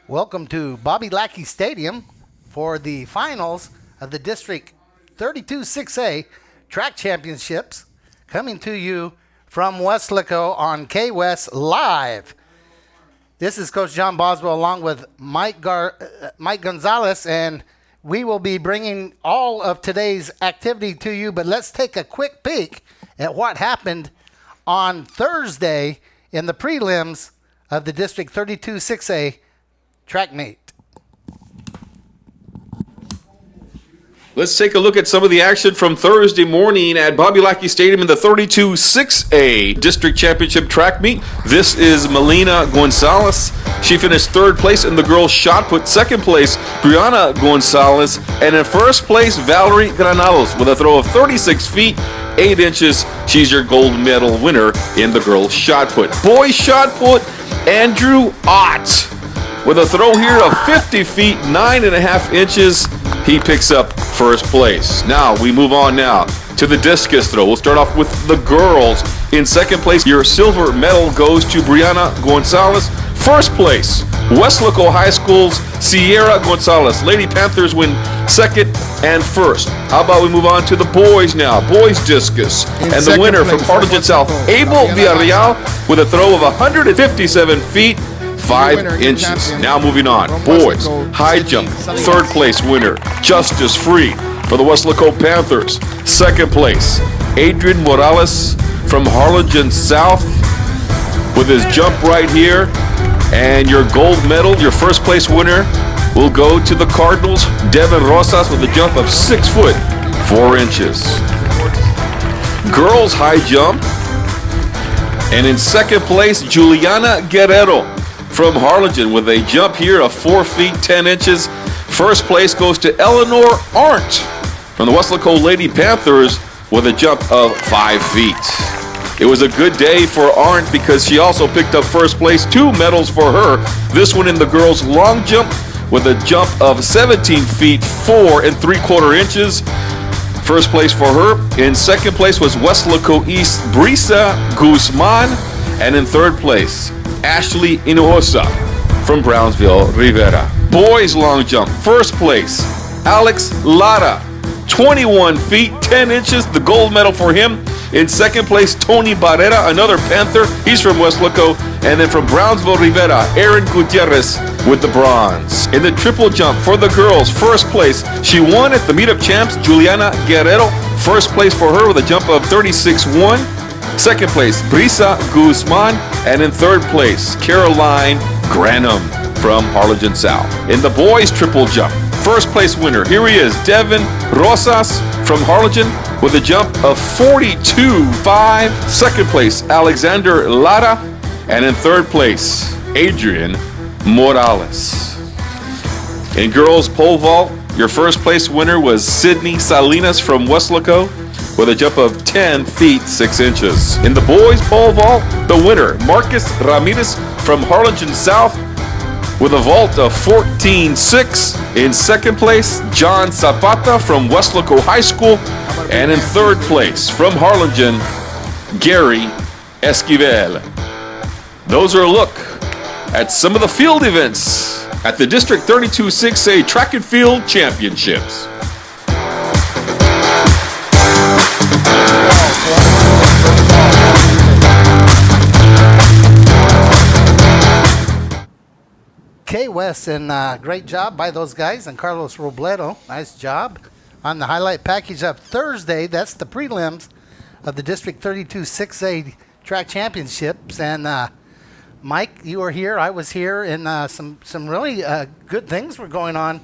Welcome to Bobby Lackey Stadium for the finals of the District 32 6A Track Championships, coming to you from Weslaco on K-West Live. This is Coach John Boswell along with Mike Gonzalez, and we will be bringing all of today's activity to you, but let's take a quick peek at what happened on Thursday in the prelims of the District 32 6A track meet. Let's take a look at some of the action from Thursday morning at Bobby Lackey Stadium in the 32 6A District Championship track meet. This is Melina Gonzalez. She finished third place in the girls' shot put. Second place, Brianna Gonzalez. And in first place, Valerie Granados with a throw of 36 feet, 8 inches. She's your gold medal winner in the girls' shot put. Boys' shot put, Andrew Ott with a throw here of 50 feet, 9.5 inches. He picks up first place. Now we move on now to the discus throw. We'll start off with the girls. In second place, your silver medal goes to Brianna Gonzalez. First place, Weslaco High School's Sierra Gonzalez. Lady Panthers win second and first. How about we move on to the boys now? Boys discus. And the winner from Harlingen South, Abel Villarreal, with a throw of 157 feet, 5 inches. Now moving on. Boys, high jump, third place winner, Justice Free for the Weslaco Panthers. Second place, Adrian Morales from Harlingen South with his jump right here. And your gold medal, your first place winner, will go to the Cardinals, Devin Rosas with a jump of 6 foot, 4 inches. Girls high jump. And in second place, Juliana Guerrero from Harlingen with a jump here of 4 feet, 10 inches. First place goes to Eleanor Arndt from the Weslaco Lady Panthers with a jump of 5 feet. It was a good day for Arndt because she also picked up first place, 2 medals for her. This one in the girls' long jump with a jump of 17 feet, 4 3/4 inches. First place for her. In second place was Weslaco East Brisa Guzman. And in third place, Ashley Hinojosa from Brownsville Rivera. Boys long jump, first place, Alex Lara, 21 feet, 10 inches, the gold medal for him. In second place, Tony Barrera, another Panther. He's from Weslaco. And then from Brownsville Rivera, Aaron Gutierrez with the bronze. In the triple jump for the girls, first place, she won at the Meet of Champs, Juliana Guerrero. First place for her with a jump of 36-1. Second place, Brisa Guzman. And in third place, Caroline Granum from Harlingen South. In the boys' triple jump, first place winner, here he is, Devin Rosas from Harlingen with a jump of 42.5. Second place, Alexander Lara. And in third place, Adrian Morales. In girls' pole vault, your first place winner was Sydney Salinas from Weslaco with a jump of 10 feet, 6 inches. In the boys' pole vault, the winner, Marcus Ramirez from Harlingen South with a vault of 14.6. In second place, John Zapata from Weslaco High School. And in third place, from Harlingen, Gary Esquivel. Those are a look at some of the field events at the District 32 6A Track and Field Championships. K-West, and great job by those guys, and Carlos Robledo, nice job on the highlight package of Thursday. That's the prelims of the District 32 6A Track Championships. And Mike, you were here, I was here, and some really good things were going on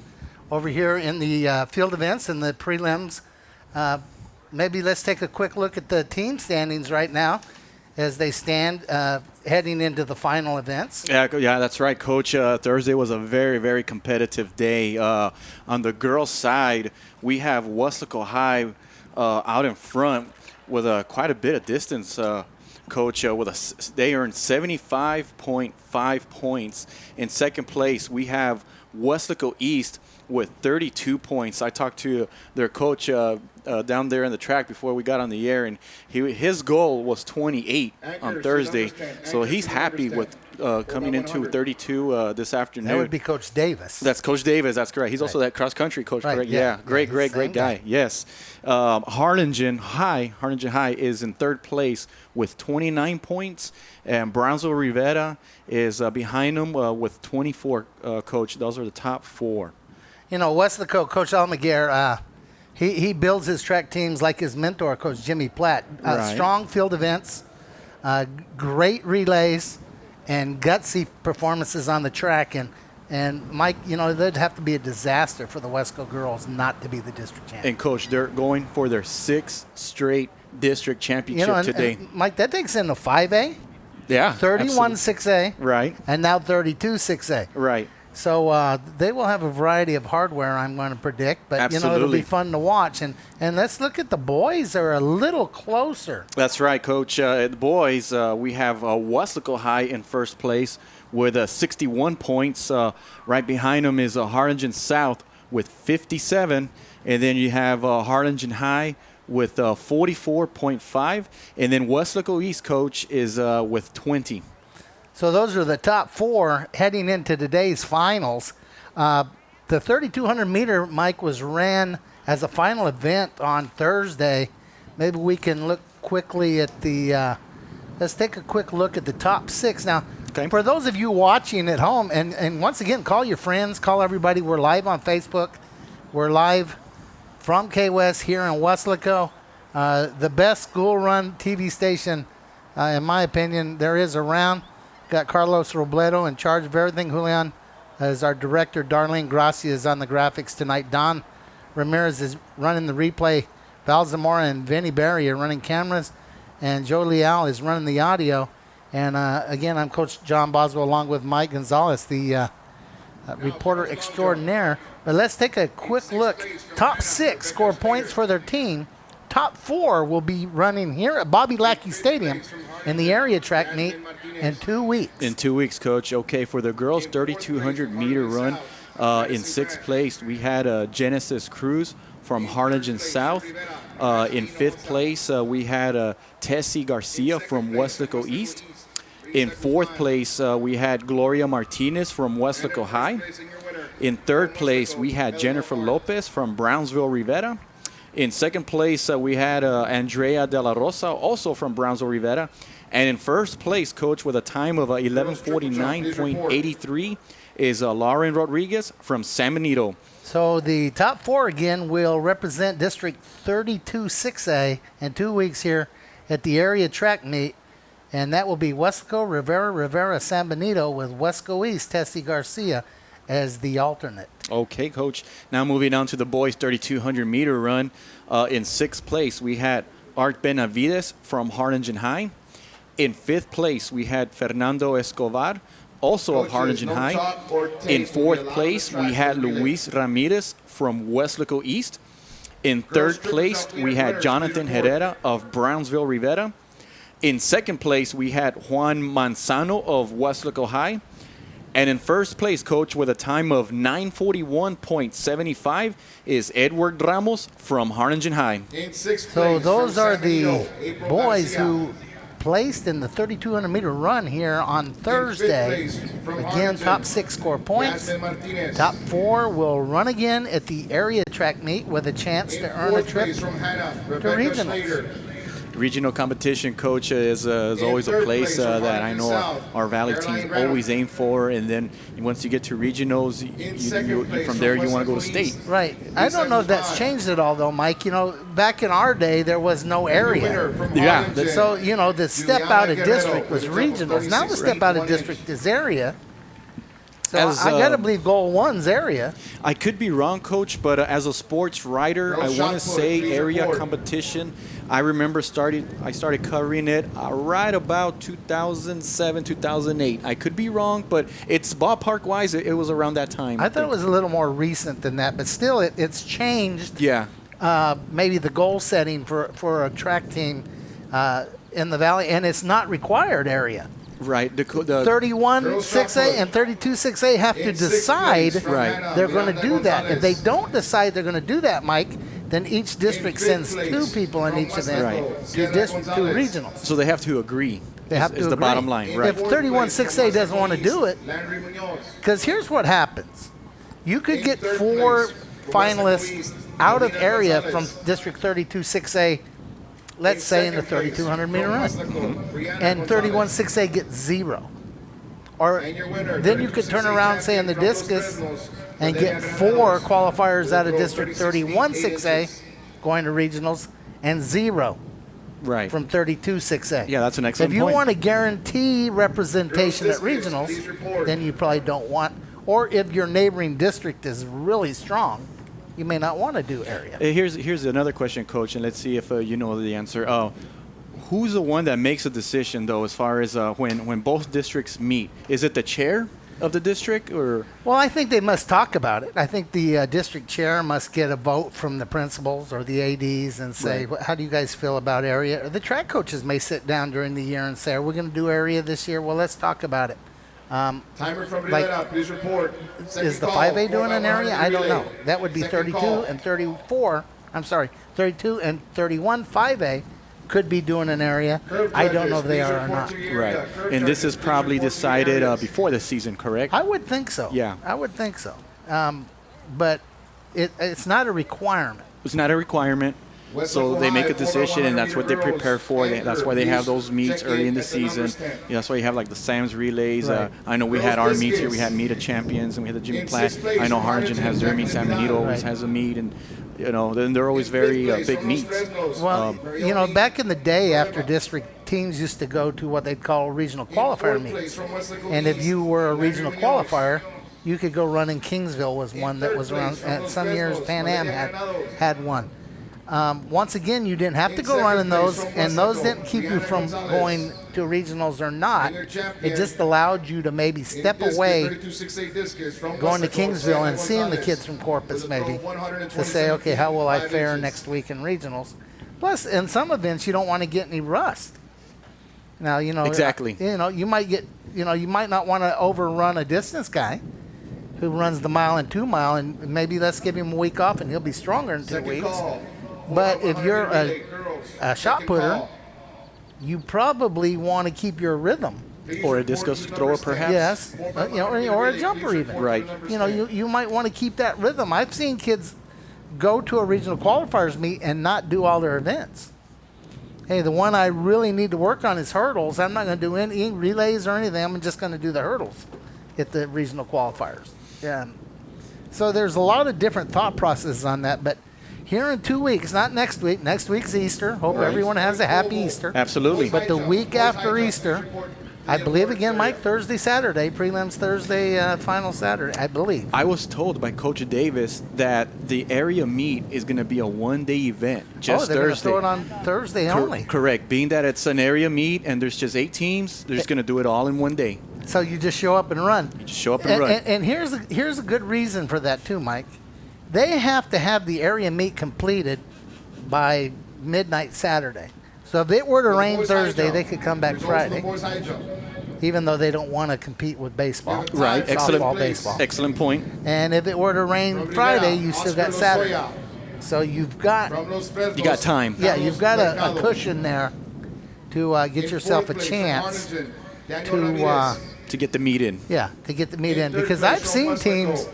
over here in the field events and the prelims. Maybe let's take a quick look at the team standings right now as they stand heading into the final events. Yeah, that's right, Coach. Thursday was a very, very competitive day. On the girls' side, we have Weslaco High out in front with quite a bit of distance, Coach. They earned 75.5 points. In second place, we have Westlaco East with 32 points. I talked to their coach down there in the track before we got on the air, and his goal was 28 on Thursday. So he's happy with coming into 32 this afternoon. That would be Coach Davis. That's Coach Davis. That's correct. He's also that cross-country coach, right. correct? Yeah. Great guy. Yes. Harlingen High is in third place with 29 points, and Brownsville Rivera is behind him with 24, Coach. Those are the top four. You know, Westlaco, Coach Almaguer, he builds his track teams like his mentor, Coach Jimmy Platt. Right. Strong field events, great relays, and gutsy performances on the track. And Mike, you know, that'd have to be a disaster for the Westco girls not to be the district champion. And, Coach, they're going for their 6th straight district championship today. And Mike, that takes in a 5A, Yeah. 31 6A, Right. and now 32 6A. Right. So they will have a variety of hardware, I'm going to predict. But, you know, it'll Absolutely. be fun to watch. And let's look at the boys. They're a little closer. That's right, Coach. The boys, we have Westlaco High in first place with 61 points. Right behind them is Harlingen South with 57. And then you have Harlingen High with 44.5. And then Westlaco East, Coach, is with 20. So those are the top four heading into today's finals. The 3,200 meter, Mike, was ran as a final event on Thursday. Maybe we can look quickly at the let's take a quick look at the top 6. Now, Okay. for those of you watching at home, and once again, call your friends, call everybody. We're live on Facebook. We're live from K-West here in Westlaco. The best school-run TV station, in my opinion, there is around. Got Carlos Robledo in charge of everything. Julian is our director. Darlene Gracia is on the graphics tonight. Don Ramirez is running the replay. Val Zamora and Vinny Barry are running cameras. And Joe Leal is running the audio. And, again, I'm Coach John Boswell along with Mike Gonzalez, the reporter extraordinaire. But let's take a quick look. Top 6 score points for their team. Top 4 will be running here at Bobby Lackey Stadium in the area track meet in 2 weeks. In 2 weeks, Coach. Okay, for the girls' 3,200 meter run in 6th place, we had Genesis Cruz from Harlingen South. In 5th place, we had Tessie Garcia from Westlaco East. In 4th place, we had Gloria Martinez from Westlaco High. In 3rd place, we had Jennifer Lopez from Brownsville Rivera. In 2nd place, we had Andrea De La Rosa, also from Brownsville Rivera. And in 1st place, Coach, with a time of 11:49.83, is Lauren Rodriguez from San Benito. So the top 4 again will represent District 32 6A in 2 weeks here at the area track meet. And that will be Westlaco, Rivera, San Benito, with Westco East, Tessie Garcia, as the alternate. Okay, Coach. Now moving on to the boys' 3,200 meter run. In 6th place, we had Art Benavides from Harlingen High. In 5th place, we had Fernando Escobar, also of Harlingen High. In 4th place, we had Luis Ramirez from Westlaco East. In 3rd place, we had Jonathan Herrera of Brownsville Rivera. In 2nd place, we had Juan Manzano of Westlaco High. And in 1st place, Coach, with a time of 9:41.75, is Edward Ramos from Harlingen High. So those are the boys who placed in the 3,200 meter run here on Thursday. Again, top 6 score points. Top 4 will run again at the area track meet with a chance to earn a trip to regionals. Regional competition, Coach, is always a place that I know our Valley teams always aim for. And then once you get to regionals, you from there you want to go to state. Right. I don't know if that's changed at all, though, Mike. You know, back in our day, there was no area. Yeah. So, you know, the step out of district was regionals. Now the step out of district is area. So I got to believe Goal 1's area. I could be wrong, Coach, but as a sports writer, I want to say area competition. I remember I started covering it right about 2007, 2008. I could be wrong, but it's ballpark-wise, it was around that time. I thought it was a little more recent than that, but still it's changed. Yeah. Maybe the goal setting for a track team in the Valley, and it's not required area. Right. The 31-6A and 32-6A have to decide they're going to do that. If they don't decide they're going to do that, Mike, then each district sends 2 people in each event to regionals. So they have to agree. They have to is the agree. bottom line, right? If 31-6A doesn't want to do it, because here's what happens. You could get 4 finalists out of area from District 32-6A, let's say in the 3,200-meter run, and 31-6A gets 0. Or then you could turn around, say, in the discus and get 4 qualifiers out of District 31-6A going to regionals and 0 from 32-6A. Yeah, that's an excellent point. If you point. want to guarantee representation at regionals, then you probably don't want, or if your neighboring district is really strong, you may not want to do area. Here's another question, Coach, and let's see if you know the answer. Who's the one that makes a decision, though, as far as when both districts meet? Is it the chair of the district, or? Well, I think they must talk about it. I think the district chair must get a vote from the principals or the ADs and say, how do you guys feel about area? Or the track coaches may sit down during the year and say, are we going to do area this year? Well, let's talk about it. Timer from Rivera, please report. Is the 5A doing an area? I don't know. That would be 32 and 34. I'm sorry, 32 and 31 5A could be doing an area. I don't know if they are or not. Right. And this is probably decided before the season, correct? I would think so. Yeah. I would think so. But it's not a requirement. It's not a requirement. So they make a decision, and that's what they prepare for. That's why they have those meets early in the season. That's why you have like the Sam's relays. Right. I know we had our meets here. We had Meet of Champions, and we had the Jimmy Platt. I know Harlingen has their meet. San Benito always has a meet, and then they're always very big meets. Well, back in the day, after district teams used to go to what they'd call regional qualifier meets, and if you were a regional qualifier, you could go run in Kingsville was one that was around. And some years Pan Am had one. Once again, you didn't have to go running those, and those didn't keep you from going to regionals or not. It just allowed you to maybe step away, going to Kingsville and seeing the kids from Corpus maybe, to say, okay, how will I fare next week in regionals? Plus, in some events, you don't want to get any rust. Now, exactly. You might get, you might not want to overrun a distance guy who runs the mile and 2 mile, and maybe let's give him a week off, and he'll be stronger in 2 weeks. But if you're a shot putter, you probably want to keep your rhythm. Or a discus thrower, perhaps. Yes, or a jumper even. Right. You might want to keep that rhythm. I've seen kids go to a regional qualifiers meet and not do all their events. Hey, the one I really need to work on is hurdles. I'm not going to do any relays or anything. I'm just going to do the hurdles at the regional qualifiers. Yeah. So there's a lot of different thought processes on that, but here in 2 weeks, not next week. Next week's Easter. Hope everyone has a happy Easter. Absolutely. But the week after Easter, I believe again, Mike, Thursday, Saturday, prelims Thursday, final Saturday, I believe. I was told by Coach Davis that the area meet is going to be a one-day event, just they're Thursday. Throw it on Thursday only. Correct. Being that it's an area meet and there's just 8 teams, they're just going to do it all in one day. So you just show up and run. You just show up and run. And here's a good reason for that too, Mike. They have to have the area meet completed by midnight Saturday. So if it were to rain Thursday, they could come back Friday, even though they don't want to compete with baseball. Right. Softball, baseball. Excellent point. And if it were to rain Friday, you still got Saturday. So you've got time. Yeah, you've got a cushion there to get yourself a chance to get the meet in. Yeah, to get the meet in. Because I've seen teams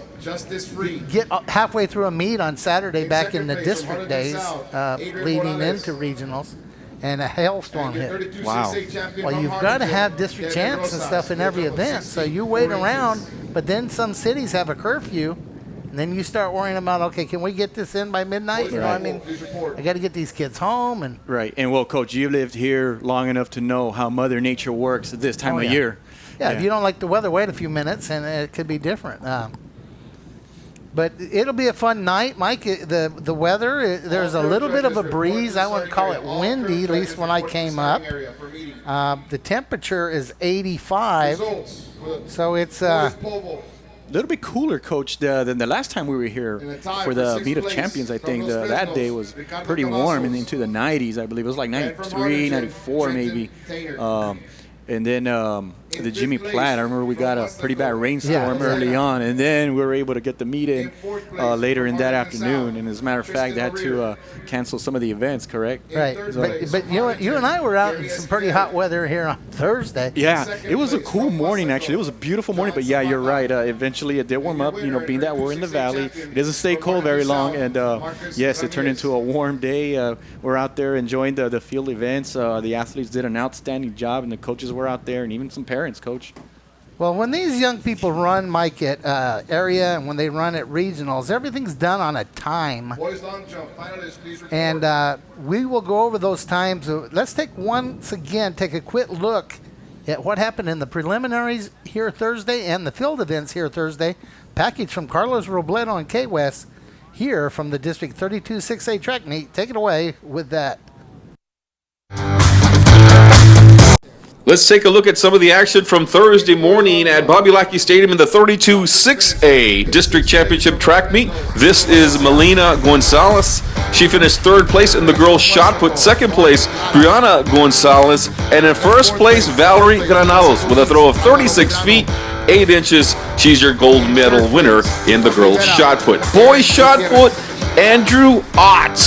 get halfway through a meet on Saturday back in the district days, leading into regionals, and a hailstorm hit. Wow. Well, you've got to have district champs and stuff in every event, so you wait around, but then some cities have a curfew, and then you start worrying about, okay, can we get this in by midnight? You know, I mean, I got to get these kids home. And right. And, well, Coach, you lived here long enough to know how Mother Nature works at this time of year. Yeah, if you don't like the weather, wait a few minutes, and it could be different. But it'll be a fun night, Mike. The weather, there's a little bit of a breeze. I wouldn't call it windy, at least when I came up. The temperature is 85, so it's a little bit cooler, Coach, than the last time we were here for the Meet of Champions. I think that day was pretty warm and into the 90s, I believe. It was like 93, 94 maybe. And then the Jimmy Platt, I remember we got a pretty bad rainstorm early on, and then we were able to get the meet in later in that afternoon. And as a matter of fact, they had to cancel some of the events, correct? Right. But you and I were out in some pretty hot weather here on Thursday. Yeah, it was a cool morning, actually. It was a beautiful morning, but yeah, you're right. Eventually it did warm up, being that we're in the valley. It doesn't stay cold very long, and yes, it turned into a warm day. We're out there enjoying the field events. The athletes did an outstanding job, and the coaches were out there, and even some parents, Coach. Well, when these young people run, Mike, at area and when they run at regionals, everything's done on a time. Boys long jump. Finalists, please report. And we will go over those times. Let's take a quick look at what happened in the preliminaries here Thursday and the field events here Thursday. Package from Carlos Robledo and K-West here from the District 32 6A track meet. Take it away with that. Let's take a look at some of the action from Thursday morning at Bobby Lackey Stadium in the 32 6A District Championship track meet. This is Melina Gonzalez. She finished third place in the girls' shot put. Second place, Brianna Gonzalez. And in first place, Valerie Granados with a throw of 36 feet, 8 inches. She's your gold medal winner in the girls' shot put. Boys' shot put, Andrew Ott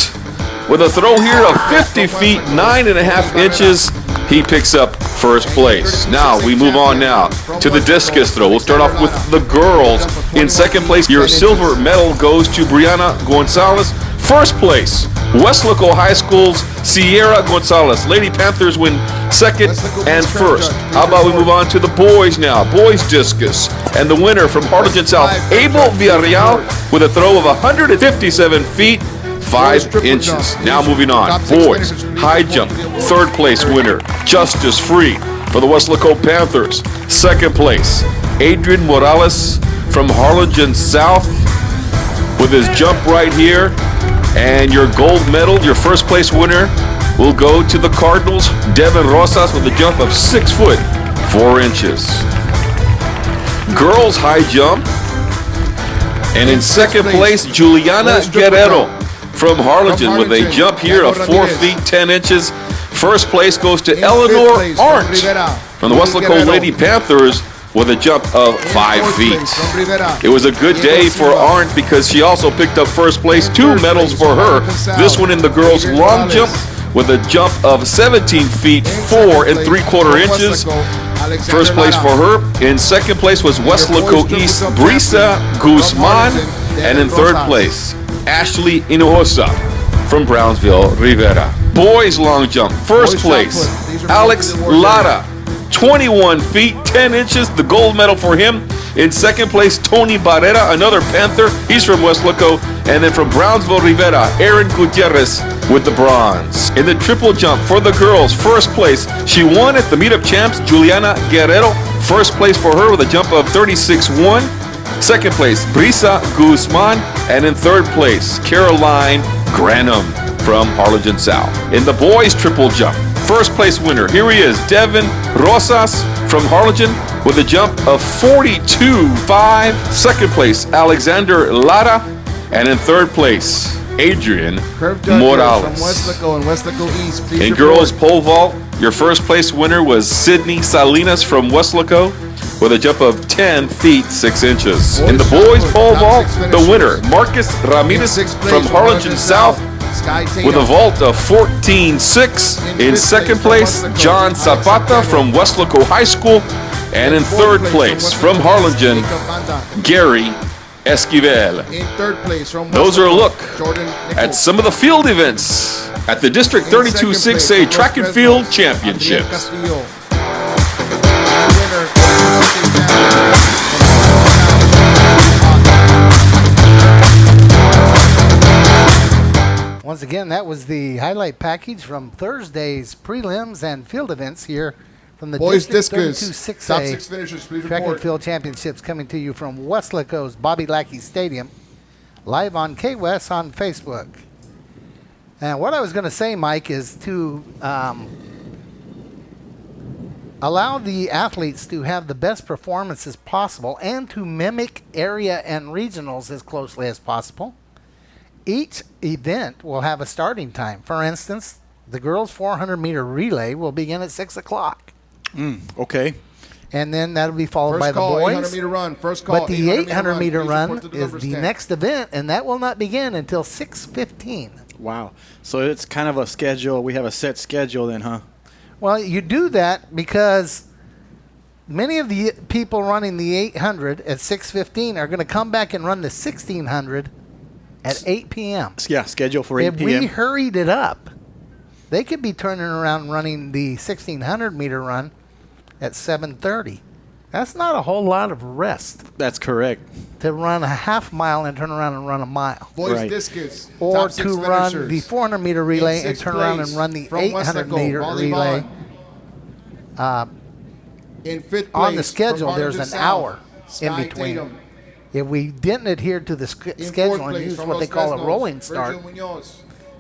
with a throw here of 50 feet, 9.5 inches. He picks up first place. Now we move on now to the discus throw. We'll start off with the girls. In second place, your silver medal goes to Brianna Gonzalez. First place, Westlaco High School's Sierra Gonzalez. Lady Panthers win second and first. How about we move on to the boys now? Boys discus. And the winner from Harlingen South, Abel Villarreal, with a throw of 157 feet, 5 inches. Now moving on. Boys, high jump. Third place winner, Justice Free for the Westlaco Panthers. Second place, Adrian Morales from Harlingen South with his jump right here. And your gold medal, your first place winner, will go to the Cardinals, Devin Rosas with a jump of 6 foot, 4 inches. Girls high jump. And in second place, Juliana Guerrero from Harlingen with a jump here of 4 feet 10 inches. First place goes to Eleanor Arndt from the Westlaco Lady Panthers with a jump of 5 feet. It was a good day for Arndt because she also picked up first place, 2 medals for her. This one in the girls' long jump with a jump of 17 feet 4 3/4 inches. First place for her. In second place was Westlaco East Brisa Guzman, and in third place, Ashley Hinojosa from Brownsville Rivera. Boys long jump, first place, Alex Lara, 21 feet 10 inches, the gold medal for him. In second place, Tony Barrera, another Panther. He's from Westlaco. And then from Brownsville Rivera, Aaron Gutierrez with the bronze. In the triple jump for the girls, first place, she won at the Meetup Champs, Juliana Guerrero. First place for her with a jump of 36-1. Second place, Brisa Guzman. And in third place, Caroline Granum from Harlingen South. In the boys triple jump, first place winner, here he is, Devin Rosas from Harlingen with a jump of 42.5. Second place, Alexander Lara. And in third place, Adrian Morales. From Westlaco and Westlaco East, please in report. girls pole vault, your first place winner was Sydney Salinas from Westlaco with a jump of 10 feet 6 inches. In the boys pole vault, the winner, Marcus Ramirez from Harlingen South with a vault of 14.6. In second place, John Zapata from Westlaco High School. And in third place, from Harlingen, Gary Esquivel. In third place from Those are a look Jordan at some of the field events at the District 32 6A Track and Field Championships. Once again, that was the highlight package from Thursday's prelims and field events here from the Boys District discus. 32 Top 6A 6 finishers, please Track and report. Field Championships coming to you from Westlaco's Bobby Lackey Stadium, live on K-West on Facebook. And what I was going to say, Mike, is to allow the athletes to have the best performances possible and to mimic area and regionals as closely as possible. Each event will have a starting time. For instance, the girls' 400-meter relay will begin at 6 o'clock. Okay. And then that'll be followed First by the call, boys. 800-meter run. First call, But the 800-meter Please run report to the is numbers the 10. next event, and that will not begin until 6:15. Wow. So it's kind of a schedule. We have a set schedule then, huh? Well, you do that because many of the people running the 800 at 6:15 are going to come back and run the 1600 at 8 p.m. Yeah, schedule for 8 If p.m. we hurried it up, they could be turning around running the 1600-meter run at 7:30. That's not a whole lot of rest That's correct. to run a half mile and turn around and run a mile. Boys Right. discus. Or top six to run finishers. the 400-meter relay In and sixth turn around place and run the from 800-meter Westlaco, relay. volleyball. In fifth place On the from schedule, there's Harlingen an South, hour in Sky between. Tatum. If we didn't adhere to the In fourth schedule and place use from what they Los call a Fresnos, rolling Virgil start, Munoz.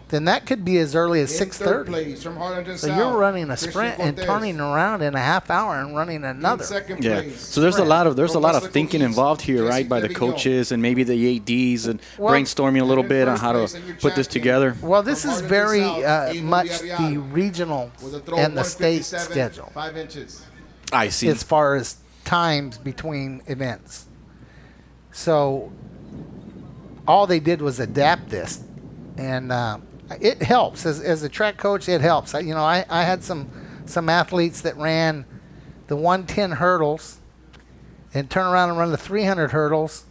then that could be as early as In third 6:30. place from Harlingen So South, you're running a Christian sprint and Cortez. turning around in a half hour and running In another. second Yeah. place, So there's a lot of from Westlaco thinking East, involved here, Jesse right, by the Devignon. coaches and maybe the ADs and Well, brainstorming a little in bit on first how place to and your put this champion. together. Well, this From is Harlingen very South, Abel much Villarreal the regional with a throw and the of state 157, schedule 5 inches. I see. as far as times between events. So all they did was adapt this, and it helps as a track coach. It helps. I had some athletes that ran the 110 hurdles and turn around and run the 300 hurdles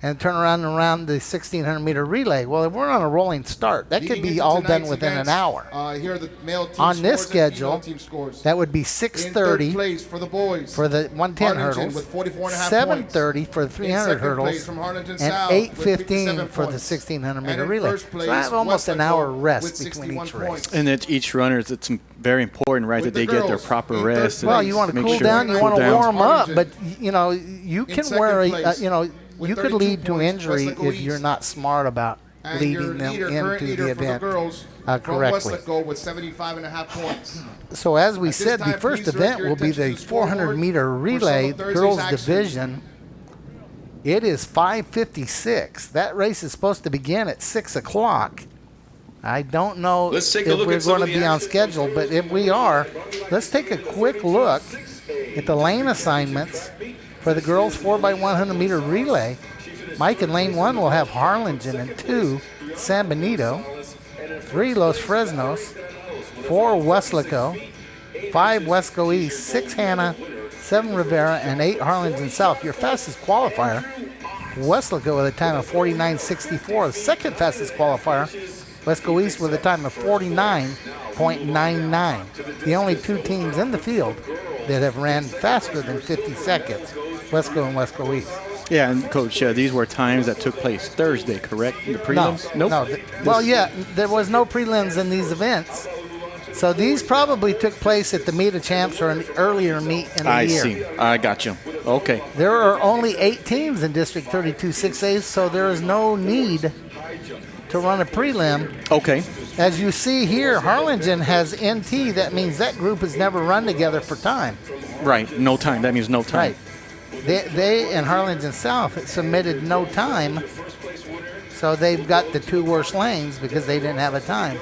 and turn around and run the 1600-meter relay. Well, if we're on a rolling start, that could Leading be into all done tonight's within events, an hour. Here are the male team On this scores and female schedule, team scores. that would be In third 6:30 place for the boys. for the 110 Harlingen hurdles, with 44.5 7:30 for the In 300 second hurdles, place from Harlingen and South with 8:15 57 for the points. 1600-meter And in relay. first So place, I have almost an Westlaco hour with rest between 61 each race. points. And it's each runner, it's very important, right, With that they the get their girls, proper in third rest. and Well, place, you want to make cool sure down, you cool want to down. warm up, Harlingen. but you In can second wear place with you could 32 lead to points, injury Westlaco if East. you're not smart about And your leading them leader, into current leader the for the event girls correctly. from Westlaco with 75.5 points. So as we At this said, the time, first please direct event your will be attention the to the scoreboard 400-meter for relay, some of Thursday's girls action. division. It is 5:56. That race is supposed to begin at 6 o'clock. I don't know Let's take if a look we're at some going of to the be on action. schedule, but if we are, let's take a quick look at the lane assignments for the girls 4x100-meter relay. Mike in lane 1 will have Harlingen, and 2 San Benito, 3 Los Fresnos, 4 Westlaco, 5 Westco East, 6 Hannah, 7 Rivera, and 8 Harlingen South. Your fastest qualifier, Westlaco with a time of 49.64. The second fastest qualifier, Westco East with a time of 49.99. The only 2 teams in the field that have ran faster than 50 seconds, Westco and Westco East. Yeah, and Coach, these were times that took place Thursday, correct? The prelims? No. Nope. Well, yeah, there was no prelims in these events. So these probably took place at the Meet of Champs or an earlier meet in the I year. see. I got you. Okay. There are only 8 teams in District 32 6A, so there is no need to run a prelim. Okay. As you see here, Harlingen has NT. That means that group has never run together for time. Right. No time. That means no time. Right. They and Harlingen South submitted no time, so they've got the 2 worst lanes because they didn't have a time.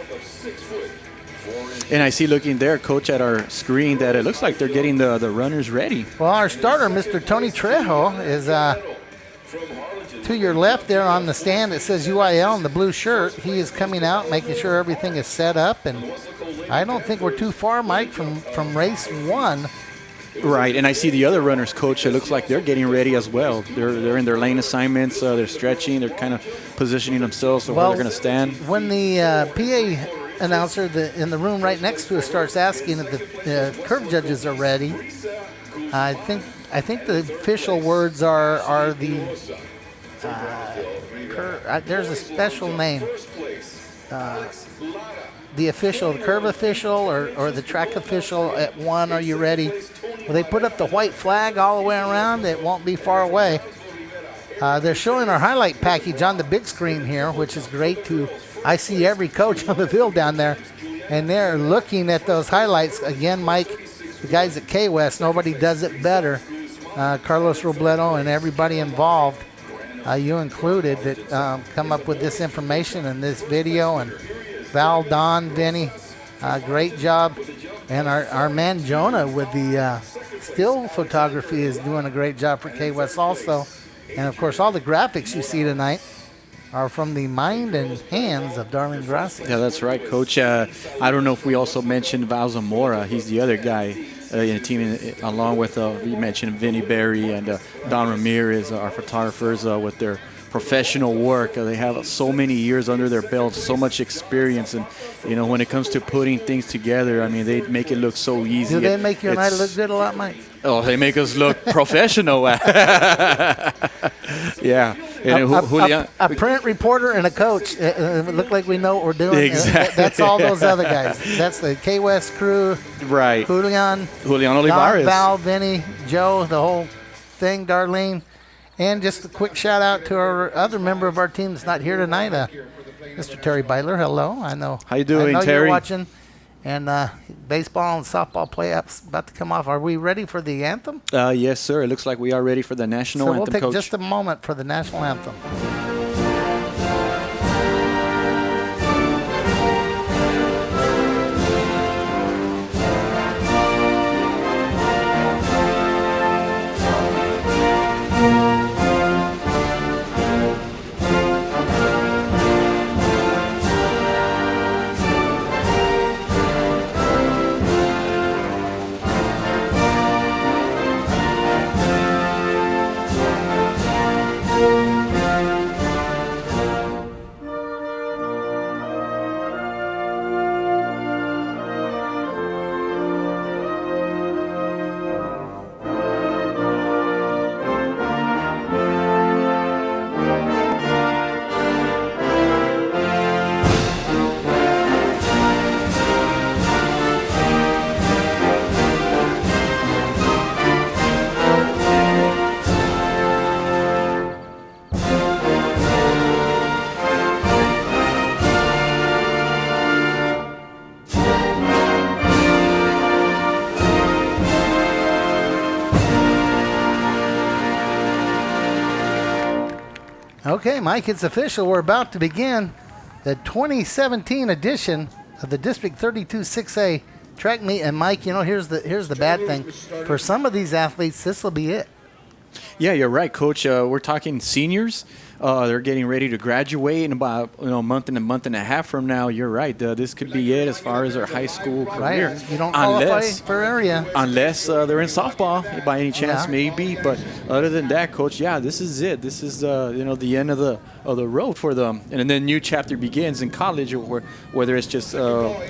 And I see looking there, Coach, at our screen that it looks like they're getting the runners ready. Well, our starter, Mr. Tony Trejo, is to your left there on the stand. It says UIL in the blue shirt. He is coming out, making sure everything is set up, and I don't think we're too far, Mike, from race 1. Right, and I see the other runners, Coach. It looks like they're getting ready as well. They're in their lane assignments. They're stretching. They're kind of positioning themselves so where they're going to stand. When the PA announcer in the room right next to us starts asking if the curve judges are ready, I think the official words are the there's a special name. The official, the curve official, or the track official at 1, are you ready? Well, they put up the white flag all the way around. It won't be far away. They're showing our highlight package on the big screen here, which is great I see every coach on the field down there, and they're looking at those highlights. Again, Mike, the guys at K-West, nobody does it better. Carlos Robledo and everybody involved, you included, that come up with this information and this video, and Val, Don, Vinny, great job. And our man Jonah with the still photography is doing a great job for K-West also. And, of course, all the graphics you see tonight are from the mind and hands of Darlene Grassi. Yeah, that's right, Coach. I don't know if we also mentioned Val Zamora. He's the other guy in the team, along with, we mentioned Vinny Berry and Don Ramirez, our photographers with their professional work. They have so many years under their belt, so much experience. And, when it comes to putting things together, I mean, they make it look so easy. Do they make you and I look good a lot, Mike? Oh, they make us look professional. Yeah. A print reporter and a coach. It look like we know what we're doing. Exactly. That's all those other guys. That's the K-West crew. Right. Julian Olivares. Val, Vinny, Joe, the whole thing, Darlene. And just a quick shout out to our other member of our team that's not here tonight, Mr. Terry Beitler. Hello. I know. How you doing, I know Terry? You're watching. And baseball and softball playoffs about to come off. Are we ready for the anthem? Yes, sir. It looks like we are ready for the national anthem, We'll take Coach. just a moment for the national anthem. Okay, Mike, it's official. We're about to begin the 2017 edition of the District 32 6A track meet. And Mike, here's the bad thing. For some of these athletes, this will be it. Yeah, you're right, Coach. We're talking seniors. They're getting ready to graduate in about a month and a half from now. You're right. This could be it as far as their high school career. Right. You don't qualify for area. Unless they're in softball by any chance, maybe. But other than that, Coach, yeah, this is it. This is the end of the road for them. And then new chapter begins in college, whether it's just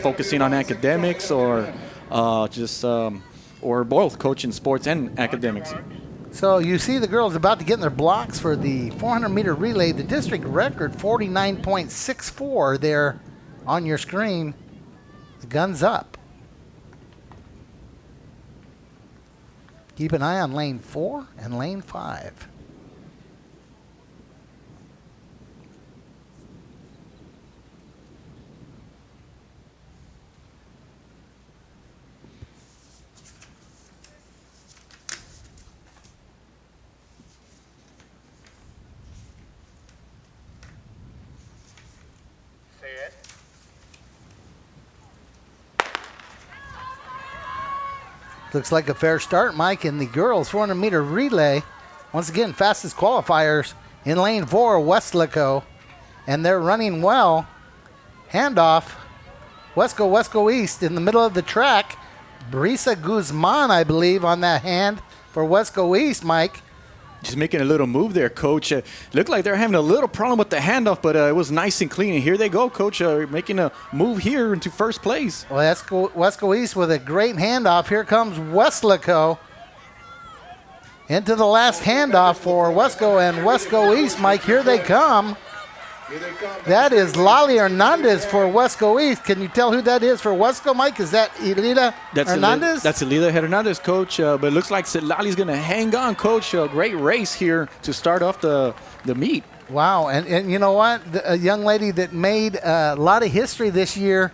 focusing on academics or or both, coaching sports and academics. So you see the girls about to get in their blocks for the 400-meter relay. The district record, 49.64 there on your screen. The gun's up. Keep an eye on lane 4 and lane 5. Looks like a fair start, Mike, in the girls 400-meter relay. Once again, fastest qualifiers in lane 4, Westlaco. And they're running well. Handoff. Wesco East in the middle of the track. Brisa Guzman, I believe, on that hand for Wesco East, Mike. Just making a little move there, Coach. Looked like they're having a little problem with the handoff, but it was nice and clean. And here they go, Coach, making a move here into first place. Well, that's Wesco East with a great handoff. Here comes Westlaco into the last handoff for Wesco and Wesco East. Mike, here they come. That is Lali Hernandez for Wesco East. Can you tell who that is for Wesco, Mike? Is that Elida Hernandez? That's Elida Hernandez, Coach. But it looks like Lali's going to hang on, Coach. A great race here to start off the meet. Wow. And you know what? A young lady that made a lot of history this year.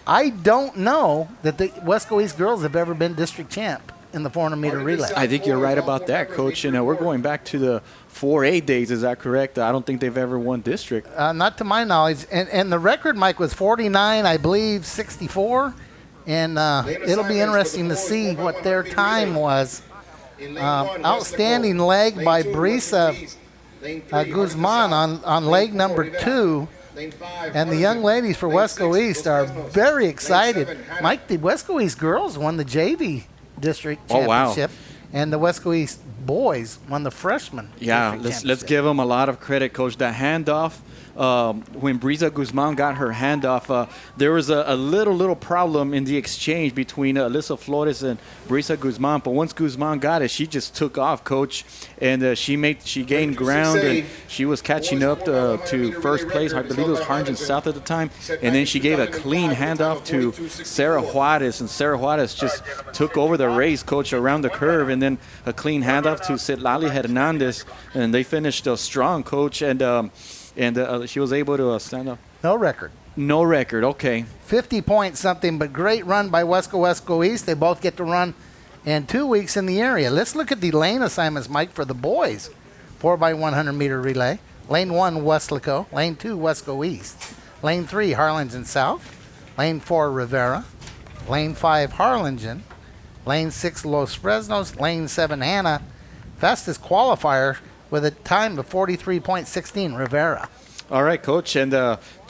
I don't know that the Wesco East girls have ever been district champ in the 400-meter relay. I think you're right about that, Coach. We're going back to the 4A days. Is that correct? I don't think they've ever won district. Not to my knowledge. And the record, Mike, was 49, I believe, 64. And it'll be interesting to see what their time was. Outstanding leg by Brisa Guzman on leg number 2. And the young ladies for Wesco East are very excited. Mike, the Wesco East girls won the JV district championship. And the Wesco East boys won the freshman. Yeah, let's give them a lot of credit, Coach. That handoff, when Brisa Guzman got her handoff, there was a little problem in the exchange between Alyssa Flores and Brisa Guzman. But once Guzman got it, she just took off, Coach, and she gained ground, and she was catching up to first place. I believe it was Harlingen South at the time, and then she gave a clean handoff to Sarah Juarez, and Sarah Juarez just took over the race, Coach, around the curve, and then a clean handoff to Citlali Hernandez, and they finished strong, Coach, and she was able to stand up. No record. No record, okay. 50 points something, but great run by Wesco East. They both get to run in 2 weeks in the area. Let's look at the lane assignments, Mike, for the boys. 4x100 meter relay. Lane 1, Weslaco. Lane 2, Wesco East. Lane 3, Harlingen South. Lane 4, Rivera. Lane 5, Harlingen. Lane 6, Los Fresnos. Lane 7, Hannah. Fastest qualifier with a time of 43.16, Rivera. All right, Coach, and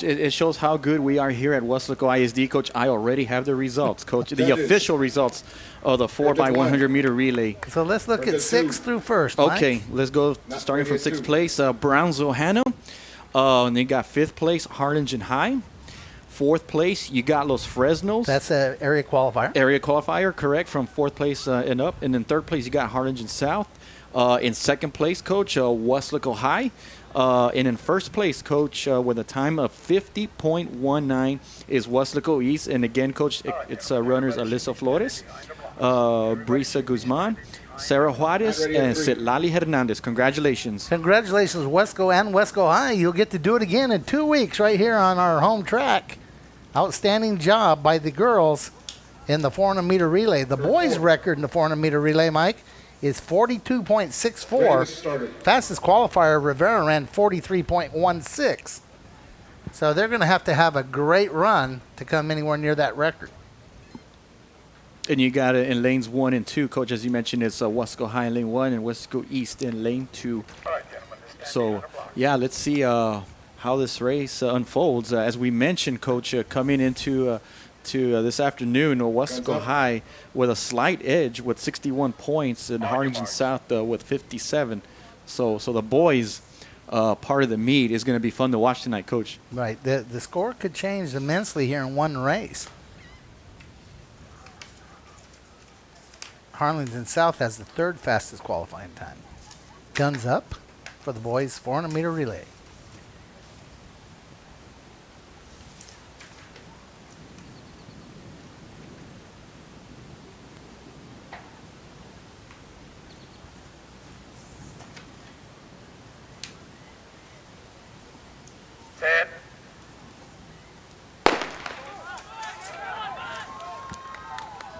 it shows how good we are here at Weslaco ISD, Coach. I already have the results, Coach, the official results of the 4x100 meter relay. So let's look at 6th through 1st, Mike. Okay, let's go starting from 6th place, Brownsville Hannah. And you got 5th place, Harlingen High. 4th place, you got Los Fresnos. That's an area qualifier. Area qualifier, correct, from 4th place and up. And then 3rd place, you got Harlingen South. In 2nd place, Coach, Weslaco High. And in 1st place, Coach, with a time of 50.19 is Weslaco East. And again, Coach, it's runners Alyssa Flores, Brisa Guzman, Sarah Juarez, and Citlali Hernandez. Congratulations. Congratulations, Wesco and Wesco High. You'll get to do it again in 2 weeks right here on our home track. Outstanding job by the girls in the 400 meter relay. The boys' record in the 400 meter relay, Mike, is 42.64. Fastest qualifier, Rivera, ran 43.16. So they're going to have a great run to come anywhere near that record. And you got it in lanes 1 and 2, Coach, as you mentioned, it's Wesco High in lane 1 and Wesco East in lane 2. So, yeah, let's see how this race unfolds. As we mentioned, Coach, coming into this afternoon, Wesco High with a slight edge with 61 points and Harlingen South with 57. So the boys part of the meet is going to be fun to watch tonight, Coach. Right. The score could change immensely here in one race. Harlingen South has the 3rd fastest qualifying time. Guns up for the boys 400 meter relay.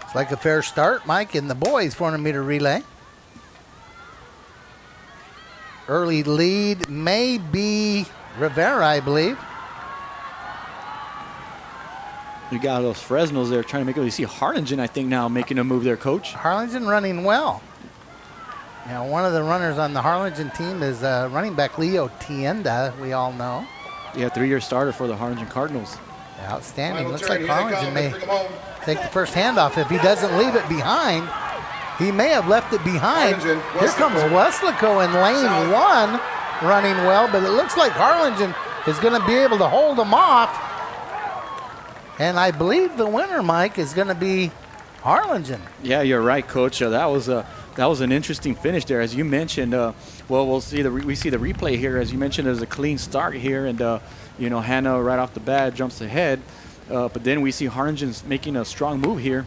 It's like a fair start, Mike, in the boys 400 meter relay. Early lead may be Rivera, I believe. You got those Fresnos there trying to make it. You see Harlingen, I think, now making a move there, Coach. Harlingen running well. Now, one of the runners on the Harlingen team is running back Leo Tienda, we all know. Yeah, 3-year starter for the Harlingen Cardinals. Outstanding. Looks like Harlingen may take the first handoff. If he doesn't leave it behind, he may have left it behind. Here comes Weslaco in lane 1 running well, but it looks like Harlingen is going to be able to hold them off. And I believe the winner, Mike, is going to be Harlingen. Yeah, you're right, Coach. That was an interesting finish there, as you mentioned. We'll see we see the replay here, as you mentioned. There's a clean start here, and Hannah right off the bat jumps ahead, but then we see Harlingen making a strong move here,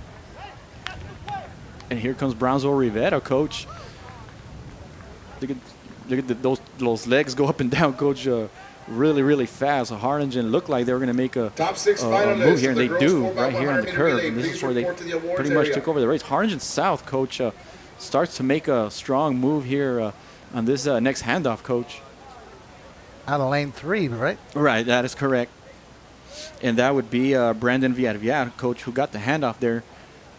and here comes Brownsville Rivera, Coach. Look at those legs go up and down, Coach. Really fast. So Harlingen looked like they were going to make a move here, and they do right here on the curve. And this is where they pretty much took over the race. Harlingen South, Coach, starts to make a strong move here on this next handoff, Coach. Out of lane 3, right? Right, that is correct. and that would be Brandon Villarreal, coach, who got the handoff there.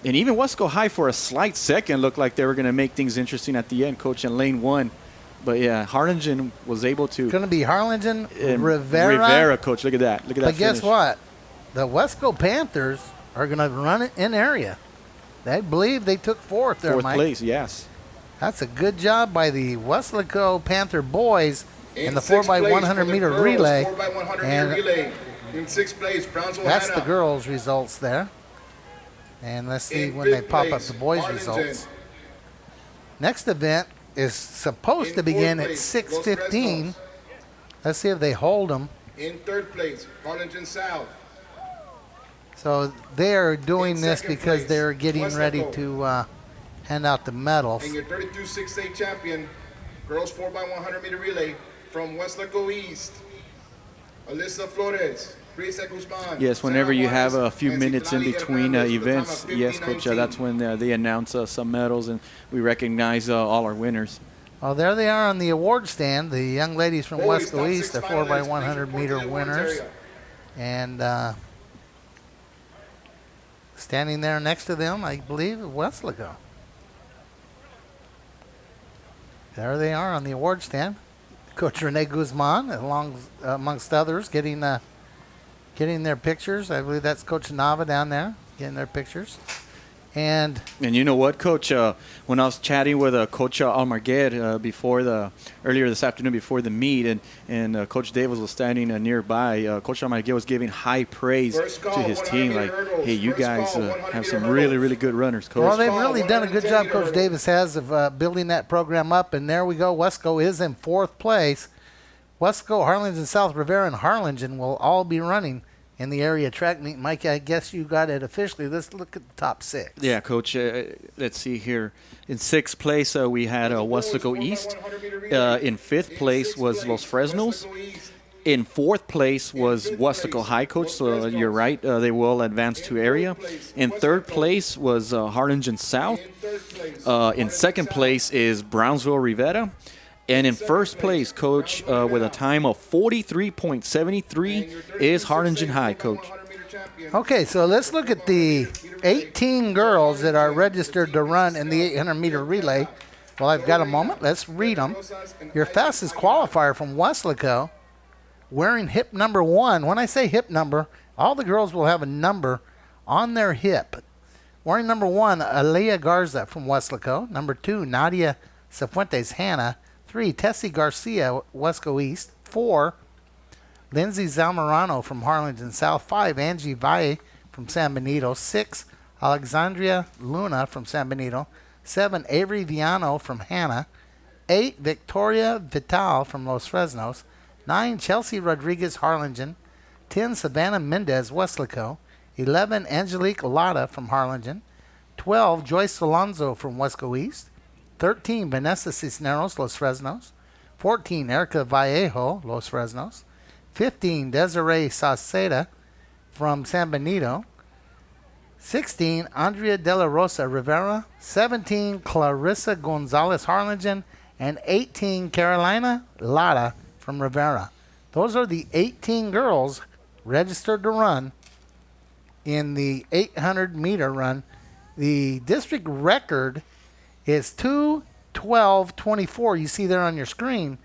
And even Wesco High for a slight second looked like they were going to make things interesting at the end, coach, in lane 1. But, yeah, Harlingen was able to. It's going to be Harlingen, Rivera. Rivera, coach. Look at that. Look at that But guess finish. what? The Wesco Panthers are going to run it in area. They believe they took fourth there, Fourth Mike. place, yes. That's a good job by the Wesco Panther boys in the 4x100 meter relay. 4x100 And meter relay. In sixth place, Brownsville that's the Hannah. girls' results there. And let's see In when they fifth pop up place, the boys' Arlington. results. Next event is supposed to In begin fourth at place, 6:15. Los Fresnos. Let's see if they hold them. In third place, Harlingen South. So they are doing In this second because place, they're getting Wesco. ready to hand out the medals. And your 32-6A champion, girls 4x100 meter relay from Wesco East, Alyssa Flores, Brisa Guzman. Yes, whenever Sarah you have a Juarez, few and minutes in Citlali between Hernandez with a time events, of yes, coach, 15:19. that's when they announce some medals and we recognize all our winners. Well, there they are on the award stand. The young ladies from Boys, Wesco top East, six they're finalists, 4x100 please meter report to the awards winners. area. And standing there next to them, I believe, Wesco. There they are on the award stand. Coach Rene Guzman, amongst others, getting their pictures. I believe that's Coach Nava down there getting their pictures. And you know what, Coach? When I was chatting with Coach Almaguer earlier this afternoon before the meet, and Coach Davis was standing nearby, Coach Almaguer was giving high praise First call, to his 100 team. meter Like, hurdles. hey, you First guys call, 100 have meter some hurdles. really, really good runners, Coach. well, they've Call, really done a good 110 job, meter Coach hurdles. Davis has, of building that program up. And there we go. Wesco is in fourth place. Wesco, Harlingen, South Rivera, and Harlingen will all be running in the area track meet. Mike, I guess you got it officially. Let's look at the top 6. Yeah, Coach. Let's see here. In sixth place, we had Wesco East. In fifth place was Los Fresnos. In fourth place was Wesco High, Coach. So you're right. They will advance to area. In third place was Harlingen South. In second place is Brownsville Rivera. And in first place, Coach, with a time of 43.73 is Harlingen High, Coach. Okay, so let's look at the 18 girls that are registered to run in the 800 meter relay. Well, I've got a moment. Let's read them. Your fastest qualifier from Wesco, wearing hip number 1. When I say hip number, all the girls will have a number on their hip. Wearing number 1, Alea Garza from Wesco. Number 2, Nadia Cifuentes Hannah. 3, Tessie Garcia, Wesco East. 4, Lindsay Zamorano from Harlingen South. 5, Angie Valle from San Benito. 6, Alexandria Luna from San Benito. 7, Avery Viano from Hannah. 8, Victoria Vital from Los Fresnos. 9, Chelsea Rodriguez Harlingen. 10, Savannah Mendez Wesco. 11, Angelique Lada from Harlingen. 12, Joyce Alonzo from Wesco East. 13, Vanessa Cisneros, Los Fresnos. 14, Erica Vallejo, Los Fresnos. 15, Desiree Sauceda from San Benito. 16, Andrea De La Rosa Rivera. 17, Clarissa Gonzalez Harlingen. And 18, Carolina Lara from Rivera. Those are the 18 girls registered to run in the 800 meter run. The district record is 2:12:24. You see there on your screen.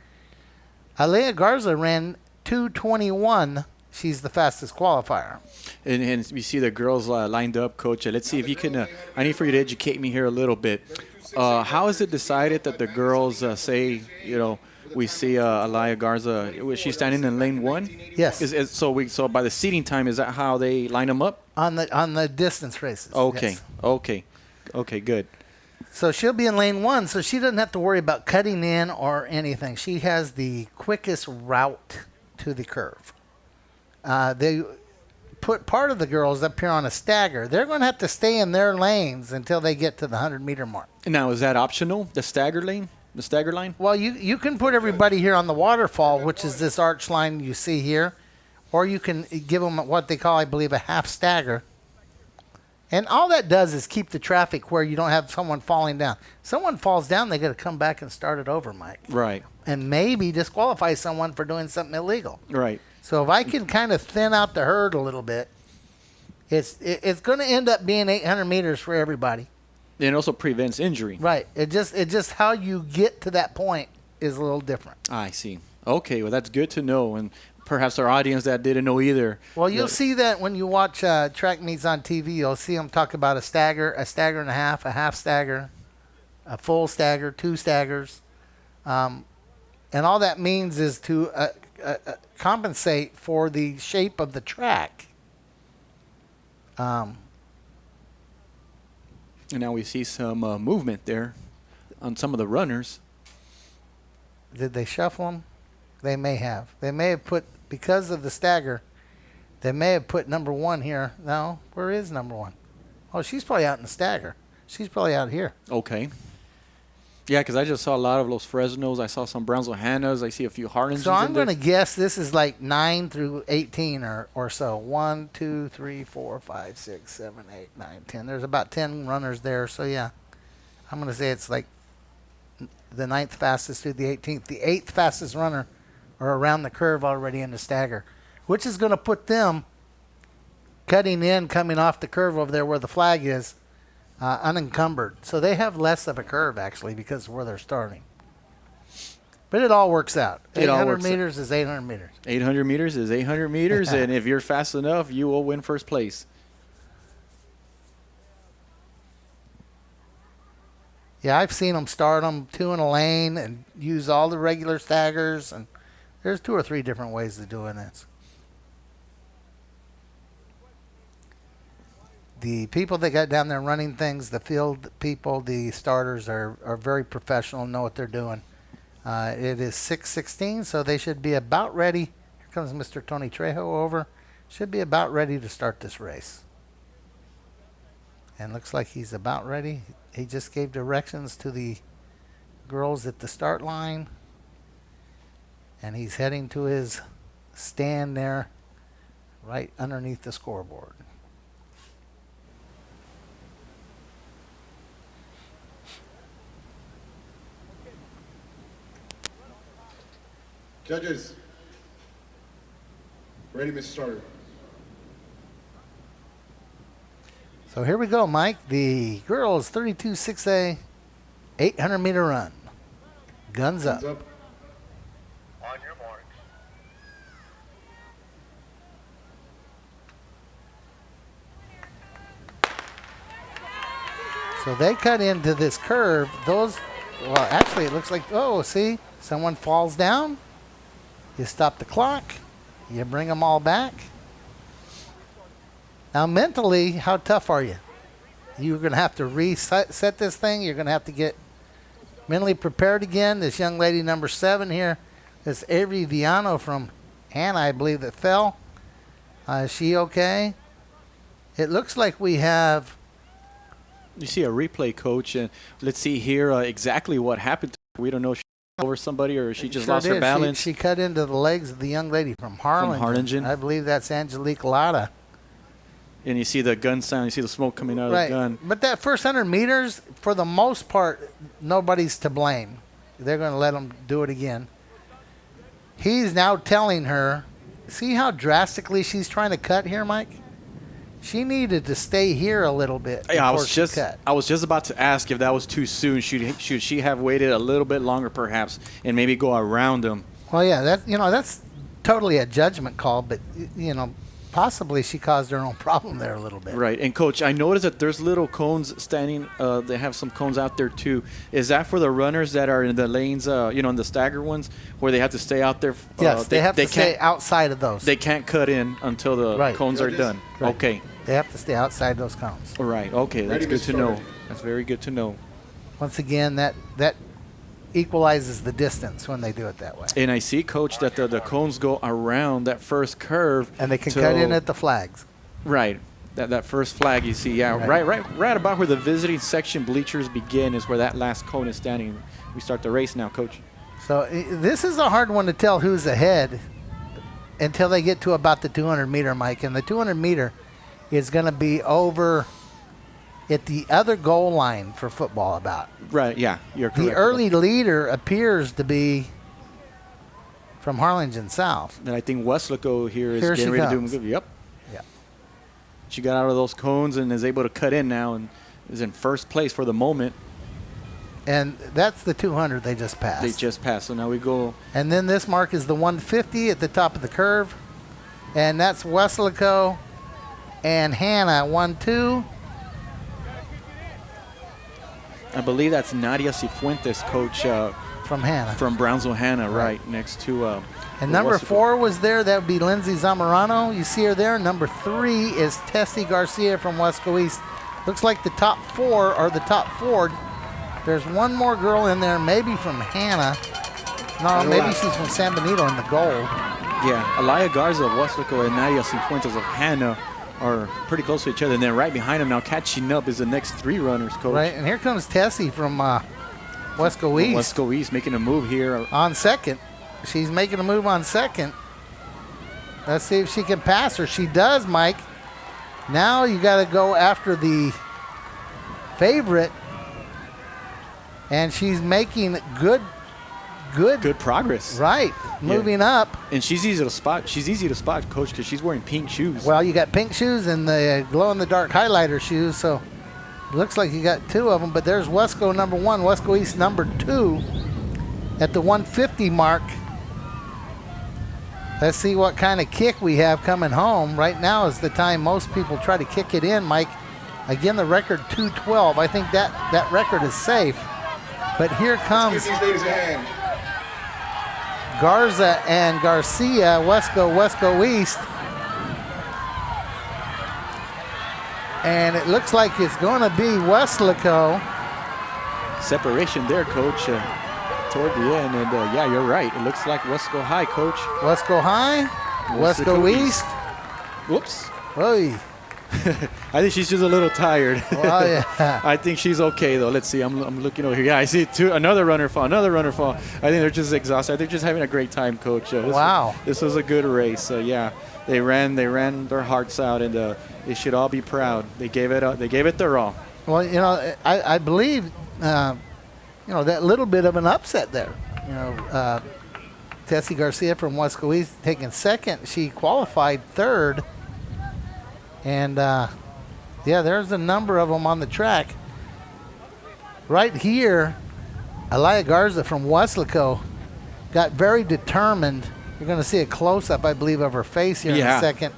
Alea Garza ran 2:21. She's the fastest qualifier. And we see the girls lined up, Coach. Let's see if you can. I need for you to educate me here a little bit. How is it decided that the girls say, we see Alea Garza? Was she standing in lane 1? Yes. So by the seating time, is that how they line them up? On the distance races. Okay. Yes. Okay. Good. So she'll be in lane 1, so she doesn't have to worry about cutting in or anything. She has the quickest route to the curve. They put part of the girls up here on a stagger. They're going to have to stay in their lanes until they get to the 100-meter mark. Now, is that optional, the stagger line? Well, you can put everybody here on the waterfall, which is this arch line you see here, or you can give them what they call, I believe, a half stagger. And all that does is keep the traffic where you don't have someone falling down. Someone falls down, they got to come back and start it over, Mike. Right. And maybe disqualify someone for doing something illegal. Right. So if I can kind of thin out the herd a little bit, it's going to end up being 800 meters for everybody. And it also prevents injury. Right. It just how you get to that point is a little different. I see. Okay, well, that's good to know. And perhaps our audience that didn't know either. Well, you'll see that when you watch track meets on TV. You'll see them talk about a stagger and a half stagger, a full stagger, 2 staggers. And all that means is to compensate for the shape of the track. And now we see some movement there on some of the runners. Did they shuffle them? They may have. They may have put, because of the stagger, they may have put number 1 here. No, where is number 1? Oh, she's probably out in the stagger. She's probably out here. Okay. Yeah, because I just saw a lot of Los Fresnos. I saw some Brownsville Hannas. I see a few Harlingen. So I'm going to guess this is like 9 through 18 or so. 1, 2, 3, 4, 5, 6, 7, 8, 9, 10. There's about 10 runners there. So, yeah, I'm going to say it's like the 9th fastest to the 18th. The 8th fastest runner are around the curve already in the stagger, which is going to put them cutting in, coming off the curve over there where the flag is, unencumbered. So they have less of a curve, actually, because of where they're starting. But it all works out. 800 meters is 800 meters. 800 meters is 800 meters, and if you're fast enough, you will win first place. Yeah, I've seen them start them 2 in a lane and use all the regular staggers, and there's 2 or 3 different ways of doing this. The people that got down there running things, the field people, the starters are very professional and know what they're doing. It is 6:16, so they should be about ready. Here comes Mr. Tony Trejo over. Should be about ready to start this race. And looks like he's about ready. He just gave directions to the girls at the start line. And he's heading to his stand there right underneath the scoreboard. Judges, ready, Mr. Starter. So here we go, Mike. The girls 32-6A 800-meter run. Guns up. Hands up. On your marks. So they cut into this curve. Well, actually, it looks like, oh, see, someone falls down. You stop the clock. You bring them all back. Now, mentally, how tough are you? You're going to have to reset this thing. You're going to have to get mentally prepared again. This young lady, number 7 here, this Avery Viano from Hannah, I believe, that fell. Is she okay? It looks like we have... You see a replay, Coach, and let's see here exactly what happened. We don't know if she fell over somebody or she just lost her balance. She cut into the legs of the young lady from Harlingen. From Harlingen. I believe that's Angelique Latta. And you see the gun sound. You see the smoke coming out of the gun. But that first 100 meters, for the most part, nobody's to blame. They're going to let them do it again. He's now telling her, see how drastically she's trying to cut here, Mike? She needed to stay here a little bit before I was just about to ask if that was too soon. Should she have waited a little bit longer, perhaps, and maybe go around them? Well, yeah, that's totally a judgment call, but possibly she caused her own problem there a little bit. Right. And, Coach, I noticed that there's little cones standing. They have some cones out there, too. Is that for the runners that are in the lanes, in the stagger ones, where they have to stay out there? Yes, they have to stay outside of those. They can't cut in until the cones are done. Right. Okay. They have to stay outside those cones. All right. Okay. That's good to know. That's very good to know. Once again, that equalizes the distance when they do it that way. And I see, Coach, that the cones go around that first curve. And they can cut in at the flags. Right. That first flag you see, right about where the visiting section bleachers begin is where that last cone is standing. We start the race now, Coach. So this is a hard one to tell who's ahead until they get to about the 200-meter, Mike. And the 200-meter is going to be over at the other goal line for football about. Right, yeah, you're correct. The early leader appears to be from Harlingen South. And I think Westlaco here is Here getting she ready to comes. do good. Yep. Yeah. She got out of those cones and is able to cut in now and is in first place for the moment. And that's the 200 they just passed. They just passed. So now we go. And then this mark is the 150 at the top of the curve. And that's Westlaco and Hannah, 1-2. I believe that's Nadia Cifuentes, coach From Hannah. from Brownsville, Hannah, right next to. And number Westlaco. 4 was there. That would be Lindsay Zamorano. You see her there. Number 3 is Tessie Garcia from Wesco East. Looks like the top 4 are the top 4. There's one more girl in there, maybe from Hannah. No, maybe she's from San Benito in the gold. Yeah, Alaya Garza of Westlaco and Nadia Cifuentes of Hannah are pretty close to each other. And then right behind them now, catching up is the next 3 runners, coach. Right, and here comes Tessie from Wesco East. Westco East making a move here. On second. She's making a move on second. Let's see if she can pass her. She does, Mike. Now you got to go after the favorite. And she's making good. Good progress. Right, moving up. And she's easy to spot. She's easy to spot, coach, because she's wearing pink shoes. Well, you got pink shoes and the glow-in-the-dark highlighter shoes, so it looks like you got 2 of them. But there's Wesco number 1, Wesco East number 2 at the 150 mark. Let's see what kind of kick we have coming home. Right now is the time most people try to kick it in, Mike. Again, the record 2:12. I think that record is safe. But here comes Give these ladies a hand. Garza and Garcia, Wesco East. And it looks like it's going to be Westlaco. Separation there, coach, toward the end. And yeah, you're right. It looks like Wesco High, coach. Wesco High, Wesco East. Whoops. Oy. I think she's just a little tired. Well, yeah. I think she's okay though. Let's see. I'm looking over here. Yeah, I see another runner fall. I think they're just exhausted. They're just having a great time, coach. Wow. This was a good race. Yeah, they ran their hearts out, and they should all be proud. They gave it their all. Well, you know, I believe, you know, that little bit of an upset there. You know, Tessie Garcia from Wesco East taking second. She qualified third. And, yeah, there's a number of them on the track. Right here, Alaya Garza from Westlaco got very determined. You're going to see a close-up, I believe, of her face here in a second.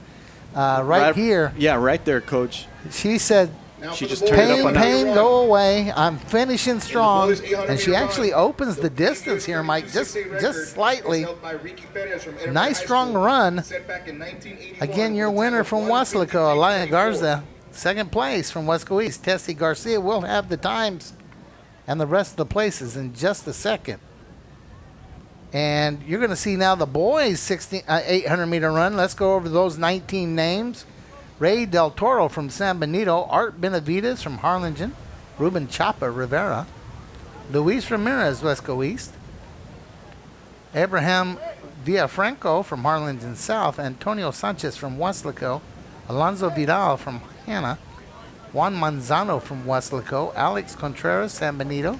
Right here. Yeah, right there, coach. She said, Now She for just the turned it boys, up a pain, notch. go away. I'm finishing strong. boys' 800 And she meter actually run. opens the distance here, Mike, just slightly. Nice strong run. Again, your winner from Westlaco, Alaya Garza. Second place from Wesco East, Tessie Garcia. Will have the times and the rest of the places in just a second. And you're going to see now the boys' 800-meter run. Let's go over those 19 names. Ray Del Toro from San Benito, Art Benavides from Harlingen, Ruben Chapa Rivera, Luis Ramirez, Wesco East, Abraham Villafranco from Harlingen South, Antonio Sanchez from Westlaco, Alonso Vidal from Hannah, Juan Manzano from Westlaco, Alex Contreras, San Benito,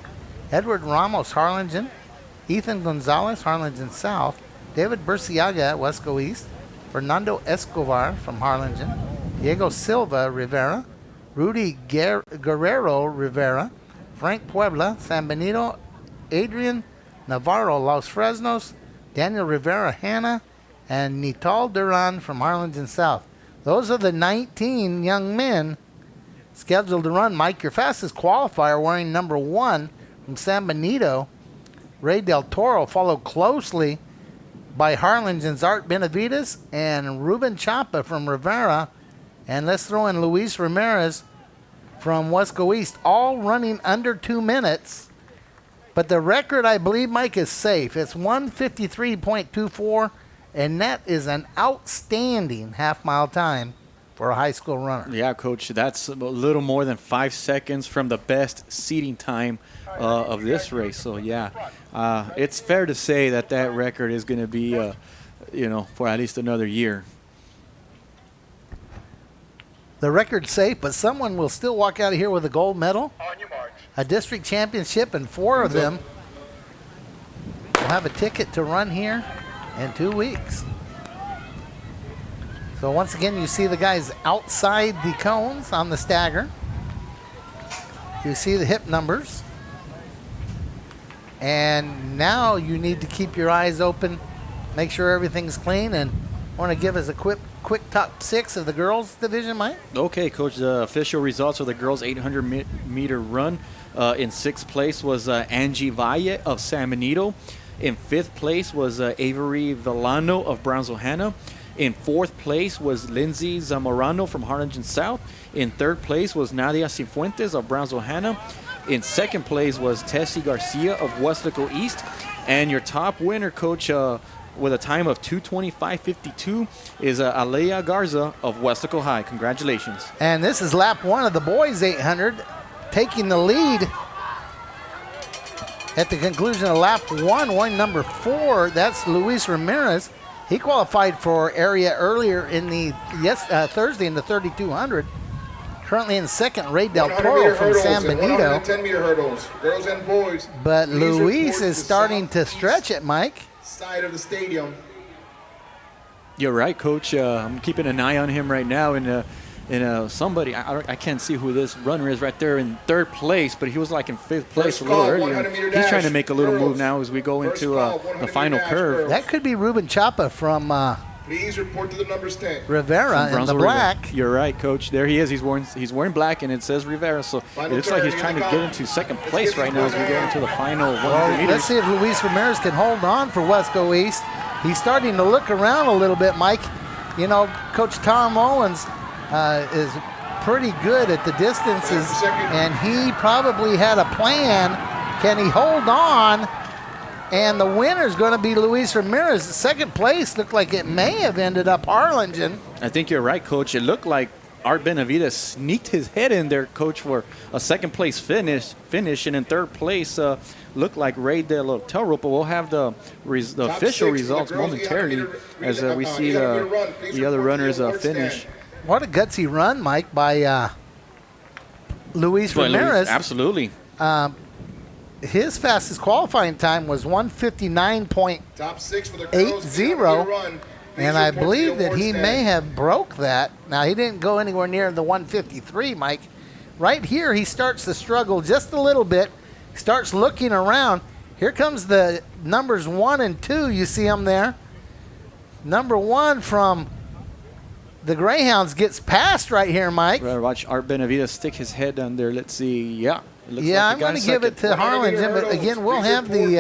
Edward Ramos, Harlingen, Ethan Gonzalez, Harlingen South, David Burciaga, Wesco East, Fernando Escobar from Harlingen, Diego Silva, Rivera, Rudy Guerrero, Rivera, Frank Puebla, San Benito, Adrian Navarro, Los Fresnos, Daniel Rivera, Hannah, and Nital Duran from Harlingen South. Those are the 19 young men scheduled to run. Mike, your fastest qualifier wearing number 1 from San Benito, Ray Del Toro, followed closely by Harlingen's Art Benavides and Ruben Chapa from Rivera. And let's throw in Luis Ramirez from Wesco East, all running under 2 minutes. But the record, I believe, Mike, is safe. It's 1:53.24, and that is an outstanding half-mile time for a high school runner. Yeah, coach, that's a little more than 5 seconds from the best seating time of this race. So yeah, it's fair to say that record is going to be, for at least another year. The record's safe, but someone will still walk out of here with a gold medal, On your marks. a district championship, and 4 of them will have a ticket to run here in 2 weeks. So once again, you see the guys outside the cones on the stagger. You see the hip numbers. And now you need to keep your eyes open, make sure everything's clean, and want to give us a quick top 6 of the girls division, Mike? Okay, Coach, the official results of the girls' 800-meter run. In 6th place was Angie Valle of San Benito. In 5th place was Avery Villano of Brownsville Hanna. In 4th place was Lindsay Zamorano from Harlingen South. In 3rd place was Nadia Cifuentes of Brownsville Hanna. In 2nd place was Tessie Garcia of Westlaco East. And your top winner, Coach, with a time of 2:25.52 is Alea Garza of Westlaco High. Congratulations. And this is lap 1 of the boys 800, taking the lead at the conclusion of lap 1, win number 4. That's Luis Ramirez. He qualified for area earlier in the Thursday in the 3200. Currently in second, Ray Del Toro from San Benito. 110-meter hurdles, girls and boys. But Luis is starting to stretch it, Mike. Side of the stadium. You're right, Coach. I'm keeping an eye on him right now, and somebody I can't see who this runner is right there in 3rd place, but he was like in 5th place a little earlier. He's trying to make a little move now as we go into the final curve. That could be Ruben Chapa from Please report to the numbers 10. Rivera in the black. You're right, Coach. There he is. He's wearing black, and it says Rivera. So it looks like he's trying to get into 2nd place right now as we go into the final 100 meters. Let's see if Luis Ramirez can hold on for Wesco East. He's starting to look around a little bit, Mike. You know, Coach Tom Owens is pretty good at the distances, and he probably had a plan. Can he hold on? And the winner is going to be Luis Ramirez. 2nd place looked like it may have ended up Harlingen. I think you're right, Coach. It looked like Art Benavides sneaked his head in there, Coach, for a 2nd place finish, and in 3rd place looked like Ray Del Toro. But we'll have the official results momentarily as we see the other runners finish. What a gutsy run, Mike, by Luis Ramirez. Absolutely. His fastest qualifying time was 1:59.80, and I believe that he may have broke that. Now, he didn't go anywhere near the 1:53, Mike. Right here, he starts to struggle just a little bit, starts looking around. Here comes the numbers 1 and 2. You see them there. Number 1 from the Greyhounds gets past right here, Mike. Watch Art Benavides stick his head down there. Let's see. Yeah. I'm going to give it to Harlingen, but again, we'll have the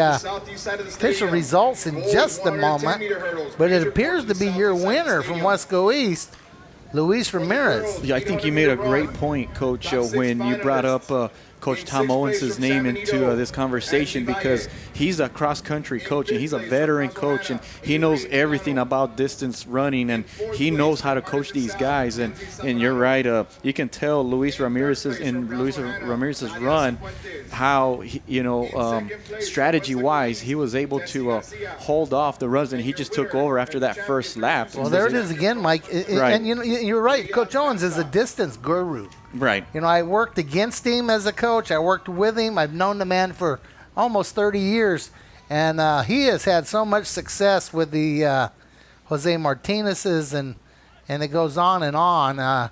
official results in just a moment. But it appears to be your winner from Wesco East, Luis Ramirez. Yeah, I think you made a great point, Coach, when you brought up Coach Tom Owens' name into this conversation, because he's a cross-country coach, and he's a veteran coach, and he knows everything about distance running, and he knows how to coach these guys. And you're right, you can tell Luis Ramirez's run how strategy-wise he was able to hold off the runs, and he just took over after that first lap. Well, there it is again, Mike. Right. And you're right. Coach Owens is a distance guru. Right. You know, I worked against him as a coach. I worked with him. I've known the man for almost 30 years. And he has had so much success with the Jose Martinez's, and it goes on and on.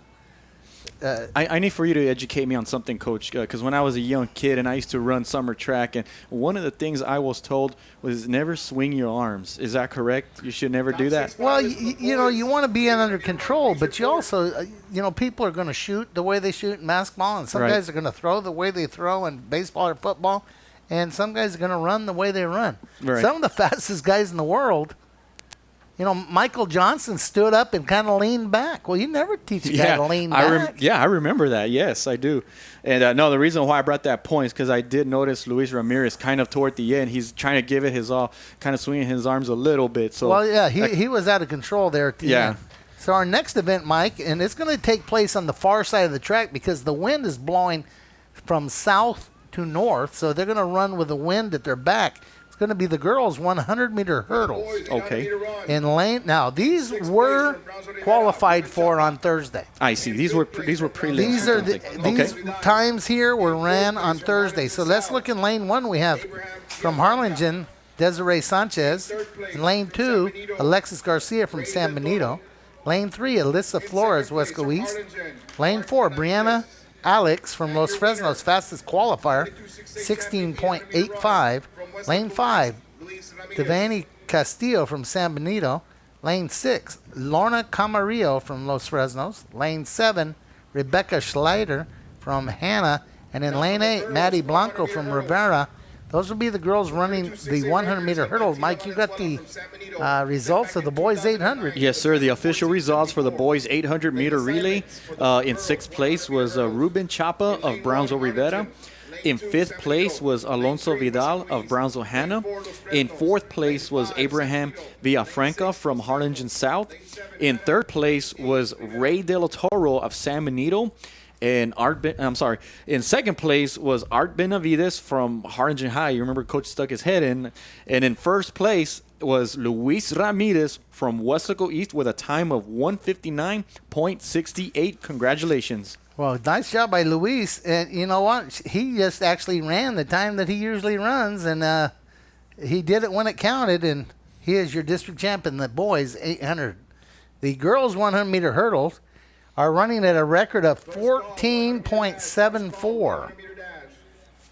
I need for you to educate me on something, Coach, because when I was a young kid and I used to run summer track, and one of the things I was told was never swing your arms. Is that correct? You should never do that? Well, you want to be under control, but you also, people are going to shoot the way they shoot in basketball, and some guys are going to throw the way they throw in baseball or football, and some guys are going to run the way they run. Right. Some of the fastest guys in the world, Michael Johnson stood up and kind of leaned back. Well, you never teach a guy to lean back. I remember that. Yes, I do. And no, the reason why I brought that point is because I did notice Luis Ramirez kind of toward the end. He's trying to give it his all, kind of swinging his arms a little bit. So well, yeah, he was out of control there at the end. So our next event, Mike, and it's going to take place on the far side of the track because the wind is blowing from south to north, so they're going to run with the wind at their back. Going to be the girls' 100-meter hurdles. Okay. In lane. Now these were qualified for on Thursday. I see. These were prelims. These times here were ran on Thursday. So let's look in lane 1. We have from Harlingen Desiree Sanchez. In lane 2, Alexis Garcia from San Benito. Lane 3, Alyssa Flores, Wesco East. Lane 4, Brianna Alex from Los Fresnos, fastest qualifier, 16.85. Lane 5, Devani Castillo from San Benito. Lane 6, Lorna Camarillo from Los Fresnos. Lane 7, Rebecca Schleider from Hanna. And in lane 8, Maddie Blanco from Rivera. Those will be the girls running the 100-meter hurdle. Mike, you got the results of the boys 800. Yes, sir. The official results for the boys 800-meter relay. In 6th place was Ruben Chapa of Brownsville Rivera. In 5th place was Alonso Vidal of Brownsville Hanna. In 4th place was Abraham Villafranca from Harlingen South. In 3rd place was Ray De La Toro of San Benito. In 2nd place was Art Benavides from Harlingen High. You remember Coach stuck his head in. And in 1st place was Luis Ramirez from Wesco East with a time of 1:59.68. Congratulations. Well, nice job by Luis. And you know what? He just actually ran the time that he usually runs, and he did it when it counted, and he is your district champion, the boys 800. The girls 100-meter hurdles are running at a record of 14.74. Oh,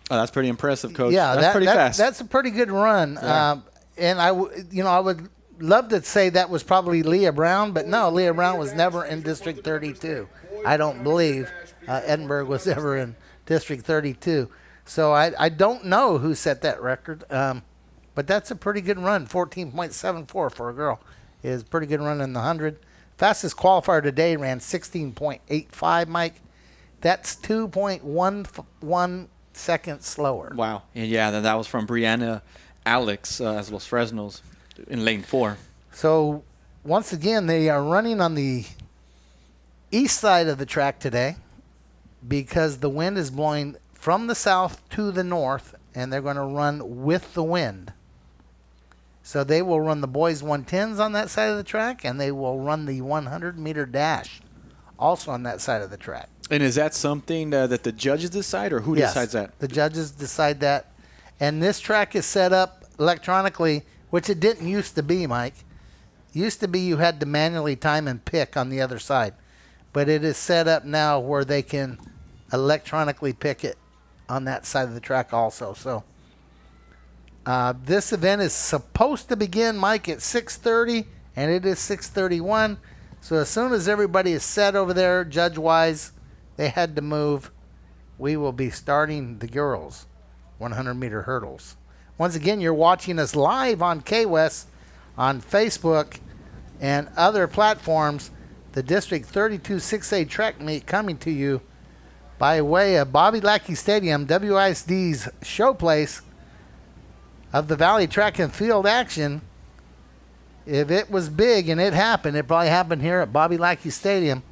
that's pretty impressive, Coach. Yeah, that's pretty fast. That's a pretty good run. Yeah. And I would love to say that was probably Leah Brown, but no, Leah Brown was never in District 32. I don't believe Edinburgh was ever in District 32. So I don't know who set that record, but that's a pretty good run. 14.74 for a girl is a pretty good run in the 100. Fastest qualifier today ran 16.85, Mike. That's 2.11 seconds slower. Wow. And yeah, that was from Brianna Alex as Los Fresnos in lane 4. So once again, they are running on the east side of the track today because the wind is blowing from the south to the north, and they're going to run with the wind. So they will run the boys 110s on that side of the track, and they will run the 100-meter dash also on that side of the track. And is that something that the judges decide, or who decides that? The judges decide that. And this track is set up electronically, which it didn't used to be, Mike. Used to be you had to manually time and pick on the other side. But it is set up now where they can electronically pick it on that side of the track also. So this event is supposed to begin, Mike, at 6:30, and it is 6:31. So as soon as everybody is set over there, judge-wise, they had to move. We will be starting the girls' 100-meter hurdles. Once again, you're watching us live on KWES, on Facebook, and other platforms. The District 32 6A track meet coming to you by way of Bobby Lackey Stadium, WISD's showplace of the Valley Track and Field action. If it was big and it happened, it probably happened here at Bobby Lackey Stadium.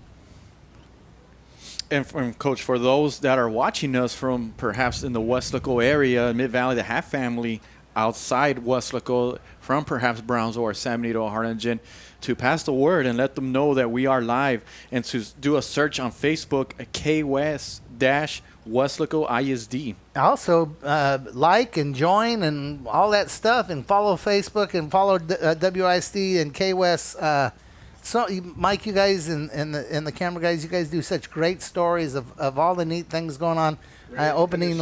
And Coach, for those that are watching us from perhaps in the Westlaco area, Mid-Valley, the Half family outside Westlaco, from perhaps Brownsville or San Benito or Harlingen, to pass the word and let them know that we are live, and to do a search on Facebook at KWES-Westlaco ISD. Also, like and join and all that stuff, and follow Facebook and follow WISD and KWES. So, Mike, you guys and the camera guys, you guys do such great stories of all the neat things going on. Opening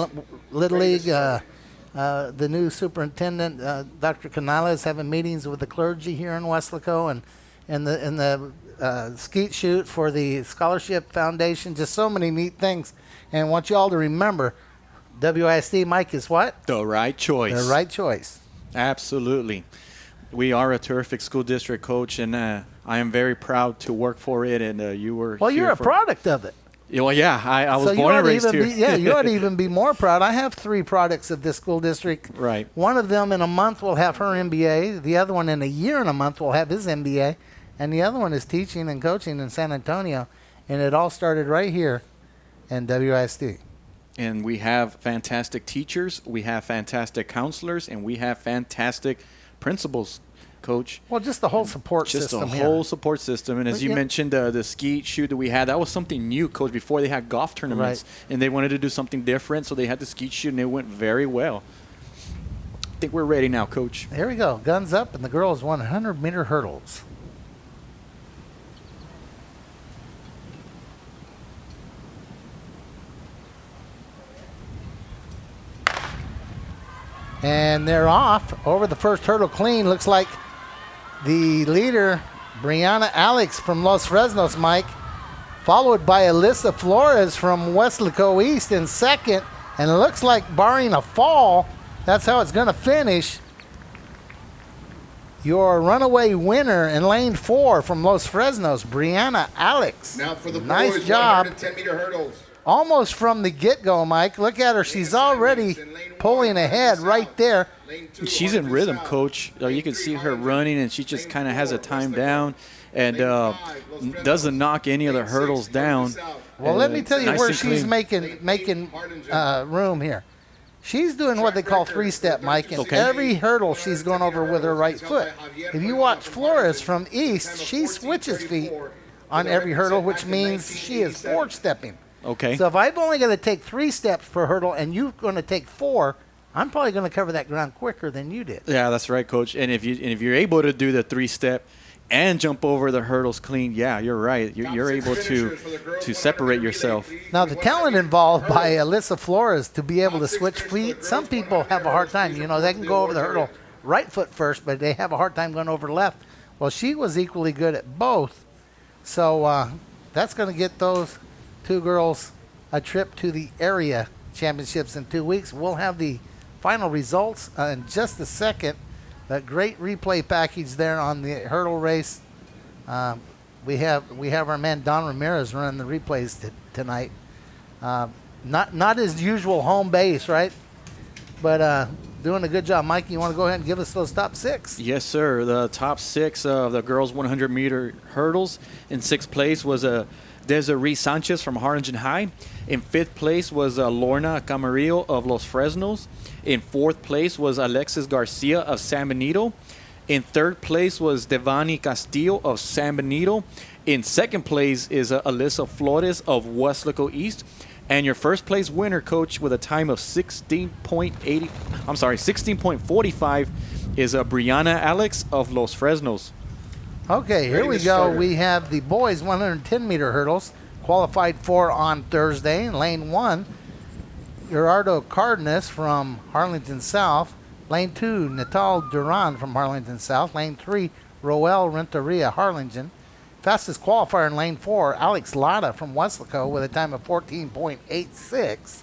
Little League, the new superintendent, Dr. Canales, having meetings with the clergy here in Westlaco, and the skeet shoot for the Scholarship Foundation. Just so many neat things. And I want you all to remember, WISD, Mike, is what? The right choice. The right choice. Absolutely. We are a terrific school district, Coach, and I am very proud to work for it. And you were well, here you're a product of it. Well, yeah, I was so born and raised here. You ought to even be more proud. I have 3 products of this school district. Right. One of them in a month will have her MBA. The other one in a year and a month will have his MBA. And the other one is teaching and coaching in San Antonio. And it all started right here in WISD. And we have fantastic teachers, we have fantastic counselors, and we have fantastic principals, Coach. Well, just the whole support system. Just a whole support system. And as you mentioned, the ski shoot that we had, that was something new, Coach. Before they had golf tournaments, and they wanted to do something different, so they had the ski shoot, and it went very well. think we're ready now, Coach. Here we go. Guns up, and the girls 100-meter hurdles. And they're off over the first hurdle clean. Looks like the leader, Brianna Alex from Los Fresnos, Mike, followed by Alyssa Flores from Weslaco East in second. And it looks like, barring a fall, that's how it's going to finish. Your runaway winner in lane 4 from Los Fresnos, Brianna Alex. Now for the nice boys, job. 110-meter hurdles. Almost from the get-go, Mike. Look at her. She's already pulling ahead right there. She's in rhythm, Coach. You can see her running, and she just kind of has a time down and doesn't knock any of the hurdles down. Well, let me tell you nice where and she's clean. making room here. She's doing what they call three-step, Mike, and Okay. every hurdle she's going over with her right foot. If you watch Flores from East, she switches feet on every hurdle, which means she is four-stepping. Okay. So if I'm only going to take 3 steps per hurdle and you're going to take 4, I'm probably going to cover that ground quicker than you did. Yeah, that's right, Coach. And if you're able to do the 3-step and jump over the hurdles clean, yeah, you're right. You're able to separate yourself. Now, the talent involved by Alyssa Flores to be able to switch feet, some people have a hard time. You know, they can go over the hurdle right foot first, but they have a hard time going over left. Well, she was equally good at both. So that's going to get those 2 girls a trip to the area championships in 2 weeks. We'll have the final results in just a second. That great replay package there on the hurdle race. We have our man Don Ramirez running the replays tonight. Not his usual home base, right? But doing a good job. Mike, you want to go ahead and give us those top 6? Yes, sir. The top 6 of the girls' 100-meter hurdles. In 6th place was Desiree Sanchez from Harlingen High. In 5th place was Lorna Camarillo of Los Fresnos. In 4th place was Alexis Garcia of San Benito. In 3rd place was Devani Castillo of San Benito. In 2nd place is Alyssa Flores of Weslaco East. And your first place winner, Coach, with a time of 16.45 is Brianna Alex of Los Fresnos. Okay, here we go. We have the boys 110-meter hurdles qualified for on Thursday in lane 1. Gerardo Cardenas from Harlingen South. Lane 2, Natal Duran from Harlingen South. Lane 3, Roel Renteria, Harlingen. Fastest qualifier in lane 4, Alex Lada from Weslaco with a time of 14.86.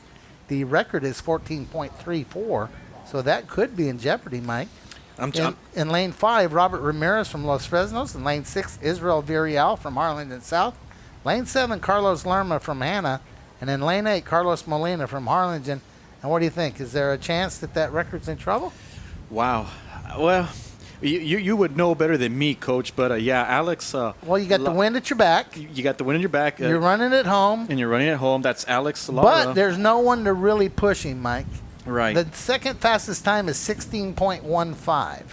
The record is 14.34, so that could be in jeopardy, Mike. In lane 5, Robert Ramirez from Los Fresnos. In lane 6, Israel Virial from Harlingen South. Lane 7, Carlos Lerma from Hanna. And in lane 8, Carlos Molina from Harlingen. And what do you think? Is there a chance that record's in trouble? Wow. Well, you would know better than me, Coach. But, yeah, Alex. Well, you got the wind at your back. You got the wind in your back. You're running at home. And you're running at home. That's Alex Lara. But there's no one to really push him, Mike. Right. The second fastest time is 16.15.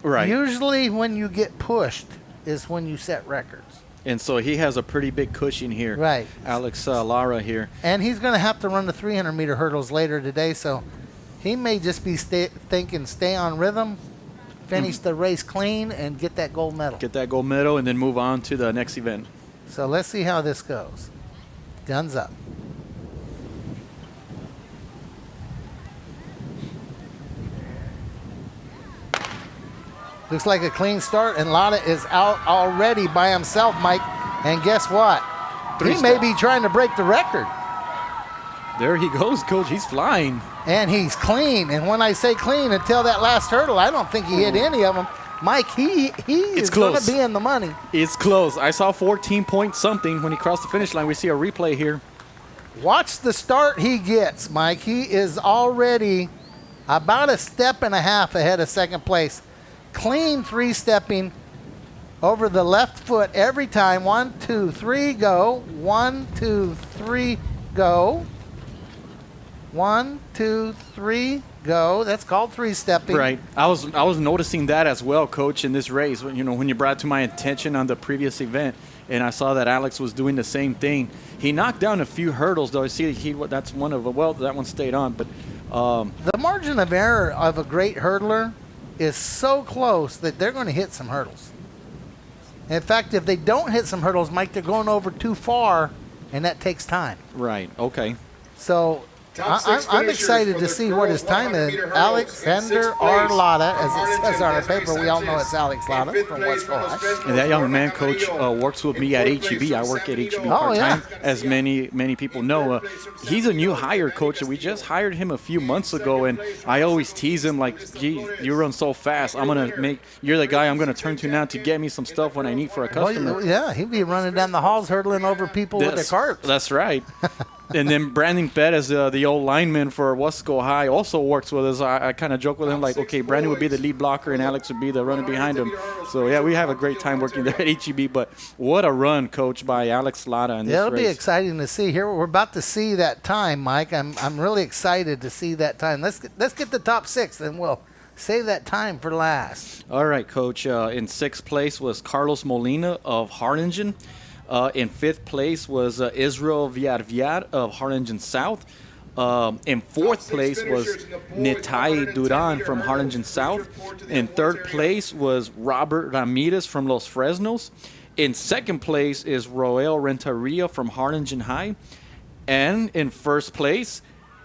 Right. Usually when you get pushed is when you set records. And so he has a pretty big cushion here. Right. Alex Lara here. And he's going to have to run the 300-meter hurdles later today, so he may just be thinking stay on rhythm, finish the race clean, and get that gold medal. Get that gold medal and then move on to the next event. So let's see how this goes. Guns up. Looks like a clean start, and Lada is out already by himself, Mike. And guess what? He may be trying to break the record. There he goes, Coach. He's flying. And he's clean. And when I say clean, until that last hurdle, I don't think he hit any of them. Mike, he is going to be in the money. It's close. I saw 14 point something when he crossed the finish line. We see a replay here. Watch the start he gets, Mike. He is already about a step and a half ahead of second place. Clean 3-stepping over the left foot every time. 1, 2, 3, go. 1, 2, 3, go. 1, 2, 3, go. That's called 3-stepping. Right. I was noticing that as well, Coach, in this race. You know, when you brought it to my attention on the previous event, and I saw that Alex was doing the same thing. He knocked down a few hurdles, though. I see that's one of them. Well, that one stayed on, but the margin margin of error of a great hurdler is so close that they're going to hit some hurdles. In fact, if they don't hit some hurdles, Mike, they're going over too far, and that takes time. Right. Okay. So I'm excited to see what his time is. Alexander R. Lotta, as it says on our paper. We all know it's Alex Lotta from West High. And that young man, Coach, works with me at HEB. I work at HEB part-time, as many people know. He's a new hire, Coach, and we just hired him a few months ago, and I always tease him like, gee, you run so fast. You're the guy I'm going to turn to now to get me some stuff when I need for a customer. Well, yeah, he'd be running down the halls, hurdling over people with their carts. That's right. And then Brandon Perez, the old lineman for Wesco High, also works with us. I kind of joke with him like, okay, Brandon would be the lead blocker and Alex would be the runner behind him. So, yeah, we have a great time working there at HEB. But what a run, Coach, by Alex Lotta in this race. It'll be exciting to see. Here we're about to see that time, Mike. I'm really excited to see that time. Let's get the top 6, and we'll save that time for last. All right, Coach. In 6th place was Carlos Molina of Harlingen. In 5th place was Israel Villar of Harlingen South. In 4th place was Nitai Duran from Harlingen South. In 3rd place was Robert Ramirez from Los Fresnos. In 2nd place is Roel Renteria from Harlingen High. And in 1st place,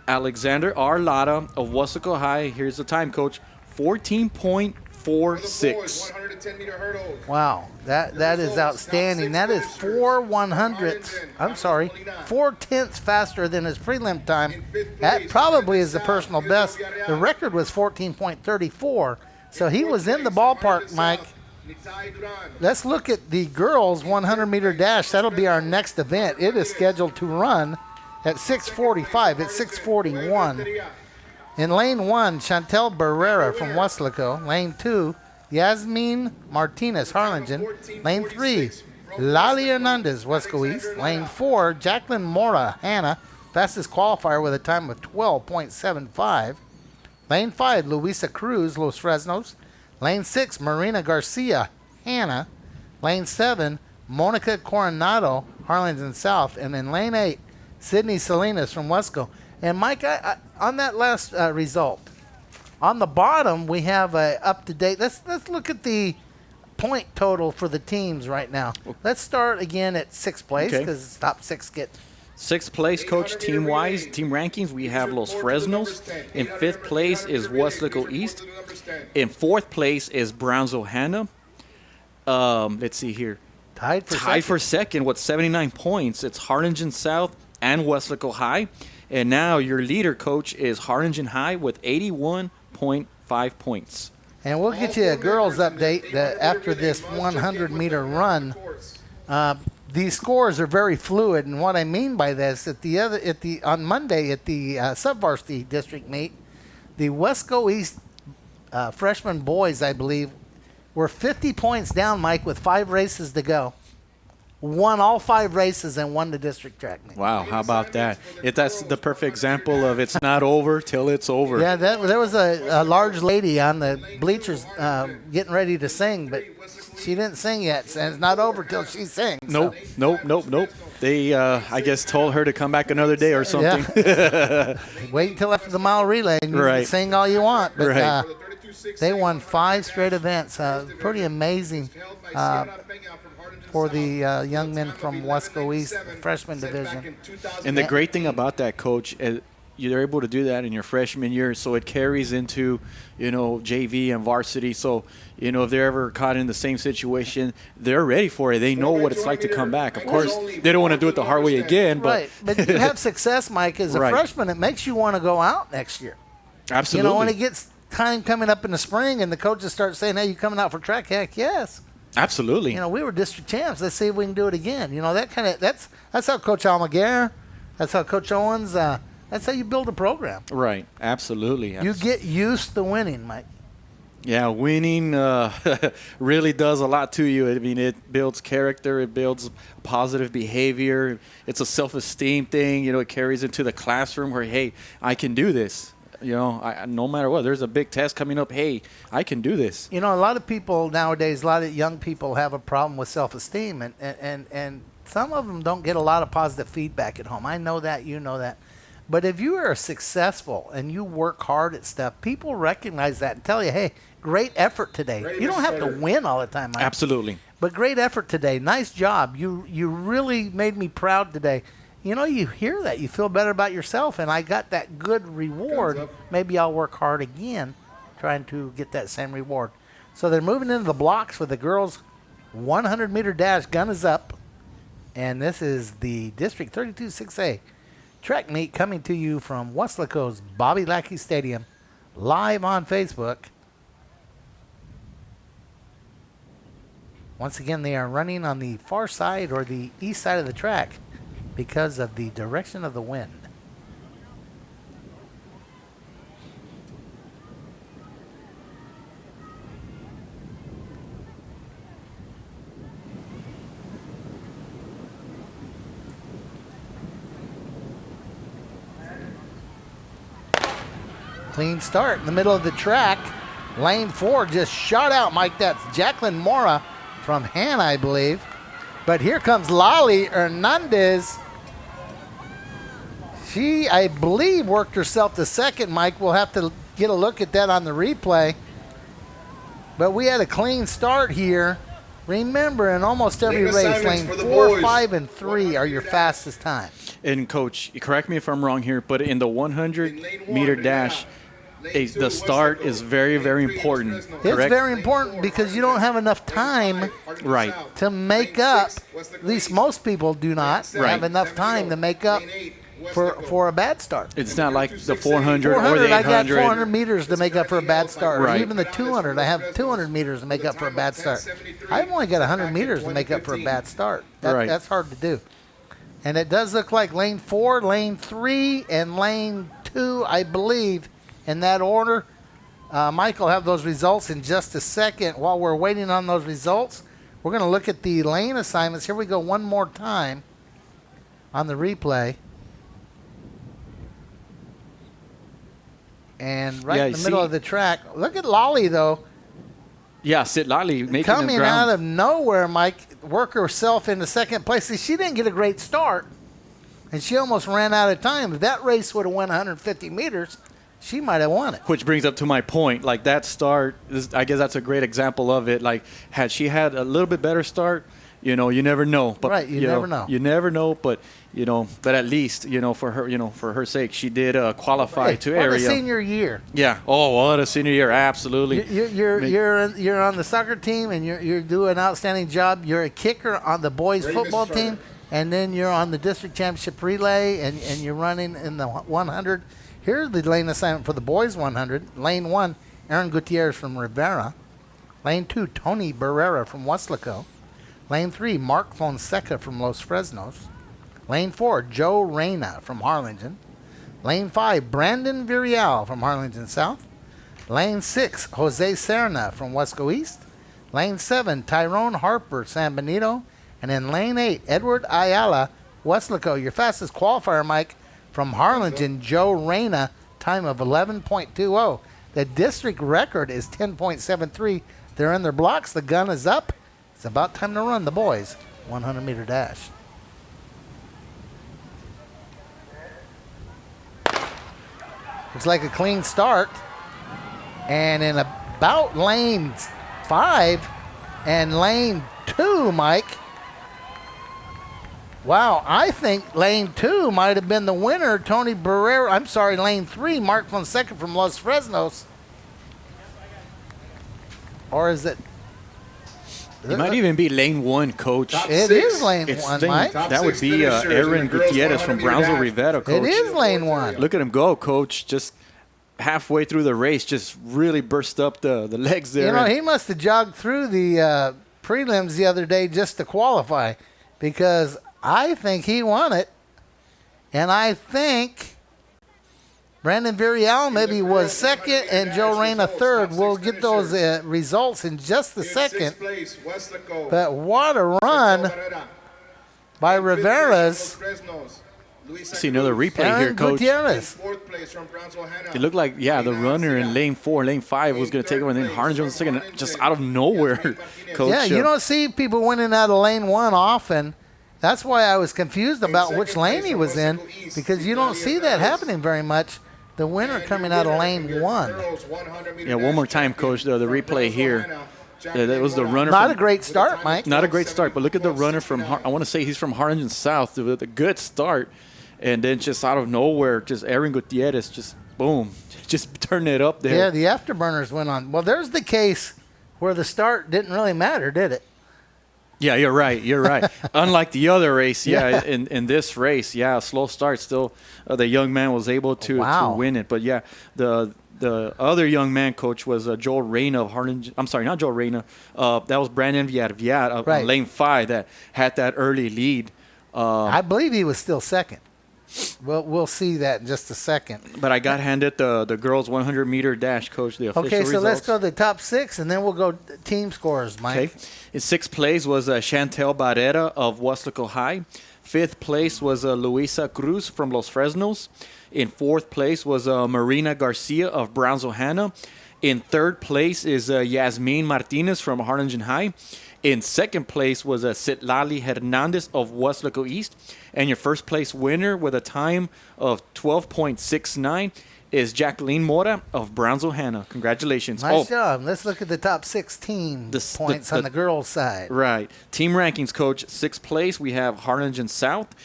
Alexander R. Lotta of Wesco High. Here's the time, Coach. 14.46. 110-meter hurdles. Wow, that is outstanding. That is 4/10 faster than his prelim time. That probably is the personal best. The record was 14.34, so he was in the ballpark, Mike. Let's look at the girls' 100-meter dash. That'll be our next event. It is scheduled to run at 6:45. It's 6:41. In lane 1, Chantel Barrera from Wesco. Lane 2, Yasmin Martinez, Harlingen. Lane 3, Lali Hernandez, Wesco East. Lane 4, Jacqueline Mora, Hannah, fastest qualifier with a time of 12.75. Lane 5, Luisa Cruz, Los Fresnos. Lane 6, Marina Garcia, Hannah. Lane 7, Monica Coronado, Harlingen South. And in lane 8, Sydney Salinas from Wesco. And Mike, on that last result, on the bottom we have a up-to-date. Let's look at the point total for the teams right now. Let's start again at 6th place because top 6 get. 6th place, Coach, team-wise, team rankings, we have Los Fresnos. In 5th place is Wesco East. In 4th place is Brownsville Hannah. Let's see here. Tied for second with 79 points. It's Harlingen South and Wesco High. And now your leader, Coach, is Harlingen High with 81.5 points. And we'll get you a girls' update after this 100-meter run. These scores are very fluid, and what I mean by this, on Monday at the sub-varsity district meet, the Wesco East freshman boys, I believe, were 50 points down, Mike, with 5 races to go. Won all 5 races and won the district track meet. Wow, how about that? That's the perfect example of it's not over till it's over. Yeah, there was a large lady on the bleachers getting ready to sing, but she didn't sing yet, and it's not over till she sings. Nope. They, I guess, told her to come back another day or something. Yeah. Wait until after the mile relay and you can sing all you want. But they won 5 straight events. Pretty amazing for the young men from Wesco East freshman division. And the great thing about that, Coach, you're able to do that in your freshman year, so it carries into, JV and varsity. So, if they're ever caught in the same situation, they're ready for it. They know what it's like to come back. Of course, they don't want to do it the hard way again. But right, but you have success, Mike, as a freshman. It makes you want to go out next year. Absolutely. When it gets time coming up in the spring and the coaches start saying, hey, you coming out for track? Heck, yes. Absolutely. We were district champs. Let's see if we can do it again. That's how Coach Almaguer, that's how Coach Owens, that's how you build a program. Right. Absolutely. You get used to winning, Mike. Yeah, winning really does a lot to you. I mean, it builds character. It builds positive behavior. It's a self-esteem thing. It carries into the classroom where, hey, I can do this. No matter what, there's a big test coming up. Hey, I can do this. A lot of people nowadays, a lot of young people have a problem with self-esteem, and some of them don't get a lot of positive feedback at home. I know that, you know that. But if you are successful and you work hard at stuff, people recognize that and tell you, hey, great effort today. Ready, You don't Mr. have to Starter. win all the time, Mike. Absolutely. But great effort today. Nice job. You really made me proud today. You know, you hear that. You feel better about yourself, and I got that good reward. Thumbs up. Maybe I'll work hard again trying to get that same reward. So they're moving into the blocks with the girls' 100-meter dash. Gun is up. And this is the District 32 6A track meet coming to you from Weslaco's Bobby Lackey Stadium, live on Facebook. Once again, they are running on the far side or the east side of the track because of the direction of the wind. Clean start in the middle of the track. Lane 4 just shot out, Mike. That's Jacqueline Mora from Han, I believe. But here comes Lali Hernandez. She, I believe, worked herself to second, Mike. We'll have to get a look at that on the replay. But we had a clean start here. Remember, in almost every Lane race, assignments lane for the 4, boys. 5, and 3 are your fastest times. And, Coach, correct me if I'm wrong here, but in the In lane 100-meter one, dash, Lane 2, the start Weslaco. is very, very Lane 3, important, Fresno. It's correct? very important because you don't have enough time Right. to make up. At least most people do not Right. have enough time to make up for a bad start. It's not like the 400 or 400, the I got 800. 400 meters to make up for a bad start. Or Right. even the 200, I have 200 meters to make up for a bad start. I've only got 100 meters to make up for a bad start. Right. That's hard to do. And it does look like lane 4, lane 3, and lane 2, I believe, in that order. Mike will have those results in just a second. While we're waiting on those results, we're going to look at the lane assignments. Here we go one more time on the replay. And right Yeah, in the you middle see- of the track. Look at Lolly, though. Yeah, Sid Lally making Coming the ground. out of nowhere, Mike, work herself into second place. See, she didn't get a great start, and she almost ran out of time. If that race would have went 150 meters, she might have won it. Which brings up to my point, like that start, I guess that's a great example of it. Like, had she had a little bit better start, you know, you never know. But, Right, you never know. You never know, but, but at least, for her sake, she did qualify Hey, to what area. a senior year. Yeah. Oh, what a senior year. Absolutely. You're on the soccer team, and you're doing an outstanding job. You're a kicker on the boys Ready, football Mr. team, Starter. and then you're on the district championship relay, and you're running in the 100. Here's the lane assignment for the boys 100. Lane 1, Aaron Gutierrez from Rivera. Lane 2, Tony Barrera from Weslaco. Lane 3, Mark Fonseca from Los Fresnos. Lane 4, Joe Reyna from Harlingen. Lane 5, Brandon Virial from Harlingen South. Lane 6, Jose Serna from Wesco East. Lane 7, Tyrone Harper, San Benito. And in Lane 8, Edward Ayala, Weslaco. Your fastest qualifier, Mike, from Harlingen, Joe Reyna, time of 11.20. The district record is 10.73. They're in their blocks. The gun is up. It's about time to run the boys' 100-meter dash. Looks like a clean start. And in about lane 5 and lane 2, Mike. Wow, I think lane 2 might have been the winner. Tony Barrera, I'm sorry, lane 3, Mark Fonseca from Los Fresnos. Or is it? It might even be lane 1, Coach. Top It six. is lane It's 1, lane- Mike. Top that would six be finishers in the Aaron girls' Gutierrez from 100-meter Brownsville dash. Rivera, It Coach. is lane 1. Look at him go, Coach. Just halfway through the race, just really burst up the legs there. You know, And- he must have jogged through the prelims the other day just to qualify, because I think he won it. And I think Brandon Virial maybe was second and Joe Reyna third. We'll get those results in just a In second. sixth place, Weslaco. But what a run Barrera. by In fifth place, Rivera's Los Fresnos, Luisa See another Cruz. replay here, Aaron Coach. In Gutierrez. fourth place from Brownsville, Hannah. It looked like, the runner in lane 4, lane 5 was going to take over, and then Harlingen was taking it just out of nowhere, Coach. Yeah, you don't see people winning out of lane 1 often. That's why I was confused about second which lane place he from was in, Wesco East, because you don't see that happening very much. The winner coming out of lane 1. Yeah, one more time, Coach, the replay here. That was the runner. Not a great start, Mike. Not a great start, but look at the runner from, I want to say he's from Harlingen South with a good start. And then just out of nowhere, just Aaron Gutierrez, just boom, just turned it up there. Yeah, the afterburners went on. Well, there's the case where the start didn't really matter, did it? Yeah, you're right. You're right. Unlike the other race, in this race, a slow start still, the young man was able to win it. But, yeah, the other young man, Coach, was Joel Reyna of Harlingen. I'm sorry, not Joel Reyna. That was Brandon Villarviat of lane 5 that had that early lead. I believe he was still second. We'll see that in just a second. But I got handed the girls 100-meter dash, Coach, the official results. Okay, so let's go to the top 6, and then we'll go team scores, Mike. Okay. In 6th place was Chantel Barrera of Weslaco High. 5th place was Luisa Cruz from Los Fresnos. In 4th place was Marina Garcia of Brownsville Hanna. In 3rd place is Yasmin Martinez from Harlingen High. In 2nd place was Citlali Hernandez of Weslaco East. And your first place winner with a time of 12.69 is Jacqueline Mora of Brownsville Hanna. Congratulations. Nice job. Let's look at the top 16 points on the girls' side. Right. Team rankings, Coach. 6th place, we have Harlingen South.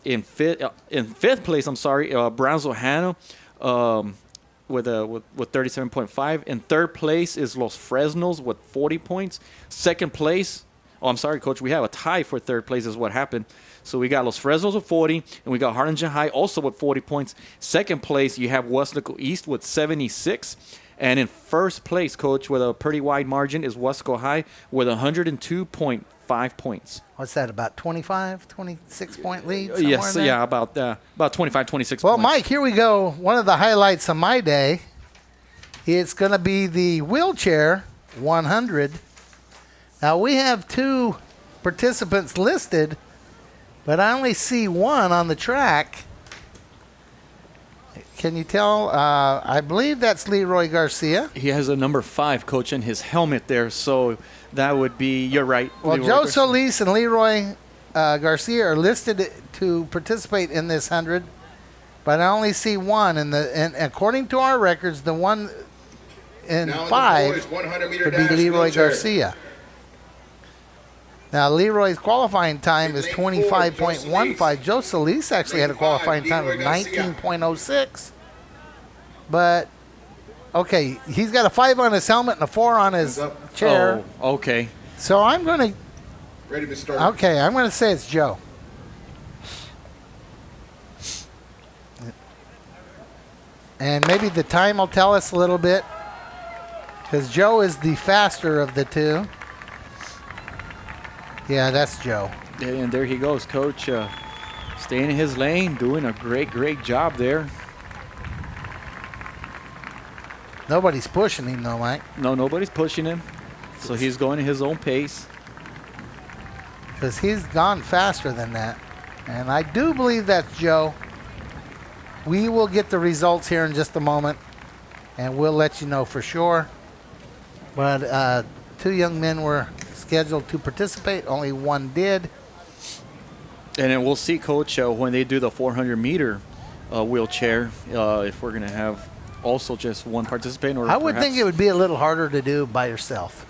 In fifth place, Brownsville Hanna with 37.5. In 3rd place is Los Fresnos with 40 points. 2nd place, Coach, we have a tie for 3rd place is what happened. So we got Los Fresnos with 40, and we got Harlingen High also with 40 points. 2nd place, you have Weslaco East with 76. And in 1st place, Coach, with a pretty wide margin is Weslaco High with 102.5 points. What's that, about 25, 26-point lead? Yes, about 25, 26 Well, points. Mike, here we go. One of the highlights of my day, it's going to be the wheelchair 100. Now, we have 2 participants listed, but I only see 1 on the track. Can you tell? I believe that's Leroy Garcia. He has a number 5, Coach, in his helmet there, so that would be, you're right. Well, Leroy Joe Garcia. Solis and Leroy Garcia are listed to participate in this 100, but I only see 1. And according to our records, the one in 5 would be Leroy Garcia. Now, Leroy's qualifying time is 25.15. Joe Solis actually had a qualifying time of 19.06. But, okay, he's got a 5 on his helmet and a 4 on his chair. Oh, okay. So I'm going to... Ready to start. Okay, I'm going to say it's Joe. And maybe the time will tell us a little bit, because Joe is the faster of the 2. Yeah, that's Joe. And there he goes, Coach, staying in his lane, doing a great job there. Nobody's pushing him, though, Mike. No, nobody's pushing him, so he's going at his own pace. Because he's gone faster than that. And I do believe that's Joe. We will get the results here in just a moment, and we'll let you know for sure. But 2 young men were scheduled to participate. Only 1 did. And then we'll see, Coach, when they do the 400-meter wheelchair, if we're going to have also just 1 participant. Or I would think it would be a little harder to do by yourself.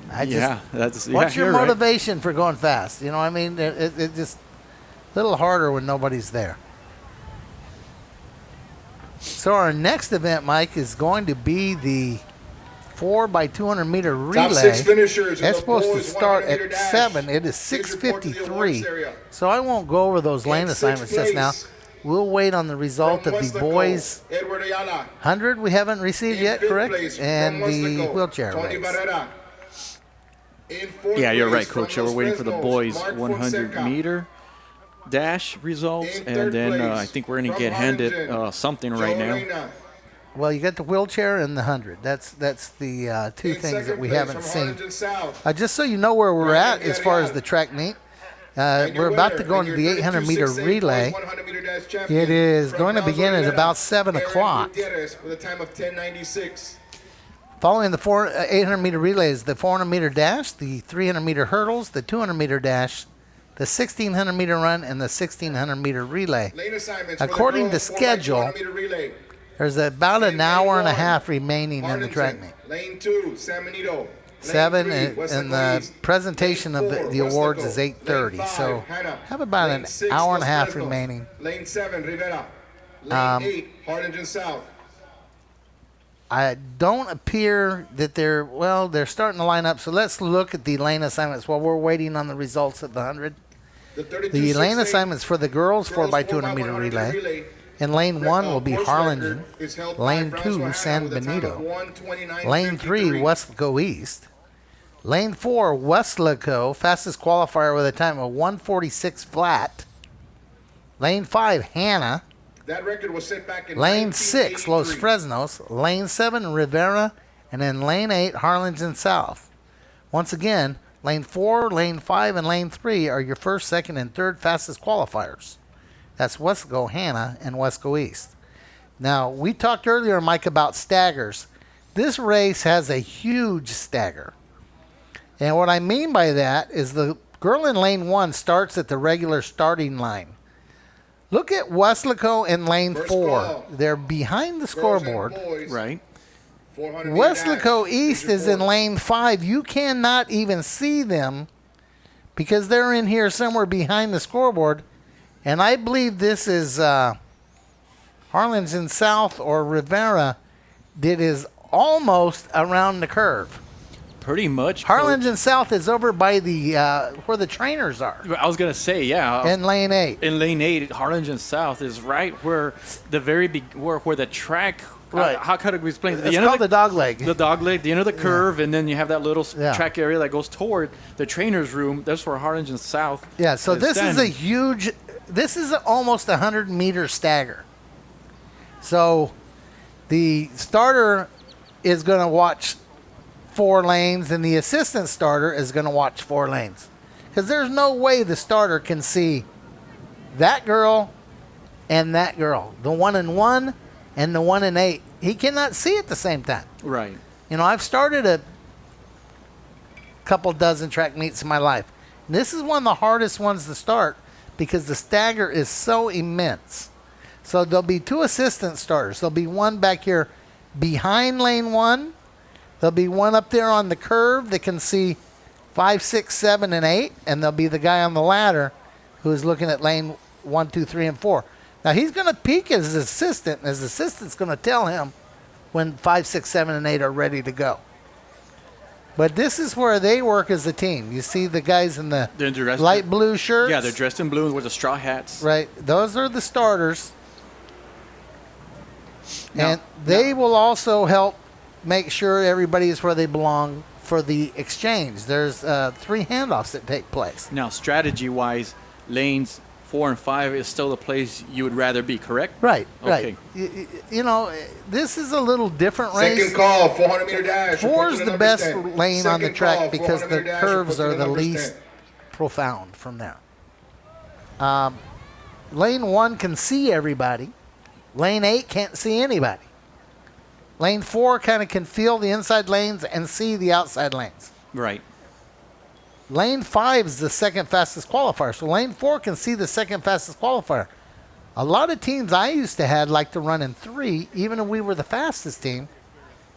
What's your motivation for going fast? You know what I mean? It's just a little harder when nobody's there. So our next event, Mike, is going to be the 4x200 meter relay. Top 6 finishers. That's supposed to start at 7. It is 6:53. So I won't go over those lane assignments just now. We'll wait on the result of the boys 100 we haven't received yet, correct? And the wheelchair race. Yeah, you're right, Coach. We're waiting for the boys 100-meter dash results, and then I think we're going to get handed something right now. Well, you got the wheelchair and the 100. That's the 2 things that we haven't seen. Just so you know where we're at as far as the track meet, we're about to go into the 800-meter relay. It is going to begin at about 7 o'clock. Following the 800-meter relay is the 400-meter dash, the 300-meter hurdles, the 200-meter dash, the 1,600 meter run, and the 1,600 meter relay. Lane assignments According for the to girls, 4x200 schedule, meter relay. there's about an Lane hour and a 1, half remaining in the track Harlingen. meet. Lane 2, San Benito. Lane 7 3, and Westlaco the East. presentation Lane of 4, the awards Westlaco. is 8:30. Lane 5, So Hannah. have about Lane an 6, hour and a Los half Fresnos. remaining. Lane 7, Rivera. Lane 8, Harlingen South. I don't appear that they're starting to line up. So let's look at the lane assignments while we're waiting on the results of the 100. The lane assignments for the girls 4x200 meter relay. In lane 1 will be Harlingen. Lane 2, San Benito. Lane 3, Westlaco East. Lane 4, Westlaco, fastest qualifier with a time of 1:46 flat. Lane 5, Hannah. That record was set back in Lane 6, Los 1983. Fresnos. Lane 7, Rivera. And then Lane 8, Harlingen South. Once again, Lane 4, Lane 5, and Lane 3 are your first, second, and third fastest qualifiers. That's Westlaco, Hannah, and Westlaco East. Now, we talked earlier, Mike, about staggers. This race has a huge stagger. And what I mean by that is the girl in Lane 1 starts at the regular starting line. Look at Westlaco in Lane First 4. call. They're behind the Girls and scoreboard. boys, Right. 400 meter Westlaco dash, East is is your in fourth. lane 5. You cannot even see them because they're in here somewhere behind the scoreboard. And I believe this is Harlingen South or Rivera that is almost around the curve. Pretty much. Harlingen South is over by the where the trainers are Coach. I was gonna say, yeah. in lane 8. In lane 8, Harlingen South is right where the where the track. Right. How could we explain it? It's called the dog leg. The dog leg, the end of the curve, and then you have that little Yeah. track area that goes toward the trainer's room. That's where Harlingen South. Yeah, so this is a standing. huge, this is almost a 100-meter stagger. So the starter is going to watch 4 lanes, and the assistant starter is going to watch 4 lanes. Because there's no way the starter can see that girl and that girl, the 1 in 1 and the 1 in 8. He cannot see at the same time. Right. You know, I've started a couple dozen track meets in my life. This is one of the hardest ones to start because the stagger is so immense. So there'll be 2 assistant starters. There'll be one back here behind lane 1. There'll be one up there on the curve that can see 5, 6, 7, and 8. And there'll be the guy on the ladder who is looking at lane 1, 2, 3, and 4. Now he's going to peek as his assistant, and his assistant's going to tell him when 5, 6, 7, and 8 are ready to go. But this is where they work as a team. You see the guys in the They're dressed- light blue shirts? Yeah, they're dressed in blue with the straw hats. Right. Those are the starters. Now- And they will also help make sure everybody is where they belong for the exchange. There's 3 handoffs that take place. Now, strategy-wise, lanes 4 and 5 is still the place you would rather be, correct? Right, Okay. right. You know, this is a little different race. Second call, 400 meter dash. 4 report is to the number best 10. lane on the Second track call, because 400 the meter dash, curves report are to the number least 10. profound from there. Lane 1 can see everybody. Lane 8 can't see anybody. Lane 4 kind of can feel the inside lanes and see the outside lanes. Right. Lane 5 is the second fastest qualifier, so lane 4 can see the second fastest qualifier. A lot of teams I used to have like to run in 3, even if we were the fastest team,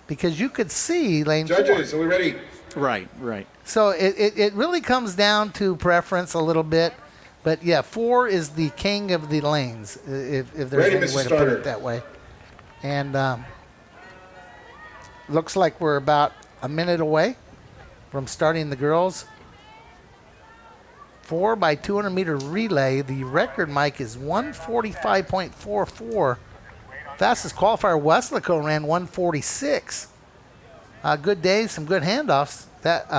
because you could see lane 4. Judges, are we ready? Right, right. So it really comes down to preference a little bit. But, yeah, 4 is the king of the lanes, if there's Ready, any Mr. way to put Starter. it that way. And looks like we're about a minute away from starting the girls' 4x200 meter relay. The record, Mike, is 145.44. Fastest qualifier, Westlaco, ran 146. Good day, some good handoffs. That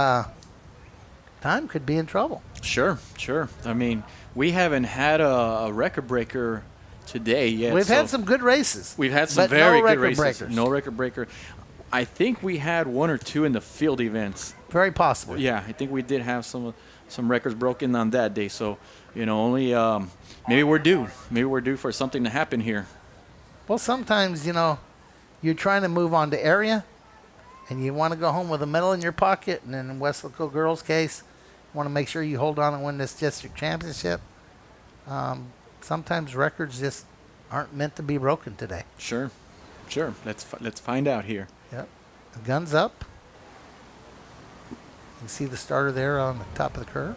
time could be in trouble. Sure, sure. I mean, we haven't had a record breaker today yet. We've so had some good races. We've had some but very no good record races. breakers. No record breaker. I think we had 1 or 2 in the field events. Very possible. Yeah, I think we did have some records broken on that day. So, you know, only maybe we're due. Maybe we're due for something to happen here. Well, sometimes, you know, you're trying to move on to area, and you want to go home with a medal in your pocket. And in Westlaco girls' case, Want to make sure you hold on and win this district championship. Sometimes records just aren't meant to be broken today. Sure. Let's find out here. Yep. The gun's up. You can see the starter there on the top of the curve.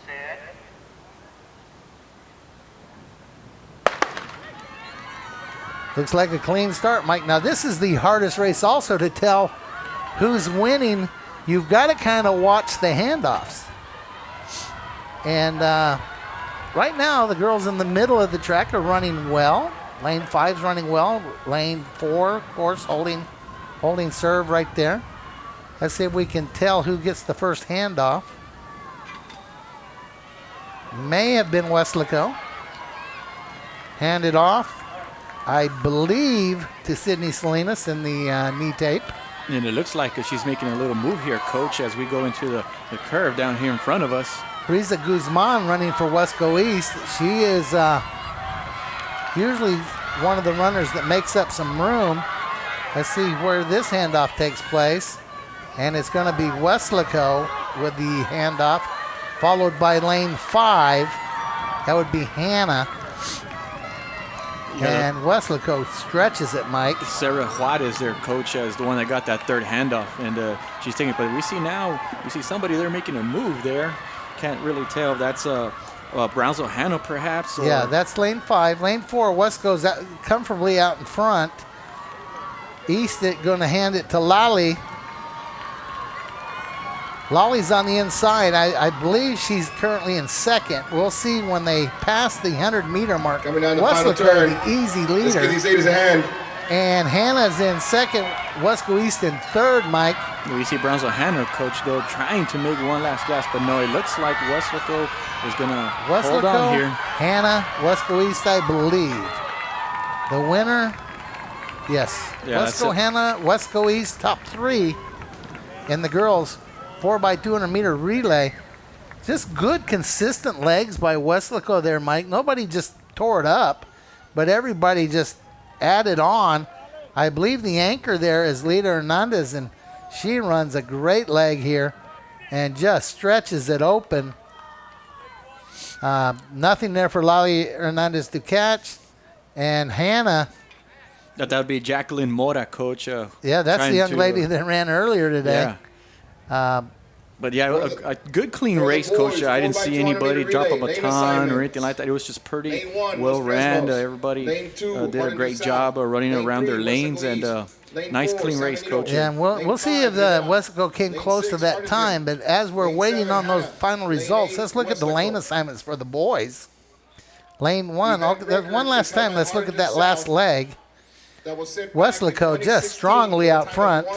Set. Looks like a clean start, Mike. Now, this is the hardest race also to tell who's winning. You've got to kind of watch the handoffs. And right now, the girls in the middle of the track are running well. Lane 5's running well. Lane 4, of course, holding serve right there. Let's see if we can tell who gets the first handoff. May have been Westlaco. Handed off, I believe, to Sydney Salinas in the knee tape. And it looks like she's making a little move here, Coach, as we go into the curve down here in front of us. Risa Guzman running for Wesco East. She is usually one of the runners that makes up some room. Let's see where this handoff takes place. And it's going to be Westlaco with the handoff, followed by lane 5. That would be Hannah. Yeah. And Westlaco stretches it, Mike. Sarah Juarez, their coach, is the one that got that third handoff, and she's taking it. But we see somebody there making a move there. Can't really tell if that's Brownsville Hannah, perhaps. Or Yeah, that's lane 5. Lane 4, Westco's comfortably out in front. East going to hand it to Lally. Lolly's on the inside. I believe she's currently in second. We'll see when they pass the 100-meter mark. Coming down the final Westlaco, turn. the easy Let's give leader. these ladies a hand. And Hannah's in second. Wesco East in third, Mike. we see Brownsville Hannah, Coach, though, trying to make one last gasp, but no, it looks like Westlaco is going to hold on here. Hannah, Wesco East, I believe. The winner, yes. Yeah, that's Wesco it. Hannah, Wesco East, top 3 in the girls' 4x200-meter relay. Just good, consistent legs by Westlaco there, Mike. Nobody just tore it up, but everybody just added on. I believe the anchor there is Lita Hernandez, and she runs a great leg here and just stretches it open. Nothing there for Lali Hernandez to catch. And Hannah, That would be Jacqueline Mora, Coach. yeah, that's trying the young to, lady that ran earlier today. Yeah. But yeah, a good clean race, Coach. I didn't see anybody drop a baton or anything like that. It was just pretty well ran. Everybody did a great job running around their lanes, and nice clean race, Coach. Yeah, and we'll see if Westlaco came close to that time. But as we're waiting on those final results, let's look at the lane assignments for the boys. Lane 1, there's one last time. Let's look at that last leg. Westlaco just strongly out front.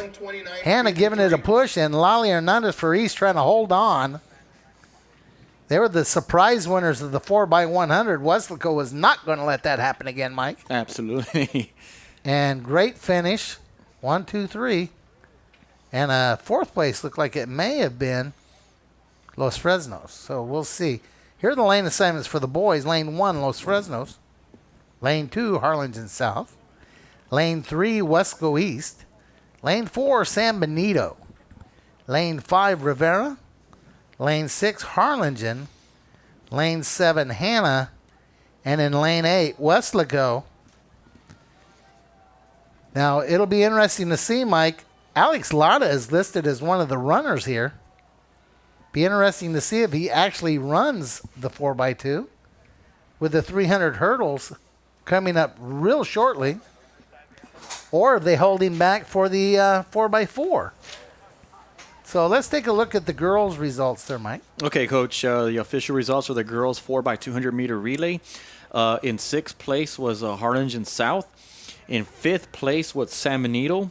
Hannah giving it a push, and Lali Hernandez for East trying to hold on. They were the surprise winners of the 4x100. Westlaco was not going to let that happen again, Mike. Absolutely. And great finish. 1, 2, 3. And fourth place looked like it may have been Los Fresnos. So we'll see. Here are the lane assignments for the boys. Lane 1, Los Fresnos. Lane 2, Harlingen South. Lane 3, Wesco East. Lane 4, San Benito. Lane 5, Rivera. Lane 6, Harlingen. Lane 7, Hannah. And in Lane 8, Westlaco. Now, it'll be interesting to see, Mike. Alex Lada is listed as one of the runners here. Be interesting to see if he actually runs the 4x2 with the 300 hurdles coming up real shortly, or if they hold him back for the 4x4. So let's take a look at the girls' results there, Mike. Okay, Coach. The official results for the girls' 4x200-meter relay. In sixth place was Harlingen South. In fifth place was San Benito.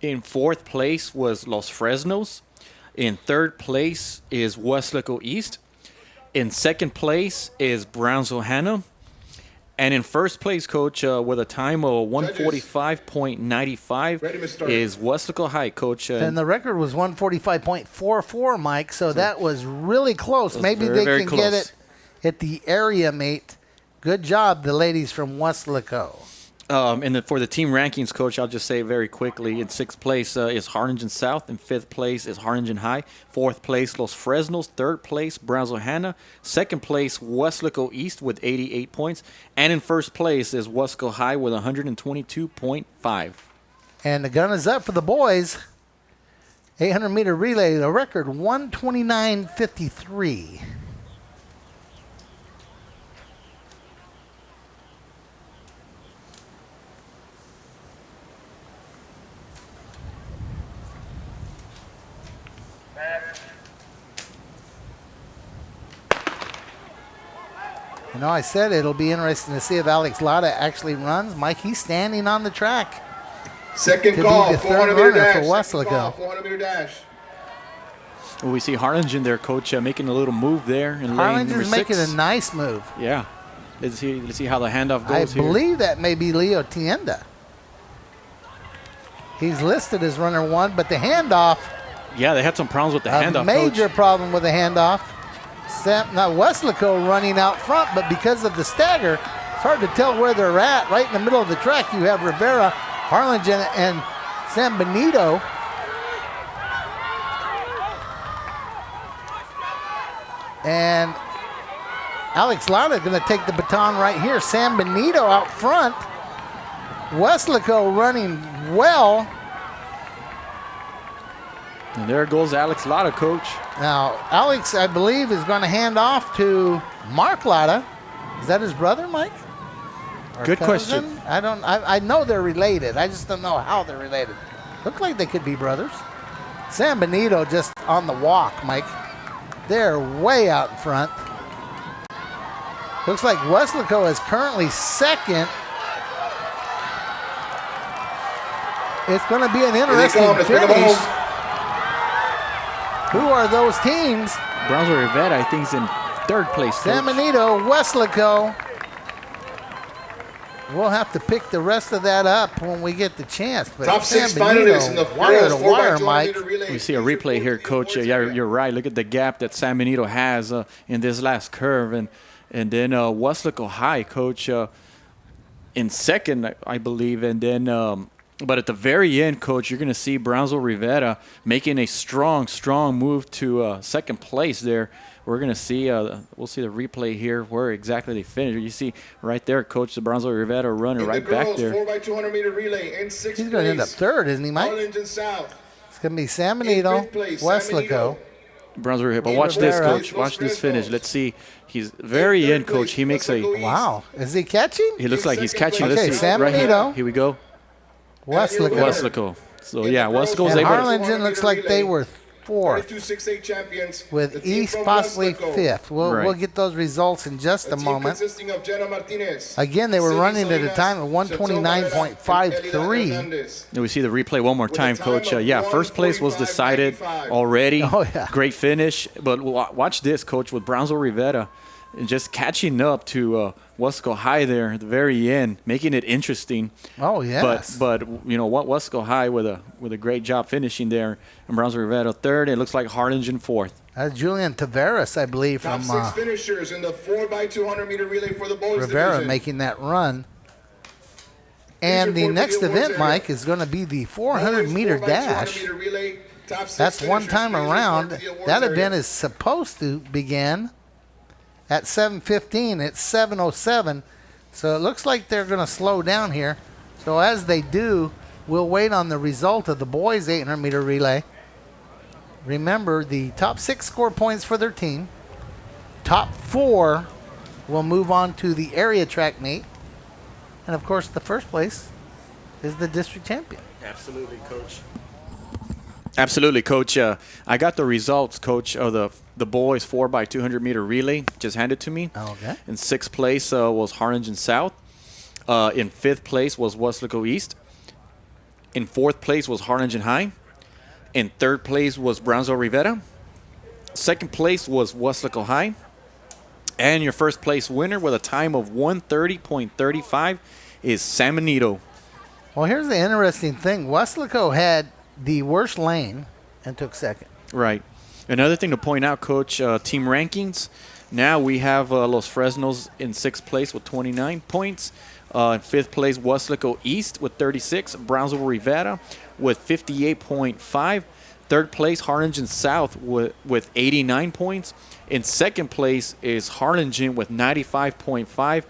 In fourth place was Los Fresnos. In third place is Westlaco East. In second place is Brownsville Hannah. And in first place, Coach, with a time of 145.95 is Westlaco High, Coach. And the record was 145.44, Mike, so that was really close. Maybe very, they very can close. get it at the area, mate. Good job, the ladies from Westlaco. And for the team rankings, Coach, I'll just say very quickly. In 6th place is Harlingen South. In 5th place is Harlingen High. 4th place, Los Fresnos. 3rd place, Brownsville Hanna. 2nd place, Weslaco East with 88 points. And in 1st place is Wesco High with 122.5. And the gun is up for the boys. 800-meter relay, the record 129.53. You know, I said it'll be interesting to see if Alex Lada actually runs. Mike, he's standing on the track. Second to call, be the third 400-meter runner dash. for Second call, Weslaco. 400-meter dash. Well, we see Harlingen there, Coach, making a little move there in lane number 6. Harlingen's making a nice move. Yeah. Let's see how the handoff I goes here. believe that may be Leo Tienda. He's listed as runner 1, but the handoff, Yeah, they had some problems with the handoff, a major Coach. problem with the handoff. Now Weslaco running out front, but because of the stagger, it's hard to tell where they're at. Right in the middle of the track, you have Rivera, Harlingen, and San Benito. And Alex Lada going to take the baton right here. San Benito out front. Weslaco running well. And there goes Alex Lada, Coach. Now, Alex, I believe, is going to hand off to Mark Lada. Is that his brother, Mike? Or Good cousin? question. I know they're related. I just don't know how they're related. Look like they could be brothers. San Benito just on the walk, Mike. They're way out in front. Looks like Weslaco is currently second. It's going to be an interesting finish. Who are those teams? Brownsville Rivera, I think, is in 3rd place, Coach. San Benito, Weslaco. We'll have to pick the rest of that up when we get the chance. But Top San 6 Benito, finalists in the wire to girls wire, 4x200 Mike. meter relay. We see a replay here, Coach. Yeah, you're right. Look at the gap that San Benito has in this last curve. And then Weslaco High, Coach, in 2nd, I believe. And then but at the very end, Coach, you're going to see Brownsville Rivera making a strong move to 2nd place there. We're going to see, we'll see the replay here where exactly they finished. You see right there, Coach, the Brownsville Rivera running right back there. 4x200 meter relay in 6th He's going to end up 3rd, isn't he, Mike? Harlingen South. It's going to be San Benito, 5th place, Weslaco. Brownsville Rivera. But watch this, Rivera. Coach. Watch this finish. Let's see. He's very in, Coach. He makes a. Wow. Is he catching? He looks like he's catching. Okay, Let's see. San Right Benito. here. Here we go. Weslaco. Weslaco. So yeah, Weslaco's And able. Harlingen looks like they were 4th, 42.68 champions. with The team East from possibly Weslaco. 5th. We'll Right. get those results in just The a team moment. consisting of Jenna Martinez, Again, they were Cindy running at a Salinas, time of Chantel Valera, 129.53. and Elida Hernandez. And we see the replay one more With a time, time Coach. of Yeah, 1st place was decided 1:45.95. already. Oh, yeah. Great finish. But watch this, Coach, with Brownsville Rivera and just catching up to Wesco High there at the very end, making it interesting. Oh, yes. But you know what, Wesco High with a great job finishing there, and Brownsville Rivera 3rd. It looks like Harlingen 4th. That's Julian Tavares, I believe, Top from 6 finishers in the 4x200 meter relay for the boys Rivera division. making that run. And the report to next the awards event, area. Mike, is going to be the Boys 400-meter 4x200 dash. meter relay, top 6 That's one finishers. time Please around. report to the awards That area. event is supposed to begin at 7:15. It's 7:07. So it looks like they're going to slow down here. So as they do, we'll wait on the result of the boys' 800-meter relay. Remember, the top 6 score points for their team. Top 4 will move on to the area track meet. And, of course, the first place is the district champion. Absolutely, Coach. Absolutely, Coach. I got the results, Coach, of the boys 4x200 meter relay. Just handed to me. Okay. In 6th place was Harlingen South. In 5th place was Weslaco East. In 4th place was Harlingen High. In 3rd place was Brownsville Rivera. 2nd place was Weslaco High. And your 1st place winner with a time of 1:30.35 is San Benito. Well, here's the interesting thing. Weslaco had the worst lane and took 2nd. Right. Another thing to point out, Coach, team rankings. Now we have Los Fresnos in 6th place with 29 points. In fifth place, Weslaco East with 36. Brownsville Rivera with 58.5. Third place, Harlingen South with 89 points. In second place is Harlingen with 95.5.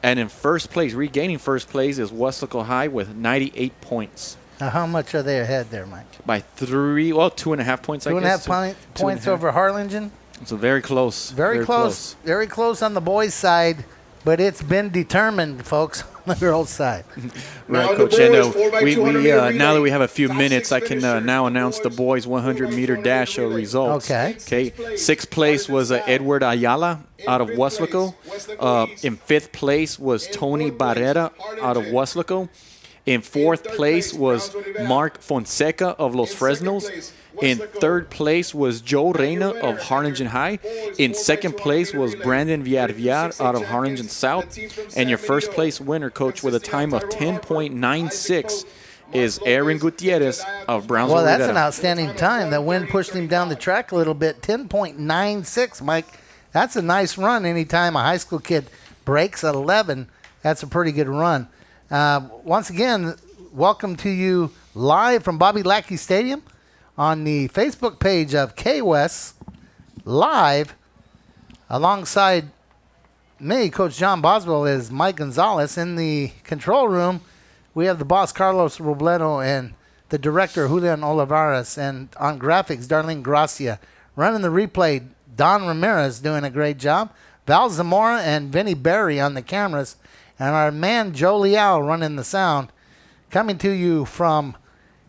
And in first place, regaining first place, is Weslaco High with 98 points. Now, how much are they ahead there, Mike? By 2.5 points, I guess. 2.5 points over Harlingen? So very close. Very close. Very close on the boys' side, but it's been determined, folks, on the girls' side. Right, Coach. And now that we have a few minutes, I can now announce the boys' 100-meter dash results. Okay. Sixth place was Edward Ayala out of Weslaco. In fifth place was Tony Barrera out of Weslaco. In fourth place was Mark Fonseca of Los Fresnos. In third place was Joe Reina of Harlingen High. In second place was Brandon Villarviar out of Harlingen South. And your first place winner, Coach, with a time of 10.96 is Aaron Gutierrez of Brownsville. Well, that's Rivera. an outstanding time. The wind pushed him down the track a little bit. 10.96, Mike. That's a nice run. Anytime a high school kid breaks 11, that's a pretty good run. Once again, welcome to you live from Bobby Lackey Stadium on the Facebook page of K-West Live. Alongside me, Coach John Boswell, is Mike Gonzalez. In the control room, we have the boss, Carlos Robledo, and the director, Julian Olivares, and on graphics, Darlene Gracia. Running the replay, Don Ramirez doing a great job. Val Zamora and Vinny Berry on the cameras. And our man, Joe Leal, running the sound. Coming to you from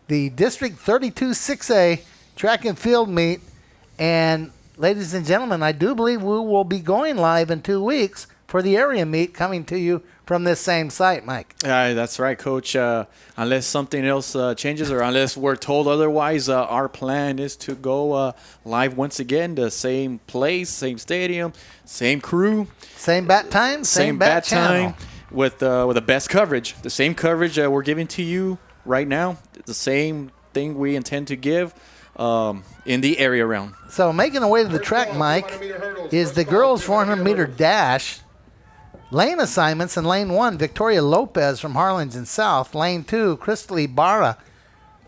the District 32 6A track and field meet. And ladies and gentlemen, I do believe we will be going live in 2 weeks for the area meet, coming to you from this same site, Mike. That's right, Coach. Unless something else changes or unless we're told otherwise, our plan is to go live once again, the same place, same stadium, same crew. Same bat time, same bat channel. With the best coverage. The same coverage we're giving to you right now. The same thing we intend to give in the area round. So making the way to the track, Mike, is the girls' 400-meter dash. Lane assignments in lane 1, Victoria Lopez from Harlingen South. Lane 2, Crystal Ibarra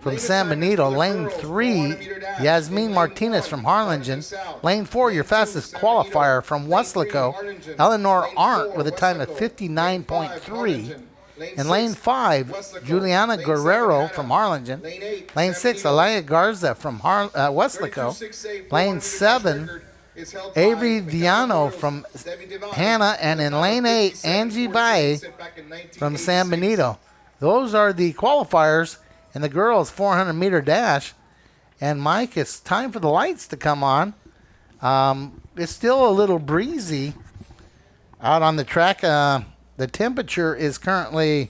from San Benito. Lane 3, Yasmin Martinez from Harlingen. Lane 4, your fastest qualifier from Weslaco, Eleanor Arndt with a time of 59.3. In lane 5, Juliana Guerrero from Harlingen. Lane 6, Alaya Garza from Weslaco. Lane 7, Avery Viano from Hannah. And in lane 8, Angie Valle from San Benito. Those are the qualifiers in the girls' 400-meter dash. And, Mike, it's time for the lights to come on. It's still a little breezy out on the track. The temperature is currently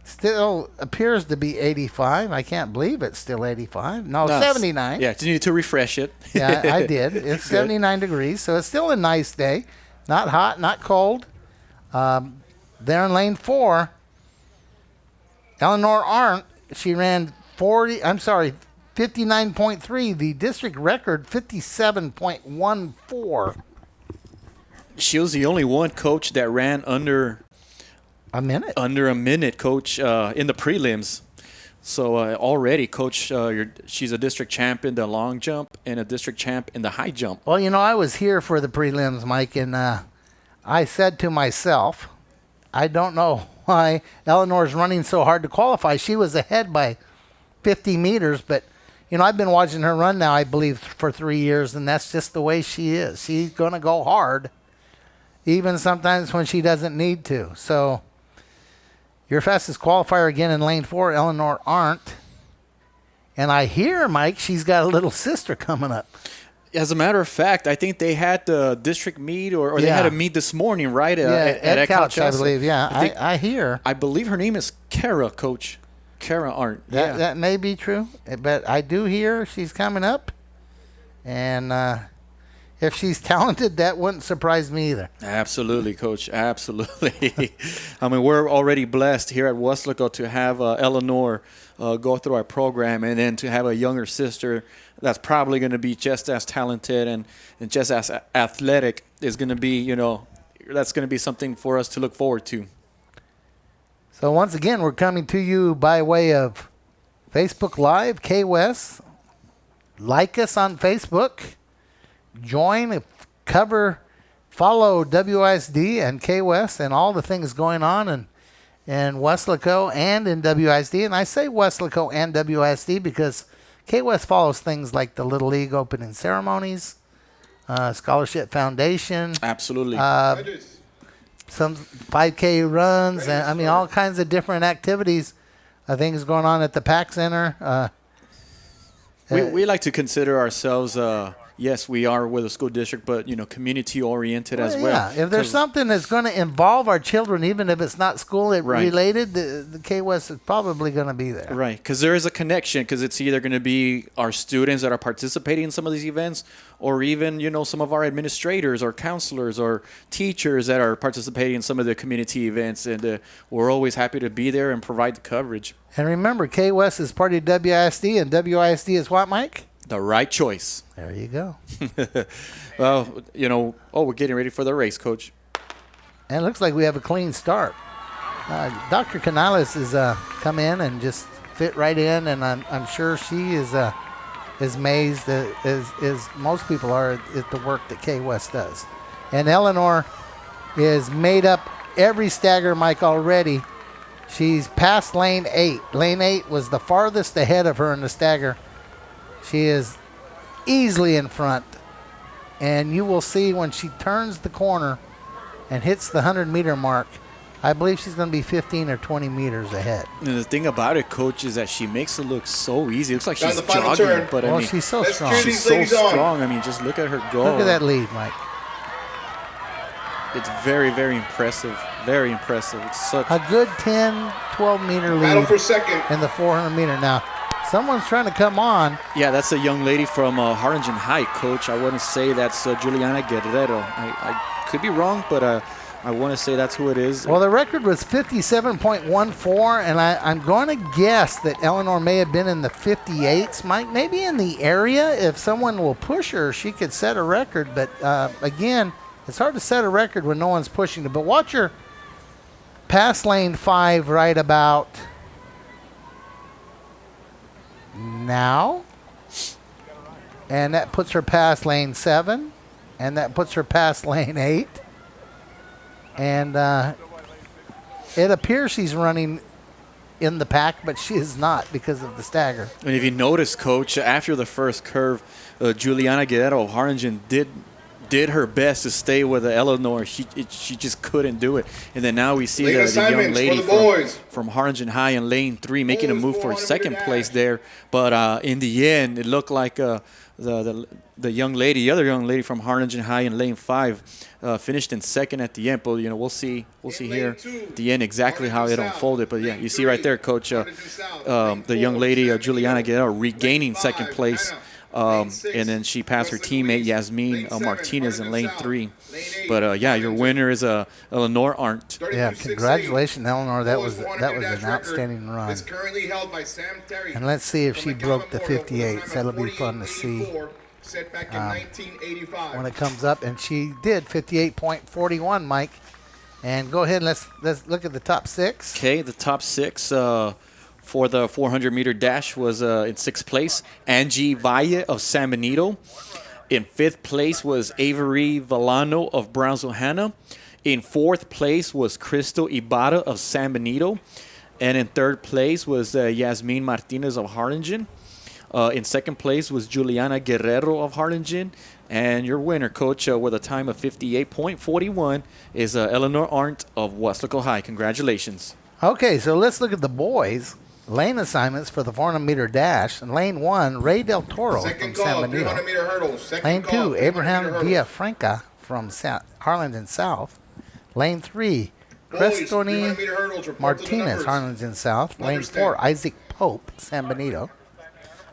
still appears to be 85. I can't believe it's still 85. No, 79. Yeah, just need to refresh it. Yeah, I did. It's 79 degrees, so it's still a nice day. Not hot, not cold. There in lane 4, Eleanor Arndt, she ran 59.3. The district record, 57.14. She was the only one, Coach, that ran under a minute. Coach, in the prelims. So already, Coach, she's a district champ in the long jump and a district champ in the high jump. Well, you know, I was here for the prelims, Mike, and I said to myself, I don't know why Eleanor's running so hard to qualify. She was ahead by 50 meters, but, you know, I've been watching her run now, I believe, for 3 years, and that's just the way she is. She's going to go hard, even sometimes when she doesn't need to. So your fastest qualifier again in lane 4, Eleanor Arndt. And I hear, Mike, she's got a little sister coming up. As a matter of fact, I think they had the district meet or they had a meet this morning, right? At Couch, I believe. Yeah, I hear. I believe her name is Kara, Coach. Kara Arndt. That may be true, but I do hear she's coming up. And if she's talented, that wouldn't surprise me either. Absolutely, Coach. Absolutely. I mean, we're already blessed here at Weslaco to have Eleanor go through our program and then to have a younger sister that's probably going to be just as talented and just as athletic is going to be, you know, that's going to be something for us to look forward to. So once again, we're coming to you by way of Facebook Live, K-West. Like us on Facebook. Join, cover, follow WISD and K-West and all the things going on in Weslaco and in WISD. And I say Weslaco and WISD because K-West follows things like the Little League opening ceremonies, Scholarship Foundation. Absolutely. Some 5K runs, and I mean all kinds of different activities. Things going on at the PAC Center. We like to consider ourselves, yes, we are with a school district, but community oriented as well. Yeah, if there's something that's going to involve our children, even if it's not school related, the K-West is probably going to be there. Right, because there is a connection, because it's either going to be our students that are participating in some of these events, or even some of our administrators or counselors or teachers that are participating in some of the community events, and we're always happy to be there and provide the coverage. And remember, K-West is part of WISD, and WISD is what, Mike? The right choice. There you go. Well, we're getting ready for the race, Coach. And it looks like we have a clean start. Dr. Canales has come in and just fit right in, and I'm sure she is amazed, as most people are, at the work that K-West does. And Eleanor is made up every stagger, Mike, already. She's past lane 8. Lane 8 was the farthest ahead of her in the stagger. She is easily in front. And you will see when she turns the corner and hits the 100-meter mark, I believe she's going to be 15 or 20 meters ahead. And the thing about it, Coach, is that she makes it look so easy. It looks like she's final jogging, turn. but She's so strong. she's so strong. I mean, just look at her go. Look at that lead, Mike. It's very, very impressive. Very impressive. It's such A good 10, 12-meter Battle lead for second. in the 400-meter. Now, someone's trying to come on. Yeah, that's a young lady from Harlingen High, Coach. I wouldn't say that's Juliana Guerrero. I could be wrong, but I want to say that's who it is. Well, the record was 57.14, and I'm going to guess that Eleanor may have been in the 58s, Mike. Maybe in the area. If someone will push her, she could set a record. But, again, it's hard to set a record when no one's pushing it. But watch her pass lane 5 right about now. And that puts her past lane 7. And that puts her past lane 8. And it appears she's running in the pack, but she is not because of the stagger. And if you notice, Coach, after the first curve, Juliana Guerrero of Harlingen did her best to stay with Eleanor. She just couldn't do it. And then now we see the young lady from Harlingen High in lane 3 making a move for second place there. But in the end, it looked like the young lady, the other young lady from Harlingen High in lane 5 finished in second at the end. But we'll see here at the end exactly how it unfolded. But yeah, you see right there, Coach, the young lady Juliana Guerrero regaining second place. And then she passed her teammate Yasmin Martinez in lane 3. But yeah, your winner is Eleanor Arndt. Yeah, congratulations, Eleanor. That was an outstanding run. And let's see if she broke the 58s. That'll be fun to see when it comes up. And she did 58.41, Mike. And go ahead and let's look at the top 6. Okay, the top 6. For the 400-meter dash was in 6th place, Angie Valle of San Benito. In 5th place was Avery Villano of Brownsville Hanna. In 4th place was Crystal Ibarra of San Benito. And in 3rd place was Yasmin Martinez of Harlingen. In 2nd place was Juliana Guerrero of Harlingen. And your winner, Coach, with a time of 58.41 is Eleanor Arndt of Weslaco High. Congratulations. Okay, so let's look at the boys. Lane assignments for the 400-meter dash. In lane 1, Ray Del Toro from San Benito. Lane 2, Abraham Villafranca from Harlingen South. Lane 3, Crestoni Martinez, Harlingen South. Lane 4, Isaac Pope, San Benito.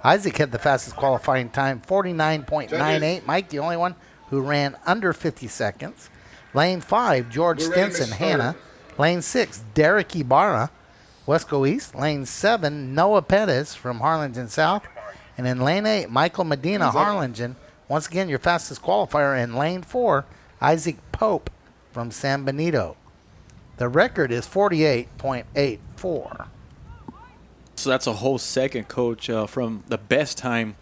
Isaac had the fastest qualifying time, 49.98. Mike, the only one who ran under 50 seconds. Lane 5, George Stinson, Hannah. Lane 6, Derek Ibarra, Wesco East. Lane 7, Noah Pettis from Harlingen South. And in lane 8, Michael Medina, Harlingen. Once again, your fastest qualifier in lane 4, Isaac Pope from San Benito. The record is 48.84. So that's a whole second, Coach, from the best time,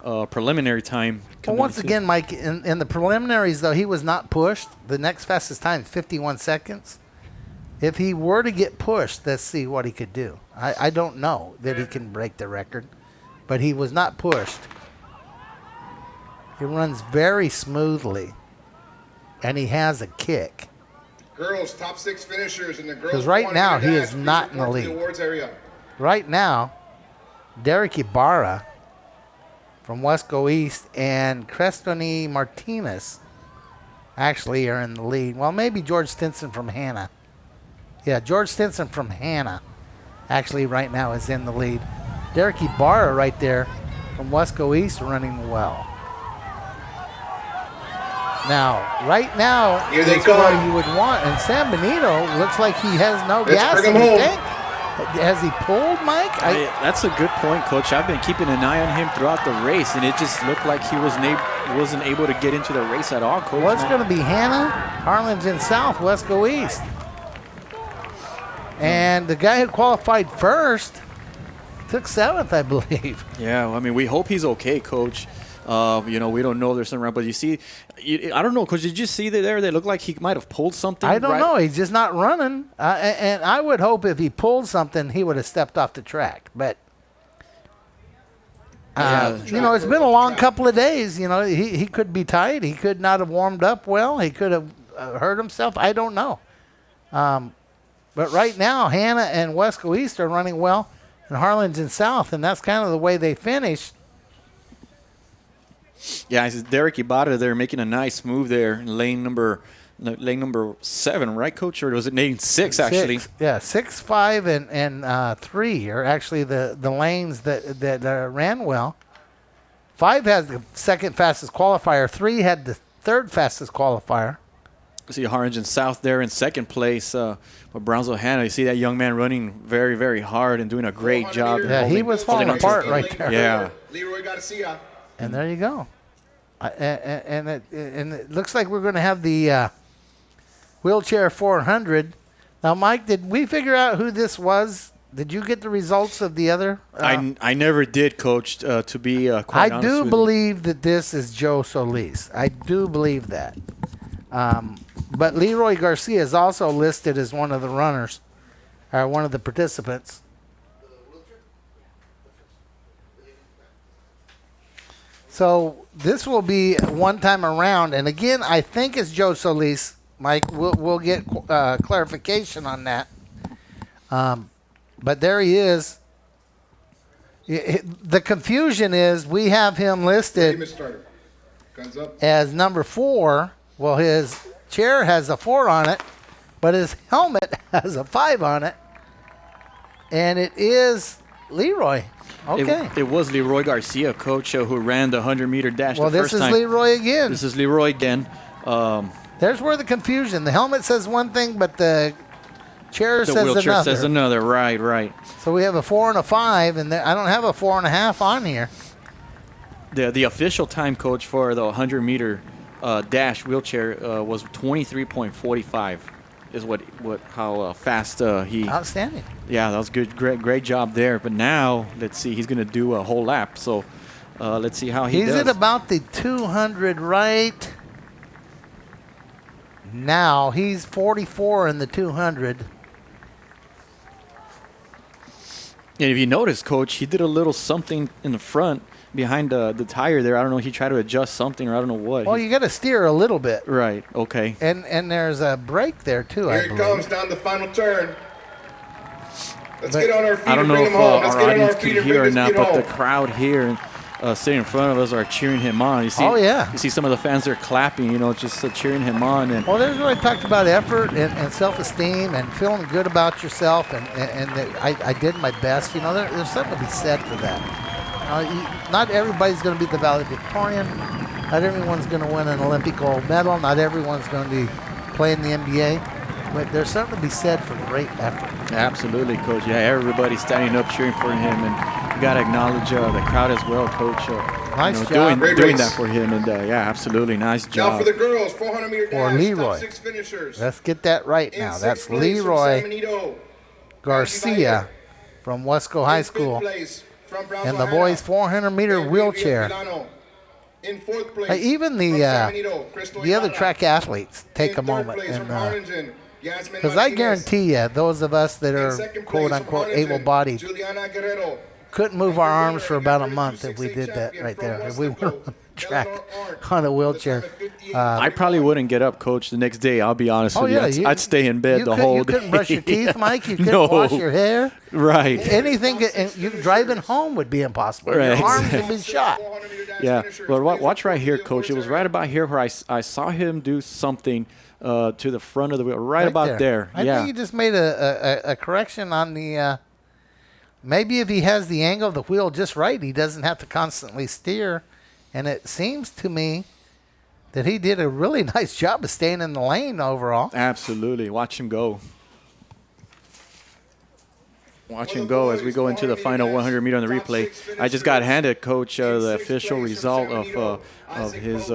preliminary time. Well, once again, Mike, in the preliminaries, though, he was not pushed. The next fastest time is 51 seconds. If he were to get pushed, let's see what he could do. I don't know that he can break the record, but he was not pushed. He runs very smoothly, and he has a kick. Girls, top 6 finishers in the girls. 'Cause right now, he is dash, not in the report to lead. awards area. Right now, Derek Ibarra from Wesco East and Crestoni Martinez actually are in the lead. Well, maybe George Stinson from Hanna. Yeah, George Stinson from Hanna actually right now is in the lead. Derek Ibarra right there from Wesco East running well. Now, right now Here they is where come. you would want. And San Benito looks like he has no Let's gas bring in him the home. tank. Has he pulled, Mike? That's a good point, Coach. I've been keeping an eye on him throughout the race, and it just looked like he wasn't able to get into the race at all, Coach. Well, it's going to be Hanna, Harlingen South, Wesco East. And the guy who qualified first took 7th, I believe. Yeah, well, I mean, we hope he's okay, Coach. We don't know there's something wrong, but you see, I don't know, Coach. Did you see that there? They look like he might have pulled something. I don't right? know. He's just not running. And I would hope if he pulled something, he would have stepped off the track. But, it's been a long couple of days. He could be tight. He could not have warmed up well. He could have hurt himself. I don't know. But right now, Hanna and Wesco East are running well, and Harlingen South, and that's kind of the way they finished. Yeah, it's Derek Ibarra there making a nice move there in lane number 7, right, Coach? Or was it lane 6, actually? 6, 5, and 3 are actually the lanes that ran well. 5 has the second fastest qualifier. 3 had the third fastest qualifier. See Harlingen South there in second place with Brownsville Hanna. You see that young man running very, very hard and doing a great job. Yeah, he was falling apart right there. Yeah. Leroy Garcia. And there you go. And it looks like we're going to have the wheelchair 400. Now, Mike, did we figure out who this was? Did you get the results of the other? I never did, Coach, to be quite honest I do with believe that this is Joe Solis. I do believe that. But Leroy Garcia is also listed as one of the runners, or one of the participants. So this will be one time around, and again, I think it's Joe Solis. Mike, we'll get clarification on that. But there he is. The confusion is we have him listed Guns up. as number 4. Well, his chair has a 4 on it, but his helmet has a 5 on it, and it is Leroy. Okay. It was Leroy Garcia, Coach, who ran the 100-meter dash Well, the first this is time. Leroy again. This is Leroy again. There's where the confusion. The helmet says one thing, but the chair The says wheelchair another. says another. Right. So we have a 4 and a 5, and I don't have a 4.5 on here. The official time, Coach, for the 100-meter dash wheelchair was 23.45 is how fast he. Outstanding. Yeah, that was good. Great job there. But now let's see, he's going to do a whole lap. So let's see how he does. He's at about the 200 right now. He's 44 in the 200. And if you notice, Coach, he did a little something in the front behind the tire there. I don't know. He tried to adjust something, or I don't know what. Well, you got to steer a little bit. Right. Okay. And there's a brake there, too, I Here it believe. comes down the final turn. Let's get on our feet I don't and know bring if him home. Let's our get on our audience feet can and hear or bring not, this kid but the home. crowd here sitting in front of us are cheering him on. You see, Oh, yeah. You see some of the fans there clapping, just cheering him on. And Well, there's where I talked about effort and self-esteem and feeling good about yourself, and that I did my best. There's something to be said for that. Not everybody's going to be the valedictorian. Not everyone's going to win an Olympic gold medal. Not everyone's going to be playing the NBA. But there's something to be said for great effort. absolutely, Coach. Yeah, everybody's standing up cheering for him, and you got to acknowledge the crowd as well, Coach. Nice job. doing that for him. And yeah, absolutely nice Now job. for the girls, 400-meter For dash, Leroy. top 6 finishers. Let's get that right In now. sixth That's place from Leroy San Benito, Garcia from Wesco High in fifth School place from in Brownsville, the boys' Hannah, 400-meter Henry wheelchair. Villalano. In fourth place, Even from San the Benito, Crystal other Ibarra. track athletes take In a third moment, place and from Harlingen, Yasmin because I Martinez. guarantee you, those of us that In are second place quote from unquote Harlingen, able-bodied Juliana Guerrero. couldn't move And our the arms winner for in about a the month if we 32-6A did that champion right from there. If we Wesco, were on the track Eleanor Arndt, on a with wheelchair. time of 58. I probably wouldn't get up, Coach, the next day. I'll be honest Oh with you. yeah, I'd stay in bed the whole You day. couldn't brush your teeth, Mike. You couldn't No. wash your hair. Right. Anything. And you driving home would be impossible. Your Right, arms would be shot. 400-meter dash Yeah, finishers, but please watch right report here, to the Coach. It was boys' right area. about here where I saw him do something to the front of the wheel, right about there. I Yeah, think he just made a correction on the. Maybe if he has the angle of the wheel just right, he doesn't have to constantly steer. And it seems to me that he did a really nice job of staying in the lane overall. absolutely. Watch him go. Watch him go as we go into the final 100 meter on the replay. I just got handed, Coach, the official result of his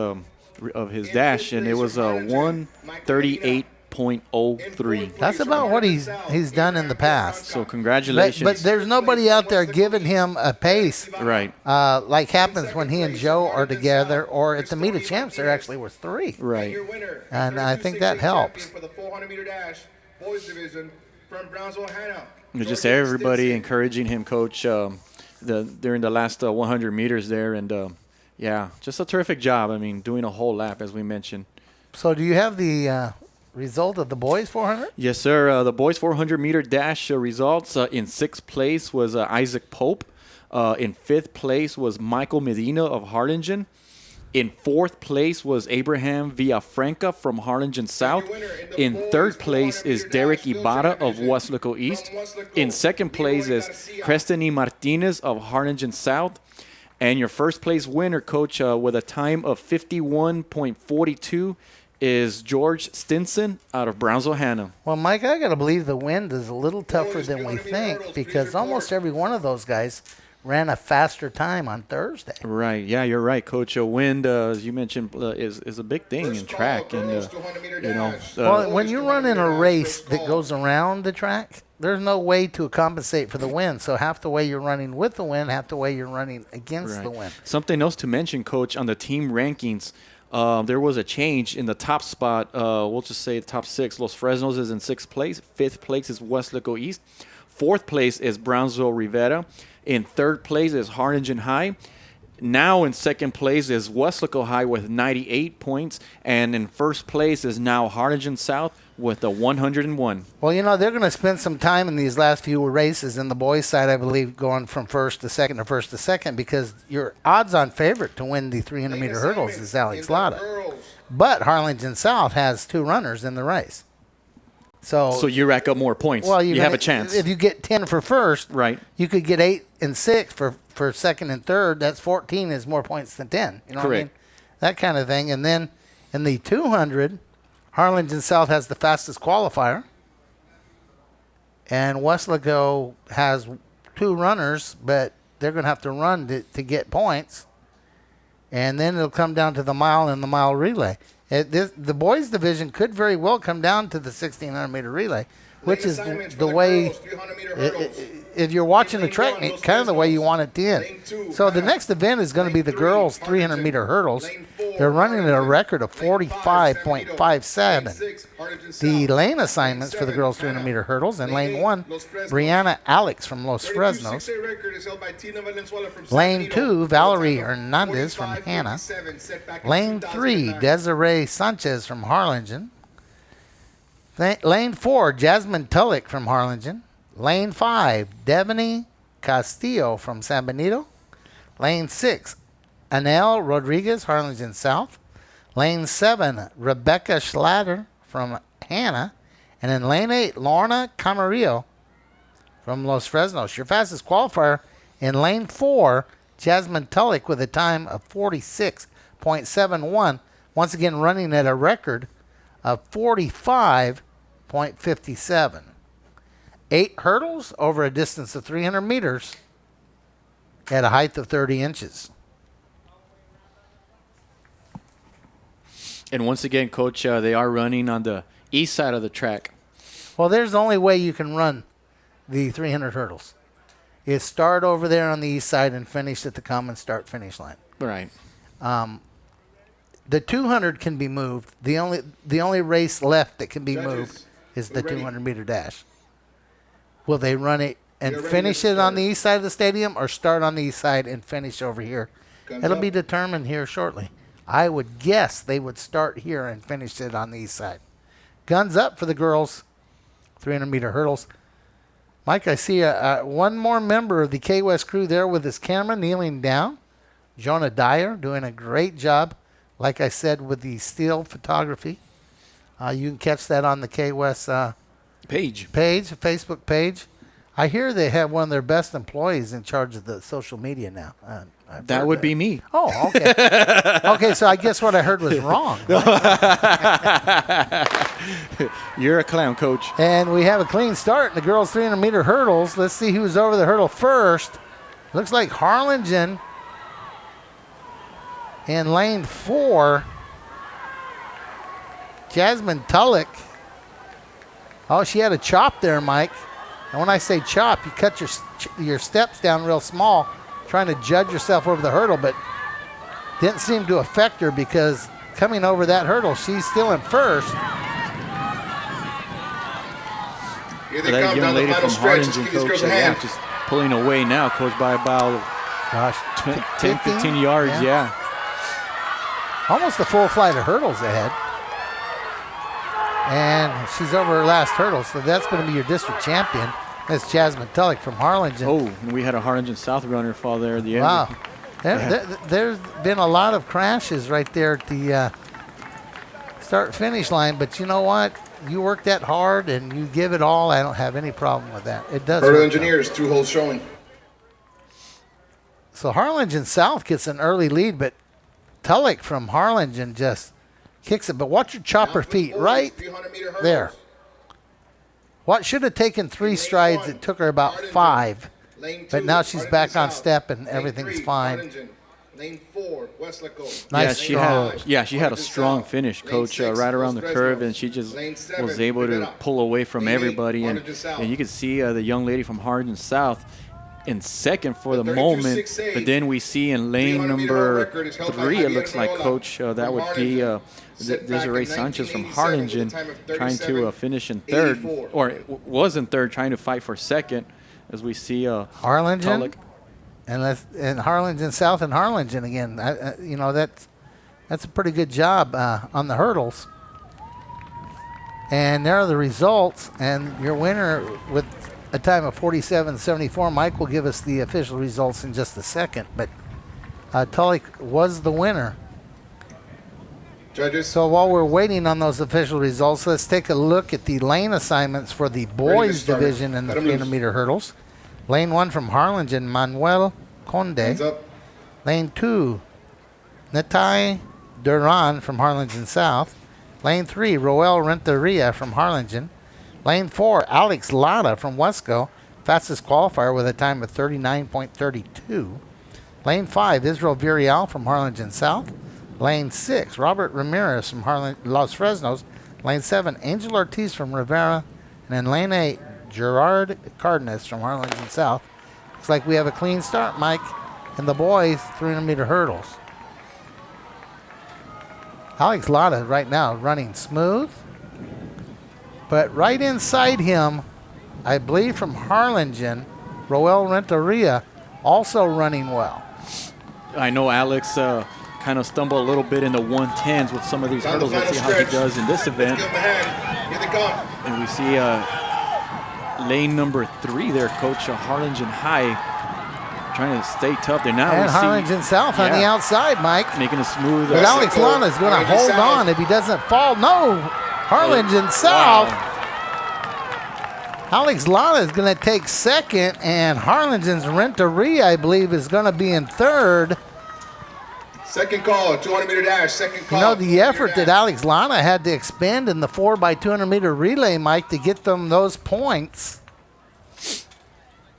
dash, and it was a 1:38.03. That's about what he's done in the past. So congratulations. But there's nobody out there giving him a pace right, like happens when he and Joe are together, or at the Meet of Champs there actually were three. right. Your winner, And I think 32-6A that helps. champion for the 400-meter dash boys division from Brownsville, Hannah. Just Georgia everybody Stinson. encouraging him, Coach, during the last 100 meters there. And, yeah, just a terrific job. I mean, doing a whole lap, as we mentioned. So do you have the result of the boys 400? Yes, sir. The boys 400-meter dash results. In sixth place was Isaac Pope. In fifth place was Michael Medina of Harlingen. In fourth place was Abraham Villafranca from Harlingen South. In third place is Derek Ibarra of Wesleco East. In second place is Crestany Martinez of Harlingen South. And your first place winner, Coach, with a time of 51.42 is George Stinson out of Brownsville, Hannah. Well, Mike, I got to believe the wind is a little tougher than we think because almost every one of those guys ran a faster time on Thursday. Right. Yeah, you're right, Coach. Wind, as you mentioned, is a big thing in track. And, you know. Well, when you run in a race that goes around the track, there's no way to compensate for the wind. So half the way you're running with the wind, half the way you're running against the wind. Something else to mention, Coach, on the team rankings, there was a change in the top spot. We'll just say top six. Los Fresnos is in sixth place. Fifth place is Wesleco East. Fourth place is Brownsville Rivera. In third place is Harlingen High. Now in second place is Wesleco High with 98 points. And in first place is now Harlingen South with a 101. Well, you know, they're going to spend some time in these last few races in the boys' side, I believe, going from first to second or first to second because your odds-on favorite to win the 300-meter hurdles is Alex Lotta. But Harlingen South has two runners in the race. So you rack up more points. Well, you have a chance. If you get 10 for first, Right. you could get 8 and 6 for second and third. That's 14 is more points than 10. You know what I mean? Correct. That kind of thing. And then in the 200, Harlingen South has the fastest qualifier. And Wesleco has two runners, but they're going to have to run to get points. And then it'll come down to the mile and the mile relay. The boys division could very well come down to the 1,600-meter relay, which is the way, if you're watching the track meet, kind of the way you want it to end. So the next event is going to be the girls' 300-meter hurdles. They're running at a record of 45.57. The lane assignments for the girls' 300-meter hurdles in lane 1, Brianna Alex from Los Fresnos. Lane 2, Valerie Hernandez from Hannah. Lane 3, Desiree Sanchez from Harlingen. Lane 4, Jasmine Tullock from Harlingen. Lane 5, Devany Castillo from San Benito. Lane 6, Anel Rodriguez, Harlingen South. Lane 7, Rebecca Schlatter from Hannah. And in lane 8, Lorna Camarillo from Los Fresnos. Your fastest qualifier in lane 4, Jasmine Tullock with a time of 46.71. Once again running at a record of 45.57. 8 hurdles over a distance of 300 meters at a height of 30 inches. And once again, Coach, they are running on the east side of the track. Well, there's the only way you can run the 300 hurdles is start over there on the east side and finish at the common start-finish line. Right. The 200 can be moved. The only race left that can be Judges, moved is we're the ready. 200-meter dash. Will they run it and Get ready finish to it on start. the east side of the stadium or start on the east side and finish over here? Guns It'll up. be determined here shortly. I would guess they would start here and finish it on the east side. Guns up for the girls' 300-meter hurdles. Mike, I see one more member of the K-West crew there with his camera kneeling down. Jonah Dyer doing a great job, like I said, with the still photography. You can catch that on the K-West Page. Facebook page. I hear they have one of their best employees in charge of the social media now. I've That heard would be me. Oh, okay. Okay, so I guess what I heard was wrong. You're a clown, Coach. And we have a clean start in the girls' 300-meter hurdles. Let's see who's over the hurdle first. Looks like Harlingen in lane 4. Jasmine Tullock. Oh, she had a chop there, Mike. And when I say chop, you cut your steps down real small, trying to judge yourself over the hurdle, but didn't seem to affect her because coming over that hurdle, she's still in first. Here they That come young down the lady final from stretch. Harlingen, Give these Coach, girls a hand. just pulling away now, Coach, by about Gosh, 10, 15 yards, yeah. Almost a full flight of hurdles ahead. And she's over her last hurdle, so that's going to be your district champion. That's Jasmine Tullock from Harlingen. Oh, and we had a Harlingen South runner fall there at the end. Wow. There's been a lot of crashes right there at the start-finish line, but you know what? You work that hard and you give it all. I don't have any problem with that. It does. Hurdle work, engineers, 2 holes showing. So Harlingen South gets an early lead, but Tullock from Harlingen just kicks it. But watch your chopper feet right 300-meter hurdles. there. What should have taken 3 strides, it took her about 5. Lane 2, But now she's Harlingen back on South. step and Lane everything's 3, fine. Harlingen. Lane 4, Westlaco. Nice she strong. had a strong finish, Coach, right around the curve, and she just was able to pull away from everybody. And you could see the young lady from Harlingen South in second for the moment, but then we see in lane number 3, it looks like, Coach, that would be Desiree Sanchez from Harlingen trying to finish in third, or was in third, trying to fight for second, as we see Harlingen. Tullock. And Harlingen South and Harlingen again. You know, that's a pretty good job on the hurdles. And there are the results. And your winner with a time of 47.74. Mike will give us the official results in just a second. But Tullock was the winner. Judges, So while we're waiting on those official results, let's take a look at the lane assignments for the boys start. division in the Let 'em loose. 300-meter hurdles. Lane 1 from Harlingen, Manuel Conde. hands up. Lane 2, Natai Duran from Harlingen South. Lane 3, Roel Renteria from Harlingen. Lane 4, Alex Lara from Wesco, fastest qualifier with a time of 39.32. Lane 5, Israel Virial from Harlingen South. Lane 6, Robert Ramirez from Los Fresnos. Lane 7, Angel Ortiz from Rivera. And then Lane 8, Gerard Cardenas from Harlingen South. Looks like we have a clean start, Mike, in the boys 300-meter hurdles. Alex Lada right now running smooth. But right inside him, I believe from Harlingen, Roel Renteria also running well. I know Alex kind of stumbled a little bit in the 110s with some of these Down the hurdles. Let's see final how he stretch. does in this event. Give them a hand. Here they come. And we see lane number 3 there, Coach, Harlingen High, trying to stay tough there. Now And we see Harlingen South on the outside, Mike. making a smooth. But Alex Mexico, Lana is going to Harlingen hold South. on if he doesn't fall. No, Harlingen South. Alex Lana is going to take second, and Harlingen's Renteria, I believe, is going to be in third. Second call, 200-meter dash. Second call. You know, the 200-meter effort that dash. Alex Lana had to expend in the 4x200-meter relay, Mike, to get them those points.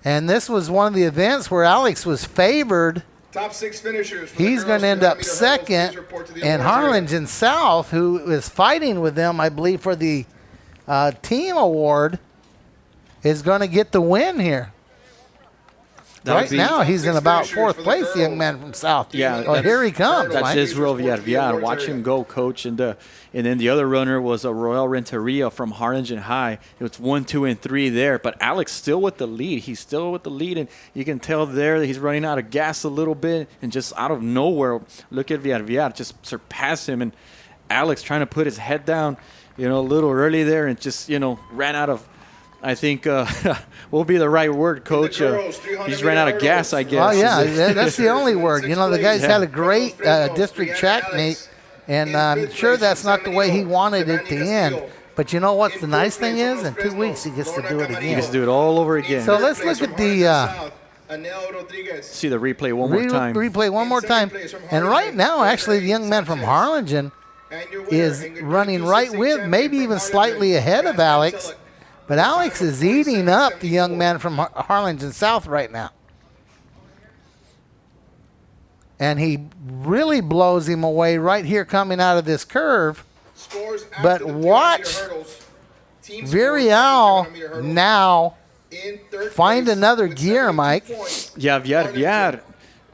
And this was one of the events where Alex was favored Top 6 finishers. For He's the going girls to end up 200 meter hurdles. second, Please report to the and awards area. Harlingen South, who is fighting with them, I believe, for the team award, is going to get the win here. That would Right be- now, he's in Six about finishers fourth for the place, the young girls. man from South. Yeah, Oh, here he comes, That's Mike. Israel Villarreal. Watch him go, coach. And then the other runner was a Royal Renteria from Harlingen High. It was 1, 2, and 3 there. But Alex still with the lead. He's still with the lead, and you can tell there that he's running out of gas a little bit. And just out of nowhere, look at Villarreal just surpass him. And Alex trying to put his head down, a little early there, and just ran out of. I think what will be the right word, Coach. girls, 300 He's ran out of meter gas, I hurdles. guess. Oh, yeah, that's the only word. The guy's had a great Yeah. district track meet, and I'm sure that's not the way he wanted it to end. But you know what the nice thing is? In 2 weeks, he gets to do it He again. gets to do it all over again. So let's look at the See the replay one more time. replay one more time. And right now, actually, the young man from Harlingen is running right with, maybe even slightly ahead of Alex. But Alex is eating up the young man from Harlingen South right now. And he really blows him away right here coming out of this curve. But watch Villarreal now find another gear, Mike. Yeah, Villar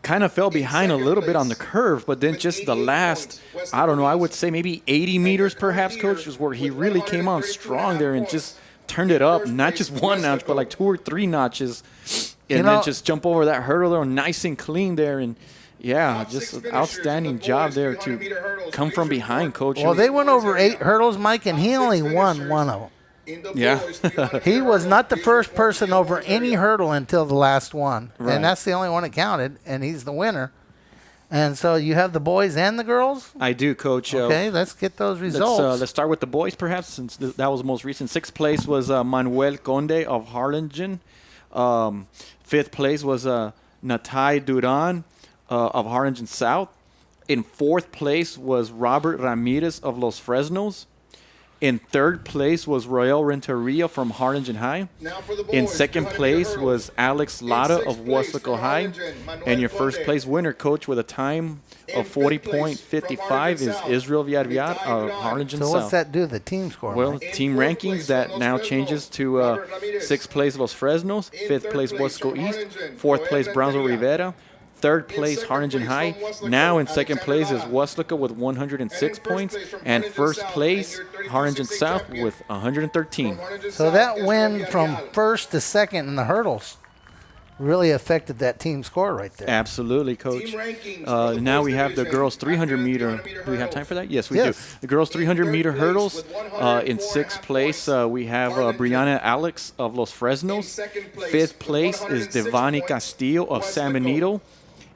kind of fell behind a little bit on the curve, but then just the last, I don't know, I would say maybe 80 meters perhaps, Coach, is where he really came on strong there and just turned it up, not just one notch, but like 2 or 3 notches, and then just jump over that hurdle there, nice and clean there, and just an outstanding job there to come from behind, Coach. Well, they went over 8 hurdles, Mike, and he only won one of them. Yeah. He was not the first person over any hurdle until the last one, Right. and that's the only one that counted, and he's the winner. And so you have the boys and the girls? I do, Coach. Okay, let's get those results. Let's start with the boys, perhaps, since that was the most recent. 6th place was Manuel Conde of Harlingen. 5th place was Natai Duran of Harlingen South. In 4th place was Robert Ramirez of Los Fresnos. In 3rd place was Royal Renteria from Harlingen High. In 2nd place was Alex Lara of Wesco High. And your 1st place winner, Coach, with a time of 40.55 is Israel Villarreal of Harlingen So South. what's that do to the team score, Well, Mike? team rankings, that now changes to 6th place Los Fresnos, 5th place Wesco East, 4th place Brownsville Rivera, 3rd place Harlingen High. Now in 2nd place is Wesco with 106 points, and 1st place Harlingen South with 113. So that win from 1st to 2nd in the hurdles really affected that team score right there. Absolutely, Coach. Now we have the girls 300 meter. Do we have time for that? Yes, we do. The girls 300 meter hurdles. In 6th place, we have Brianna Alex of Los Fresnos. 5th place is Devani Castillo of San Benito.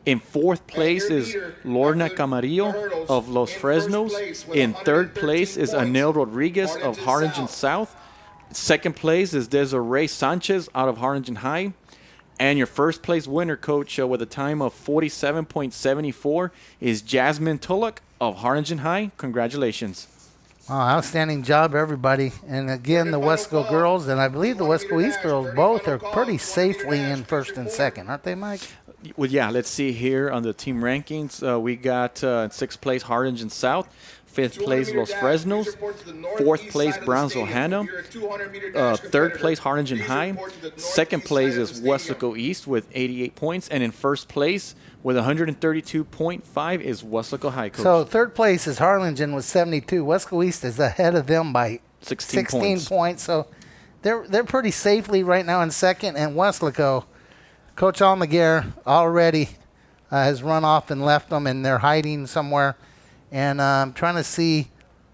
In 4th place is Lorna Camarillo of Los Fresnos. In 3rd place is Anel Rodriguez of Harlingen South. 2nd place is Desiree Sanchez out of Harlingen High. And your 1st place winner, Coach, with a time of 47.74 is Jasmine Tulloch of Harlingen High. Congratulations. Wow, outstanding job, everybody. And again, the Wesco girls, and I believe the Wesco East girls, both are pretty safely in 1st and 2nd, aren't they, Mike? Well, yeah, let's see here on the team rankings. We got 6th place Harlingen South, 5th place Los Fresnos, 4th place Brownsville Hannah, 3rd place Harlingen High, 2nd place is Wesco East with 88 points, and in 1st place with 132.5 is Wesco High, Coach. So 3rd place is Harlingen with 72. Wesco East is ahead of them by 16 points. So they're pretty safely right now in 2nd, and Wesco, Coach Almaguer already has run off and left them, and they're hiding somewhere. And I'm trying to see.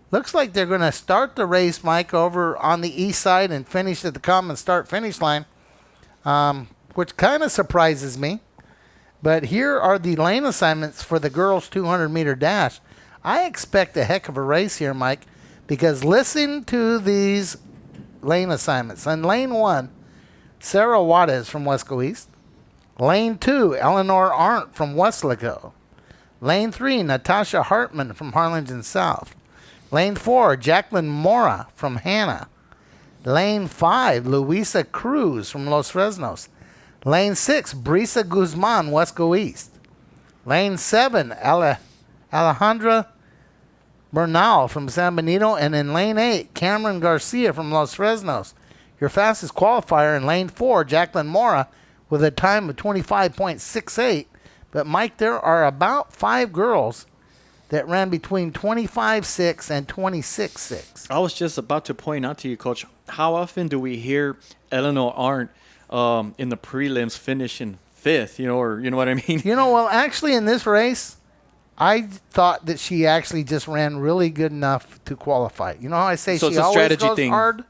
Looks like they're going to start the race, Mike, over on the east side and finish at the common start-finish line, which kind of surprises me. But here are the lane assignments for the girls' 200-meter dash. I expect a heck of a race here, Mike, because listen to these lane assignments. In lane 1, Sarah Juarez from Wesco East. Lane 2, Eleanor Arndt from Wesco. Lane 3, Natasha Hartman from Harlingen South. Lane 4, Jacqueline Mora from Hannah. Lane 5, Luisa Cruz from Los Fresnos. Lane 6, Brisa Guzman, Wesco East. Lane 7, Alejandra Bernal from San Benito. And in lane 8, Cameron Garcia from Los Fresnos. Your fastest qualifier in lane 4, Jacqueline Mora, with a time of 25.68. But, Mike, there are about 5 girls that ran between 25.6 and 26.6. I was just about to point out to you, Coach, how often do we hear Eleanor Arndt in the prelims finishing 5th, or you know what I mean? Well, actually in this race, I thought that she actually just ran really good enough to qualify. You know how I say So she it's a always strategy goes thing. hard?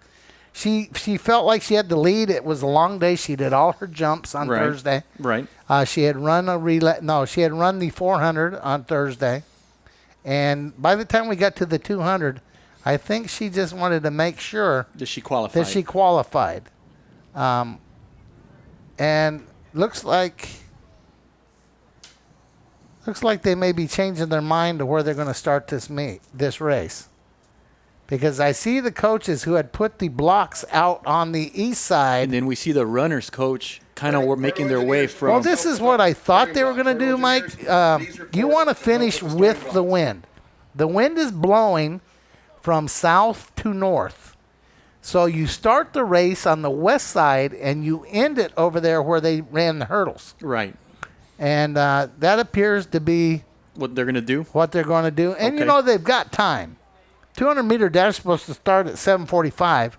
She felt like she had the lead. It was a long day. She did all her jumps on Right. Thursday. Right. She had run a relay. No, she had run the 400 on Thursday. And by the time we got to the 200, I think she just wanted to make sure Did she qualify? that she qualified. And looks like they may be changing their mind to where they're going to start this race. Because I see the coaches who had put the blocks out on the east side. And then we see the runners, Coach, kind of were making their way from. Well, this is what I thought they were going to do, Mike. You want to finish with the wind. The wind is blowing from south to north. So you start the race on the west side and you end it over there where they ran the hurdles. Right. And that appears to be What they're going to do? what they're going to do. And Okay. they've got time. 200-meter dash is supposed to start at 7:45.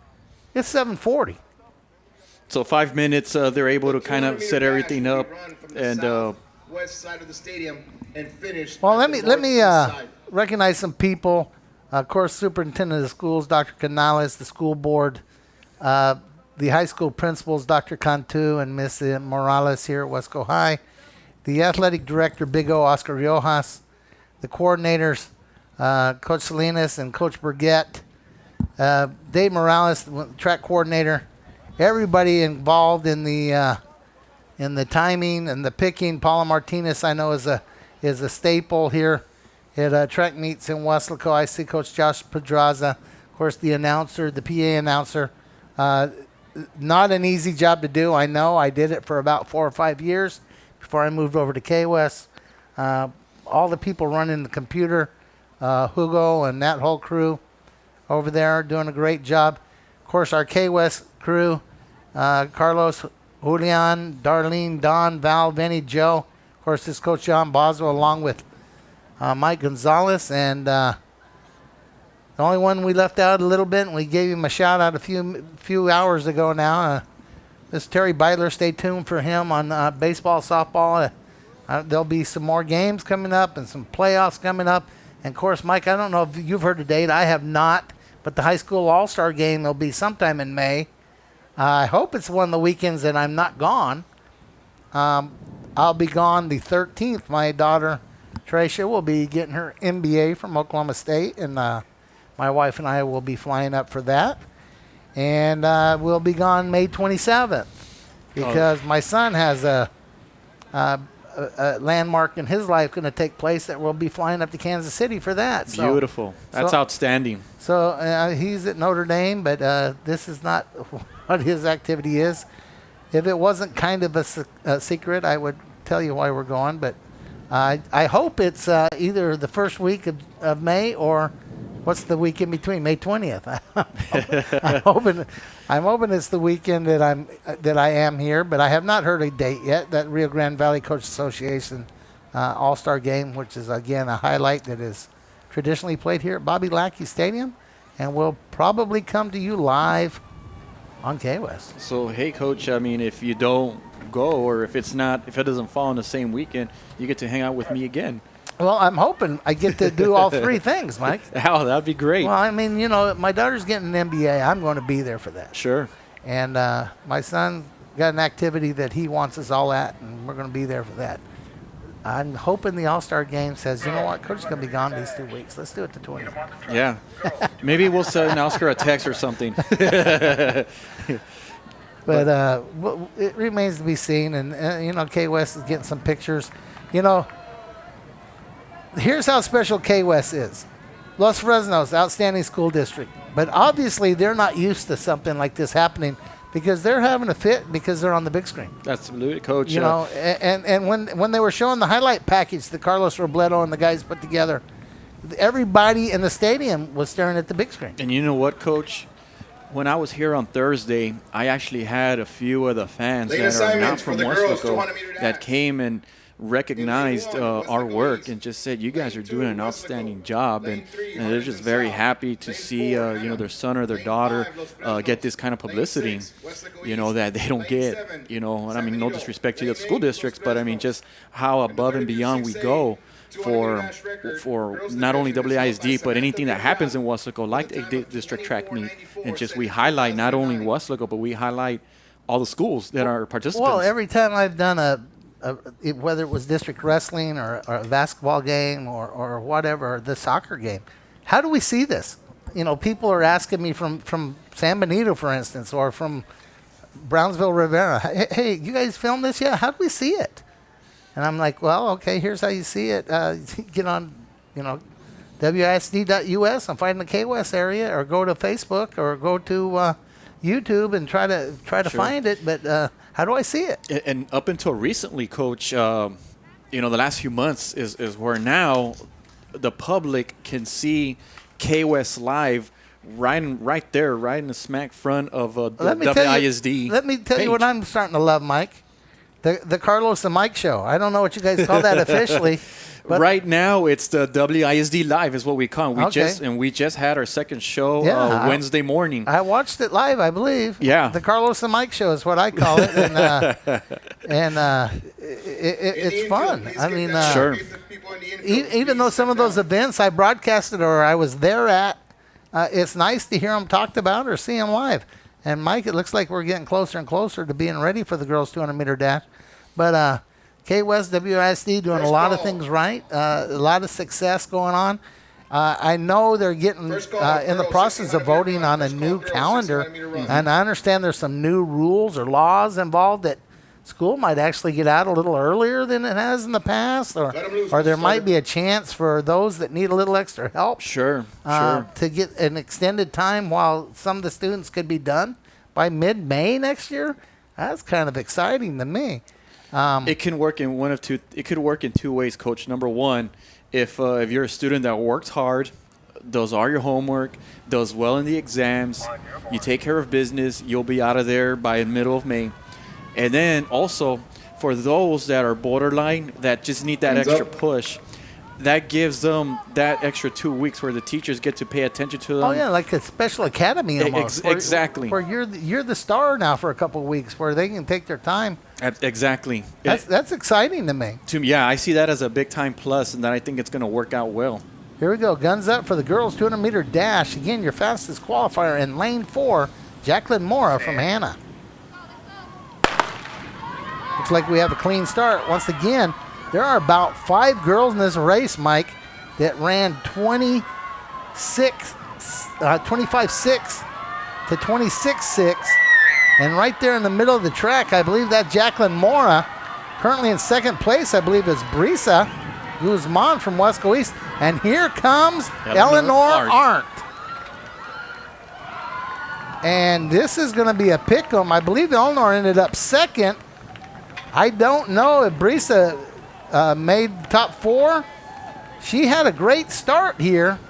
It's 7:40. So 5 minutes, they're able to kind of set everything up. And west side of the stadium and finish. Well, at let the me northeast side. recognize some people. Of course, Superintendent of the Schools, Dr. Canales, the school board, the high school principals, Dr. Cantu and Miss Morales here at Wesco High, the athletic director, Big O, Oscar Riojas, the coordinators, Coach Salinas and Coach Burgett, Dave Morales, the track coordinator, everybody involved in the timing and the picking. Paula Martinez, I know, is a staple here at track meets in Weslaco. I see Coach Josh Pedraza, of course, the announcer, the PA announcer. Not an easy job to do. I know. I did it for about 4 or 5 years before I moved over to K-West. All the people running the computer, Hugo and that whole crew over there are doing a great job. Of course, our K-West crew, Carlos, Julian, Darlene, Don, Val, Vinny, Joe. Of course, this Coach John Boswell along with Mike Gonzalez. And the only one we left out a little bit, and we gave him a shout out a few hours ago now, this Terry Beidler. Stay tuned for him on baseball, softball. There'll be some more games coming up and some playoffs coming up. And, of course, Mike, I don't know if you've heard the date. I have not. But the high school all-star game will be sometime in May. I hope it's one of the weekends that I'm not gone. I'll be gone the 13th. My daughter, Tricia, will be getting her MBA from Oklahoma State. And my wife and I will be flying up for that. And we'll be gone May 27th because my son has a landmark in his life going to take place that we'll be flying up to Kansas City for that. So, beautiful. That's outstanding. So he's at Notre Dame, but this is not what his activity is. If it wasn't kind of a secret, I would tell you why we're going. But I hope it's either the first week of May or what's the week in between, May 20th. I'm hoping it's the weekend that I am here, but I have not heard a date yet. That Rio Grande Valley Coach Association All-Star Game, which is again a highlight that is traditionally played here at Bobby Lackey Stadium, and will probably come to you live on K-West. So, hey, Coach, I mean, if you don't go or if it doesn't fall on the same weekend, you get to hang out with me again. Well, I'm hoping I get to do all 3 things, Mike. Oh, that'd be great. Well, I mean, my daughter's getting an MBA. I'm going to be there for that. Sure. And my son got an activity that he wants us all at, and we're going to be there for that. I'm hoping the All-Star Game says, you know what, Coach is going to be gone these 2 weeks. Let's do it the 20th. Yeah. Maybe we'll send Oscar a text or something. But it remains to be seen. And, K-West is getting some pictures. Here's how special K-West is. Los Fresnos, outstanding school district. But obviously they're not used to something like this happening because they're having a fit because they're on the big screen. Absolutely, Coach. You know, and when they were showing the highlight package that Carlos Robledo and the guys put together, everybody in the stadium was staring at the big screen. And you know what, Coach? When I was here on Thursday, I actually had a few of the fans that are not from Westlaco that came and recognized our work and just said, you guys are doing an outstanding job, and they're just very happy to see their son or their daughter get this kind of publicity, that they don't get, and I mean, no disrespect to the school districts, but I mean just how above and beyond we go for not only WISD but anything that happens in Westlaco, like the district track meet, and just we highlight not only Westlaco but we highlight all the schools that are participants. Well, every time I've done whether it was district wrestling or a basketball game or whatever, the soccer game, how do we see this? People are asking me from San Benito, for instance, or from Brownsville Rivera, hey, you guys film this yet? How do we see it? And I'm like, well, okay, here's how you see it. Get on, WISD.us. I'm fighting the K-West area, or go to Facebook, or go to YouTube and try to Sure. find it. But how do I see it? And up until recently, Coach, the last few months is where now the public can see K-West live right there, right in the smack front of the WISD. Let me tell you what I'm starting to love, Mike. The Carlos and Mike show. I don't know what you guys call that officially. But right now, it's the WISD Live is what we call it. Okay. We just had our second show Wednesday morning. I watched it live, I believe. Yeah. The Carlos and Mike show is what I call it. It's fun. I mean, Sure. Even though some of those events I broadcasted or I was there at, it's nice to hear them talked about or see them live. And, Mike, it looks like we're getting closer and closer to being ready for the girls' 200-meter dash. But K-West, WISD doing a lot of things right, a lot of success going on. I know they're getting in the process of voting on a new calendar, and I understand there's some new rules or laws involved that school might actually get out a little earlier than it has in the past, or there might be a chance for those that need a little extra help Sure. to get an extended time while some of the students could be done by mid-May next year. That's kind of exciting to me. It can work in one of two. It could work in two ways, Coach. Number one, if you're a student that works hard, does all your homework, does well in the exams, you take care of business, you'll be out of there by the middle of May. And then also for those that are borderline, that just need that extra push, that gives them that extra 2 weeks where the teachers get to pay attention to them. Oh yeah, like a special academy almost. Exactly. Where you're the star now for a couple of weeks, where they can take their time. Exactly. That's exciting to me. Yeah, I see that as a big time plus, and that I think it's going to work out well. Here we go. Guns up for the girls' 200-meter dash. Again, your fastest qualifier in lane 4, Jacqueline Mora from Hannah. Looks like we have a clean start. Once again, there are about 5 girls in this race, Mike, that ran 25.6 to 26.6. And right there in the middle of the track, I believe that Jacqueline Mora, currently in second place, I believe is Brisa Guzman from Wesco East. And here comes Eleanor Arndt. And this is going to be a pick 'em. I believe Eleanor ended up second. I don't know if Brisa made top 4. She had a great start here.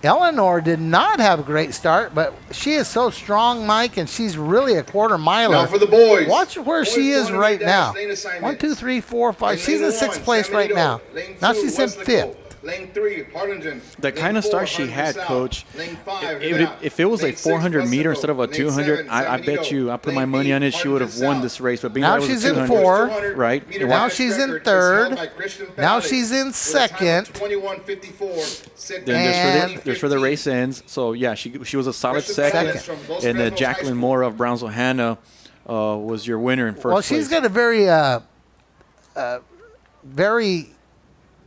Eleanor did not have a great start, but she is so strong, Mike, and she's really a quarter miler. Now for the boys. Watch where she is right now. 1, 2, 3, 4, 5. She's in 6th place right now. Now she's in 5th. Lane 3, Harlingen. The kind of start she had, Coach, if it was like 400 meter instead of a 200, I bet you, I put my money on it, she would have won this race. But being now that it was she's a 200, in 4th. Right? Now she's in 3rd. Now she's in 2nd. Then there's for the race ends. So, yeah, she was a solid second. And then Jacqueline Moore of Brownsville Hannah was your winner in first place. Well, she's got a very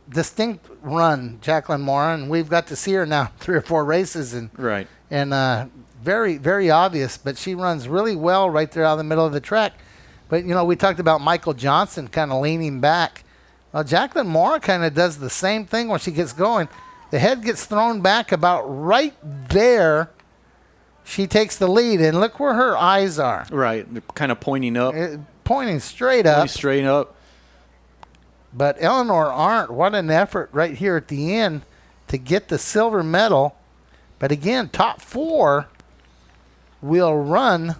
distinct run, Jacqueline Moore, and we've got to see her now 3 or 4 races, and very, very obvious. But she runs really well right there out in the middle of the track. But we talked about Michael Johnson kind of leaning back. Well, Jacqueline Moore kind of does the same thing when she gets going. The head gets thrown back about right there. she takes the lead, and look where her eyes are. Right. They're kind of pointing up. Pointing straight up. Straight up. But Eleanor Arndt, what an effort right here at the end to get the silver medal. But again, top 4 will run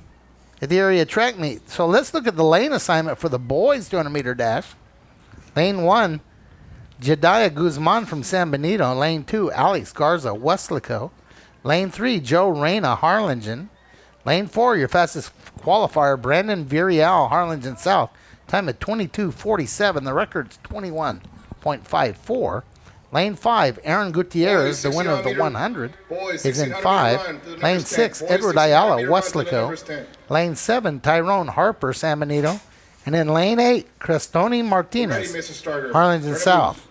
at the area track meet. So let's look at the lane assignment for the boys 200-meter dash. Lane 1, Jediah Guzman from San Benito. Lane 2, Alex Garza, Westlaco. Lane 3, Joe Reyna, Harlingen. Lane 4, your fastest qualifier, Brandon Virial, Harlingen South. Time at 22:47. The record's 21.54. Lane 5, Aaron Gutierrez, the winner of the 100, is in 5. Lane 6, Edward Ayala, Westlaco. Lane 7, Tyrone Harper, San Benito. And in lane 8, Crestoni Martinez, Harlingen South.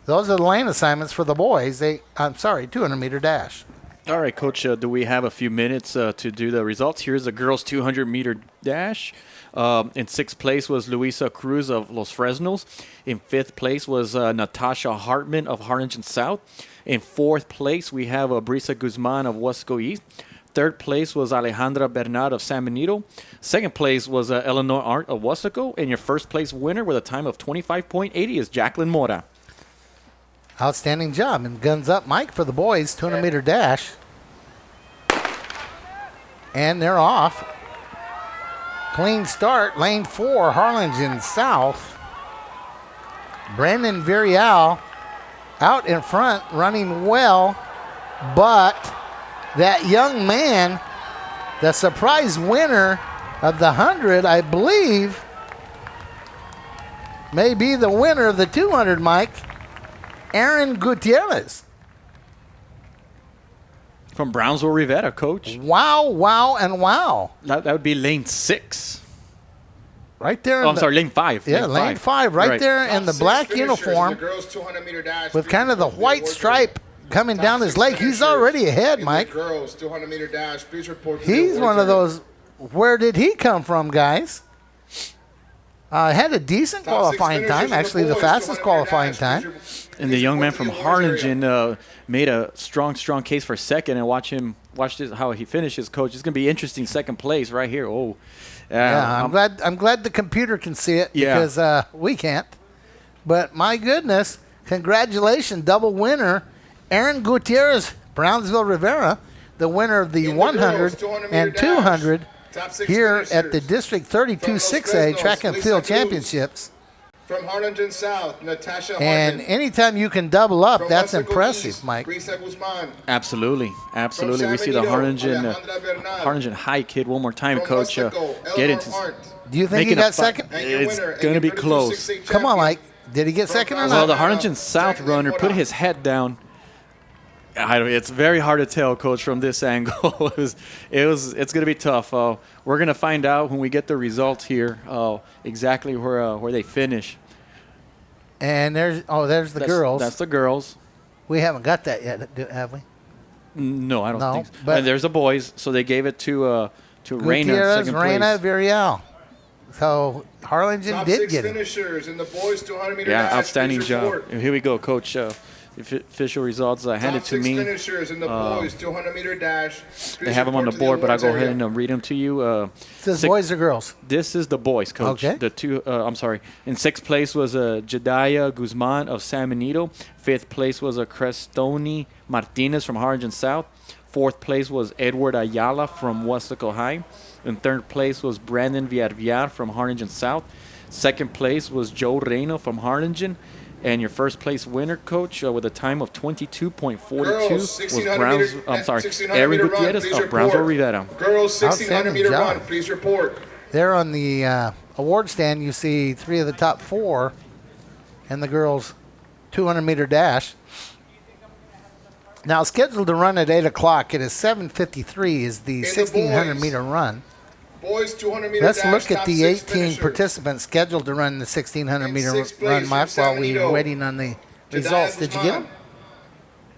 Those are the lane assignments for the boys. 200-meter dash. All right, Coach, do we have a few minutes to do the results? Here's the girls' 200-meter dash. In 6th place was Luisa Cruz of Los Fresnos. In 5th place was Natasha Hartman of Harlingen South. In 4th place, we have Brisa Guzman of Wesco East. 3rd place was Alejandra Bernard of San Benito. 2nd place was Eleanor Arndt of Wesco. And your 1st place winner with a time of 25.80 is Jacqueline Mora. Outstanding job. And guns up, Mike, for the boys, 200-meter dash. And they're off. Clean start. Lane 4, Harlingen South. Brandon Virial out in front, running well. But that young man, the surprise winner of the 100, I believe, may be the winner of the 200, Mike. Aaron Gutierrez. From Brownsville Rivera, Coach. Wow, wow, and wow. That would be lane 6. Right there. Lane 5. Yeah, lane 5. Right there in the black uniform with kind of the white stripe coming down his leg. He's already ahead, Mike. Girls 200-meter dash. Please report. He's one of those. Where did he come from, guys? Had a decent qualifying time. Actually, the fastest qualifying time. And the young man from Harlingen made a strong case for second. And watch how he finishes, Coach. It's going to be interesting. Second place right here. Oh, yeah. I'm glad the computer can see it because we can't. But my goodness, congratulations, double winner, Aaron Gutierrez, Brownsville Rivera, the winner of the 100 and 200 here at the District 32 6A Track and Field Championships. From Harlingen South, Natasha Hartman. And anytime you can double up, that's impressive, Mike. Absolutely. We see the Harlingen High kid one more time, Coach. Get into. Do you think he got second? It's going to be close. Come on, Mike. Did he get second or not? Well, the Harlingen South runner put his head down. It's very hard to tell, Coach, from this angle. It's going to be tough. We're going to find out when we get the results here exactly where they finish. And there's the girls. That's the girls. We haven't got that yet, have we? No, I don't think so. But and there's the boys. So they gave it to Reyna, second place. Reyna Virial. So Harlingen did get it. Finishers in the boys 200-meter dash. Yeah, outstanding job. And here we go, Coach. Official results handed to me. Finishers in the boys 200-meter dash. They have them on the board, but I'll go ahead and read them to you. This boys or girls? This is the boys, Coach. Okay. In 6th place was Jediah Guzman of San Benito. 5th place was Crestoni Martinez from Harlingen South. 4th place was Edward Ayala from Wesco High. In 3rd place was Brandon Villar from Harlingen South. 2nd place was Joe Reyno from Harlingen. And your 1st place winner, Coach, with a time of 22.42 was Aaron Gutierrez of Brownsville Rivera. Girls 1600-meter run, please report. There on the award stand, you see 3 of the top 4 in the girls' 200-meter dash. Now, scheduled to run at 8 o'clock, it is 7:53 is the 1600-meter run. Boys 200-meter Let's dash, look at the 18 finisher. Participants scheduled to run the 1600-meter run, Mike, while we're waiting on the results. Did you get them?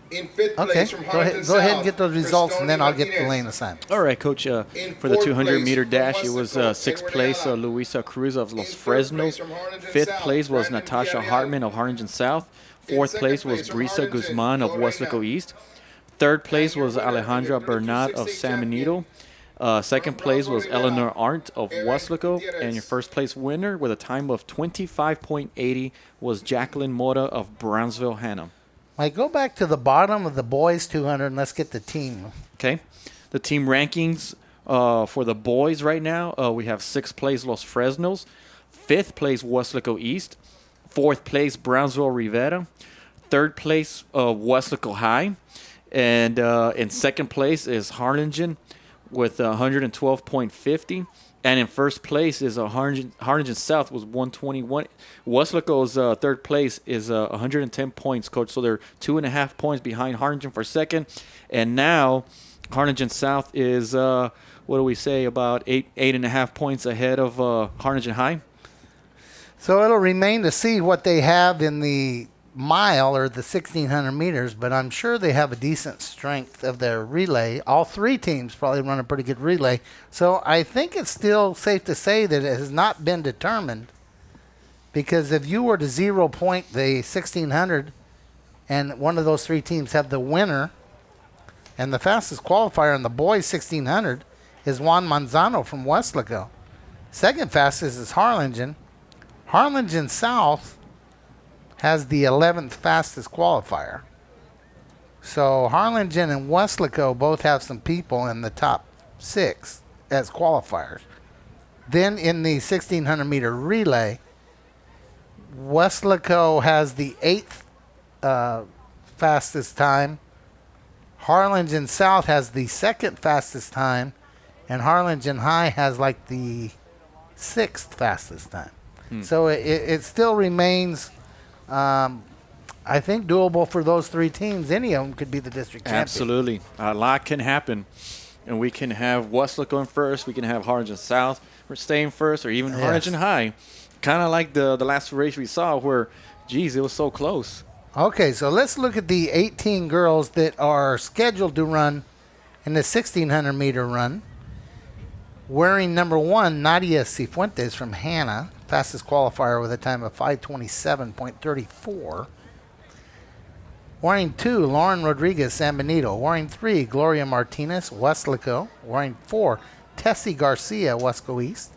In 5th Okay, place from go ahead and get those results, and then I'll get the lane assignment. All right, Coach. For the 200-meter dash, it was 6th place, Luisa Cruz of Los Fresnos. 5th place was Natasha Hartman of Harlingen South. 4th place was Brisa Guzman of Wesco East. Third place was Alejandra Bernat of San Benito. Second place was Eleanor Arndt of Weslaco. And your first place winner with a time of 25.80 was Jacqueline Mora of Brownsville, Hannah. Mike, go back to the bottom of the boys 200 and let's get the team. Okay. The team rankings for the boys right now, we have 6th place Los Fresnos, 5th place Weslaco East, 4th place Brownsville Rivera, 3rd place Weslaco High, and in 2nd place is Harlingen with 112.50. And in first place is Harlingen South was 121. Weslaco's third place is 110 points, Coach. So they're 2.5 points behind Harlingen for second. And now Harlingen South is, what do we say, about 8.5 points ahead of Harlingen High. So it'll remain to see what they have in the mile or the 1,600 meters, but I'm sure they have a decent strength of their relay. All three teams probably run a pretty good relay. So I think it's still safe to say that it has not been determined, because if you were to 0 point the 1,600 and one of those three teams have the winner, and the fastest qualifier in the boys 1,600 is Juan Manzano from Weslaco. Second fastest is Harlingen. Harlingen South has the 11th fastest qualifier. So Harlingen and Weslaco both have some people in the top 6 as qualifiers. Then in the 1,600 meter relay, Weslaco has the 8th fastest time. Harlingen South has the 2nd fastest time, and Harlingen High has like the 6th fastest time. So it still remains, I think, doable for those three teams. Any of them could be the district champion. Absolutely. A lot can happen. And we can have Weslaco in first. We can have Harlingen South staying first, or even Harlingen High. Kind of like the last race we saw where, geez, it was so close. Okay, so let's look at the 18 girls that are scheduled to run in the 1,600 meter run. Wearing number 1, Nadia Cifuentes from Hannah, fastest qualifier with a time of 5:27.34. Wearing 2, Lauren Rodriguez, San Benito. Wearing 3, Gloria Martinez, Weslaco. Wearing 4, Tessie Garcia, Wesco East.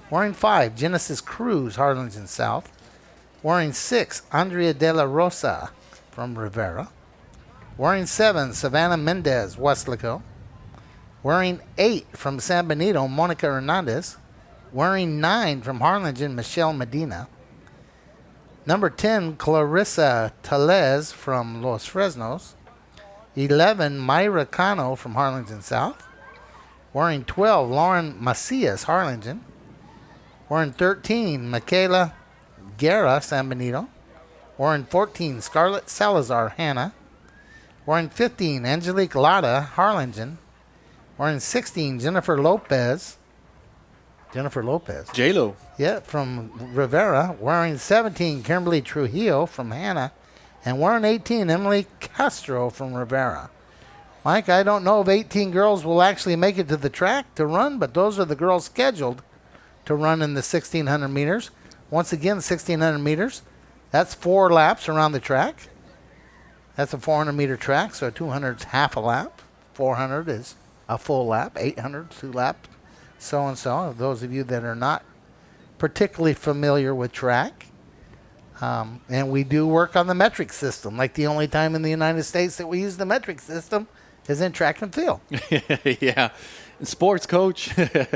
Wearing 5, Genesis Cruz, Harlingen South. Wearing 6, Andrea De La Rosa from Rivera. Wearing 7, Savannah Mendez, Weslaco. Wearing 8 from San Benito, Monica Hernandez. Wearing 9 from Harlingen, Michelle Medina. Number 10, Clarissa Telez from Los Fresnos. 11, Myra Cano from Harlingen South. Wearing 12, Lauren Macias, Harlingen. Wearing 13, Michaela Guerra, San Benito. Wearing 14, Scarlett Salazar, Hannah. Wearing 15, Angelique Lada, Harlingen. Wearing 16, Jennifer Lopez. J-Lo. Yeah, from Rivera. Wearing 17, Kimberly Trujillo from Hannah. And wearing 18, Emily Castro from Rivera. Mike, I don't know if 18 girls will actually make it to the track to run, but those are the girls scheduled to run in the 1,600 meters. Once again, 1,600 meters. That's 4 laps around the track. That's a 400-meter track, so 200 is half a lap. 400 is a full lap. 800, 2 laps, so and so. Those of you that are not particularly familiar with track. And we do work on the metric system. Like the only time in the United States that we use the metric system is in track and field. Yeah. In sports, Coach.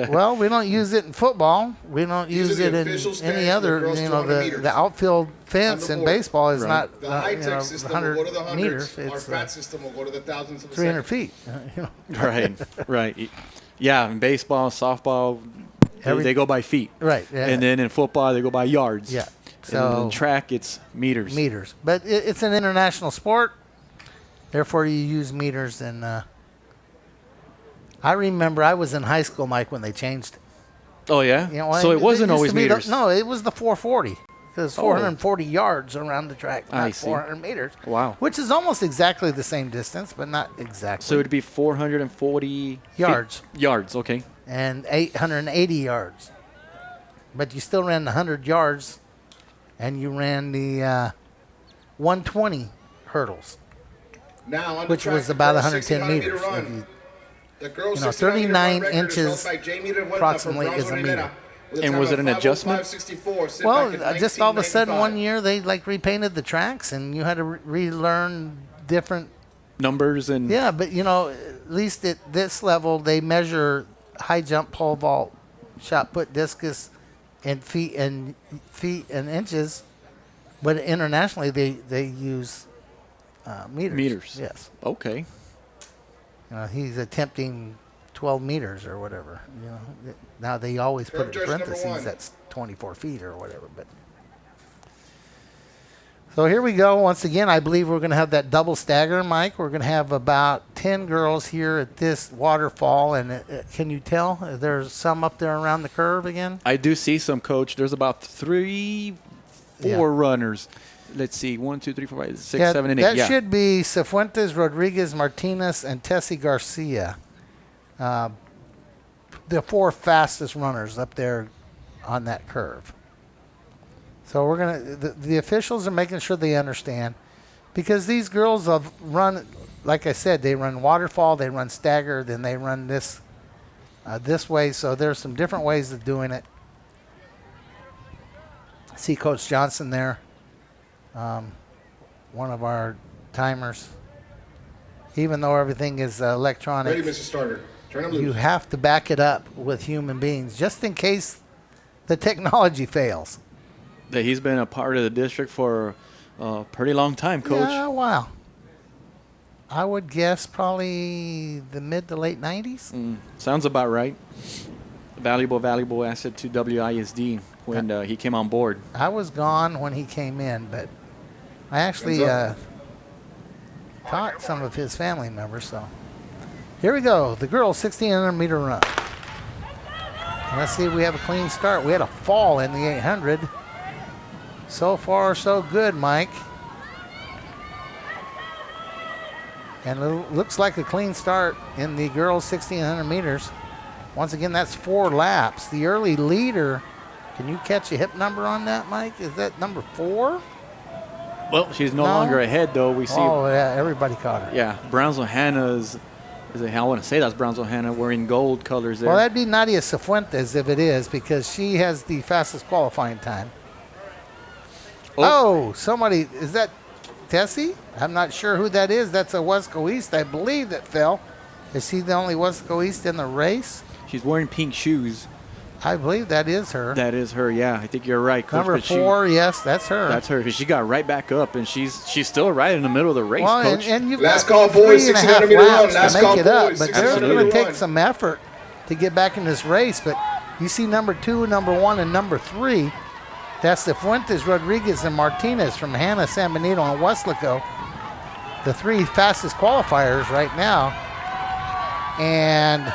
Well, we don't use it in football. We don't use it in any other, the outfield fence in baseball is not, The high-tech system will go to the 100 hundreds. meters. Our It's fat system will go to the thousands of a 300 second. feet. Right. Yeah, in baseball, softball, Every- they go by feet. Right. Yeah. And then in football, they go by yards. Yeah. So So in track, it's meters. meters. But it's an international sport. Therefore, you use meters. And I remember I was in high school, Mike, when they changed it. Oh, yeah? You know, So it wasn't used always to be meters. no, it was the 440. It was 440 yards around the track, I not see. 400 meters. Wow. Which is almost exactly the same distance, but not exactly. So it'd be 440 Yards. Yards, okay. And 880 yards. But you still ran the 100 yards, and you ran the 120 hurdles. Now on which the track, was the about girls 110 1600 meters. run. If you- The girls' 39 39 record is inches held by Jamie Revuelta approximately from is a Bronzo meter. Rivera with a And time was of it an adjustment? 5:05.64, set Well, back in just all of a sudden 1995. one year they like repainted the tracks and you had to relearn different. Numbers and Yeah, but you know, at least at this level they measure high jump, pole vault, shot put, discus, in feet and inches. But internationally they use meters. meters. Yes. Okay. He's attempting 12 meters or whatever. You know, now they always put it in Judge number parentheses. one. That's 24 feet or whatever. But so here we go. Once again, I believe we're going to have that double stagger, Mike. We're going to have about 10 girls here at this waterfall. And can you tell there's some up there around the curve again? I do see some, Coach. There's about 3, 4 Yeah. runners. Let's see. 1, 2, 3, 4, 5, 6, 7, and 8. That Yeah. should be Cifuentes, Rodriguez, Martinez, and Tessie Garcia. The 4 fastest runners up there on that curve. So we're gonna. The officials are making sure they understand, because these girls have run, like I said, they run waterfall, they run stagger, then they run this way. So there's some different ways of doing it. See Coach Johnson there, one of our timers. Even though everything is electronic, Ready, Mr. Starter. Turn them you loose. have to back it up with human beings just in case the technology fails. That he's been a part of the district for a pretty long time, Coach. Yeah, wow. I would guess probably the mid to late 90s. Sounds about right. Valuable asset to WISD when he came on board. I was gone when he came in, but I actually Hands taught some of his family members. So here we go. The girls 1600 meter run. Let's see if we have a clean start. We had a fall in the 800. So far, so good, Mike. And it looks like a clean start in the girls 1600 meters. Once again, that's 4 laps. The early leader, can you catch a hip number on that, Mike? Is that number 4? Well, she's no No? longer ahead, though. We see, Oh, yeah, everybody caught her. yeah, Brownsville Hannah is I want to say that's Brownsville Hannah wearing gold colors there. Well, that'd be Nadia Cifuentes if it is, because she has the fastest qualifying time. Oh, somebody, is that Tessie? I'm not sure who that is. That's a Wesco East, I believe, that fell. Is she the only Wesco East in the race? She's wearing pink shoes. I believe that is her. That is her, yeah. I think you're right, Coach. Number but 4, yes, that's her. That's her. She got right back up, and she's still right in the middle of the race, well, Coach. and you've Last got call, boys, 3.5 1600 meter run. laps Last to make call, it up, boys, but there's 1600 going to meter take run. some effort to get back in this race. But you see number 2, number 1, and number 3. That's the Fuentes, Rodriguez, and Martinez from Hannah, San Benito, and Westlaco. The 3 fastest qualifiers right now. And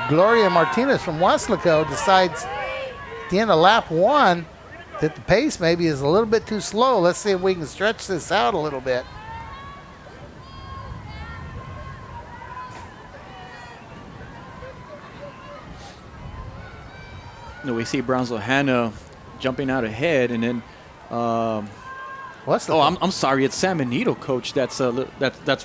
Gloria Martinez from Westlaco decides at the end of lap 1 that the pace maybe is a little bit too slow. Let's see if we can stretch this out a little bit. We see Brownsville Hannah jumping out ahead, and then What's oh, I'm sorry, it's San Benito, Coach. That's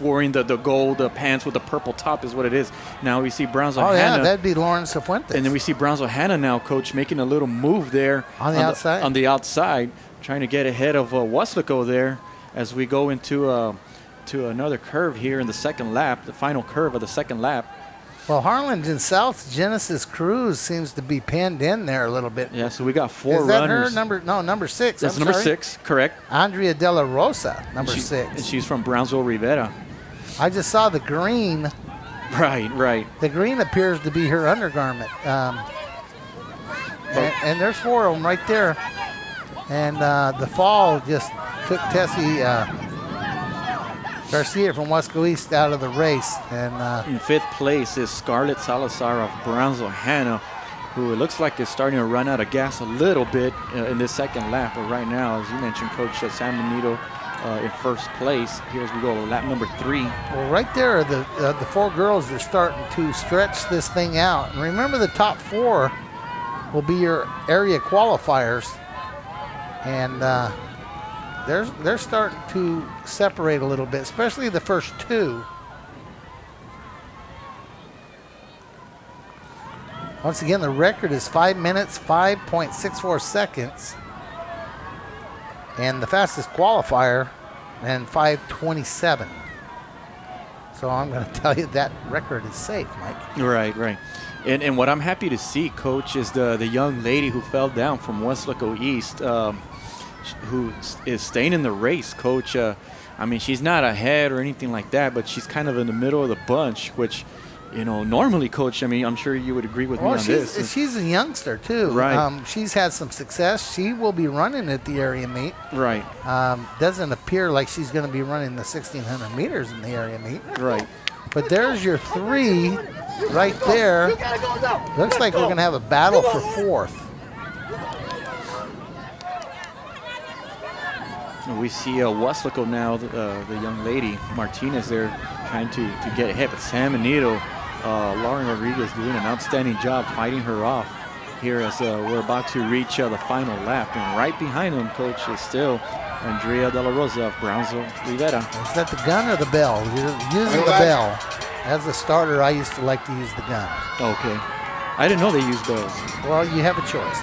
wearing the gold pants with the purple top is what it is. Now we see Brownsville Oh, Hannah. yeah, that'd be Lauren Cifuentes. And then we see Brownsville Hannah now, Coach, making a little move there On the outside? On the outside, trying to get ahead of Westlaco there as we go into to another curve here in the second lap, the final curve of the second lap. Well, Harlingen South Genesis Cruz seems to be pinned in there a little bit. Yeah, so we got 4 Is that runners. her? Number 6. That's I'm number sorry. 6, correct. Andrea De La Rosa, number And 6. she's from Brownsville Rivera. I just saw the green. Right. The green appears to be her undergarment. And there's 4 of them right there. And the fall just took Tessie Garcia from Wesco East out of the race. And In 5th place is Scarlett Salazar of Brownsville Hannah, who it looks like is starting to run out of gas a little bit in this second lap. But right now, as you mentioned, Coach, San Benito in 1st place. Here as we go, lap number 3. well, right there are the 4 girls that are starting to stretch this thing out. And remember, the top 4 will be your area qualifiers. And they're starting to separate a little bit, especially the first two. Once again, the record is 5 minutes, 5.64 seconds. And the fastest qualifier, and 5:27. So I'm going to tell you that record is safe, Mike. Right. And what I'm happy to see, Coach, is the young lady who fell down from Weslaco East, who is staying in the race, Coach. I mean, she's not ahead or anything like that, but she's kind of in the middle of the bunch, which, you know, normally, Coach, I mean, I'm sure you would agree with me on this. She's a youngster, too. Right. She's had some success. She will be running at the area meet. Right. Doesn't appear like she's going to be running the 1,600 meters in the area meet. Right. But there's your three right there. Looks like we're going to have a battle for fourth. We see Weslaco now, the young lady, Martinez there, trying to get ahead. But San Benito, Lauren Rodriguez doing an outstanding job fighting her off here as we're about to reach the final lap. And right behind them, Coach, is still Andrea De La Rosa of Brownsville Rivera. Is that the gun or the bell? You're using the bell. As a starter, I used to like to use the gun. Okay. I didn't know they used bells. Well, you have a choice.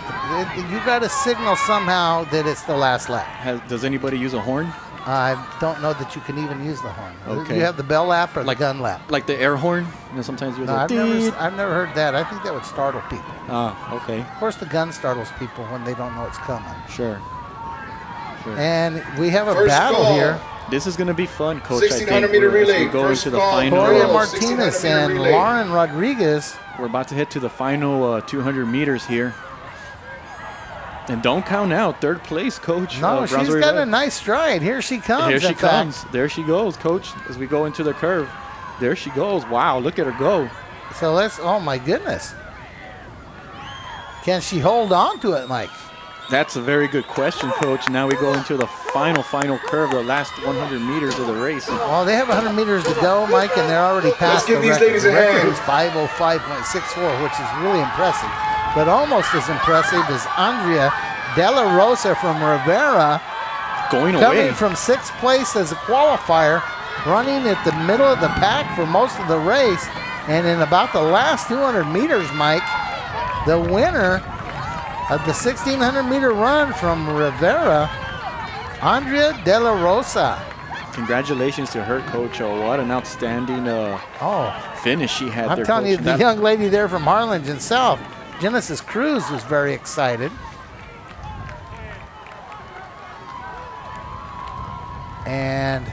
You got to signal somehow that it's the last lap. Does anybody use a horn? I don't know that you can even use the horn. Okay. You have the bell lap or the gun lap. Like the air horn? You know, sometimes you No, I've never heard that. I think that would startle people. Ah, okay. Of course, the gun startles people when they don't know it's coming. Sure. And we have a First battle call. here. This is going to be fun, Coach. 1,600 meter relay. As we go First into the call. final. Gloria Girls, Martinez 1,600 and relay. Lauren Rodriguez. We're about to head to the final 200 meters here. And don't count out third place, Coach. No, she's Brownsville got Rivera. a nice stride. Here she comes. Here she in fact. comes. There she goes, Coach, as we go into the curve. There she goes. Wow, look at her go. So oh my goodness. Can she hold on to it, Mike? That's a very good question, Coach. Now we go into the final curve, the last 100 meters of the race. Well, they have 100 meters to go, Mike, and they're already past give the these record. ladies The a record hand. is 5:05.64, which is really impressive. But almost as impressive is Andrea De La Rosa from Rivera, Going away. coming from sixth place as a qualifier, running at the middle of the pack for most of the race. And in about the last 200 meters, Mike, the winner of the 1,600 meter run from Rivera, Andrea De La Rosa. Congratulations to her, Coach. Oh, what an outstanding finish she had I'm there, telling Coach. you, the young lady there from Harlingen South, Genesis Cruz, was very excited. And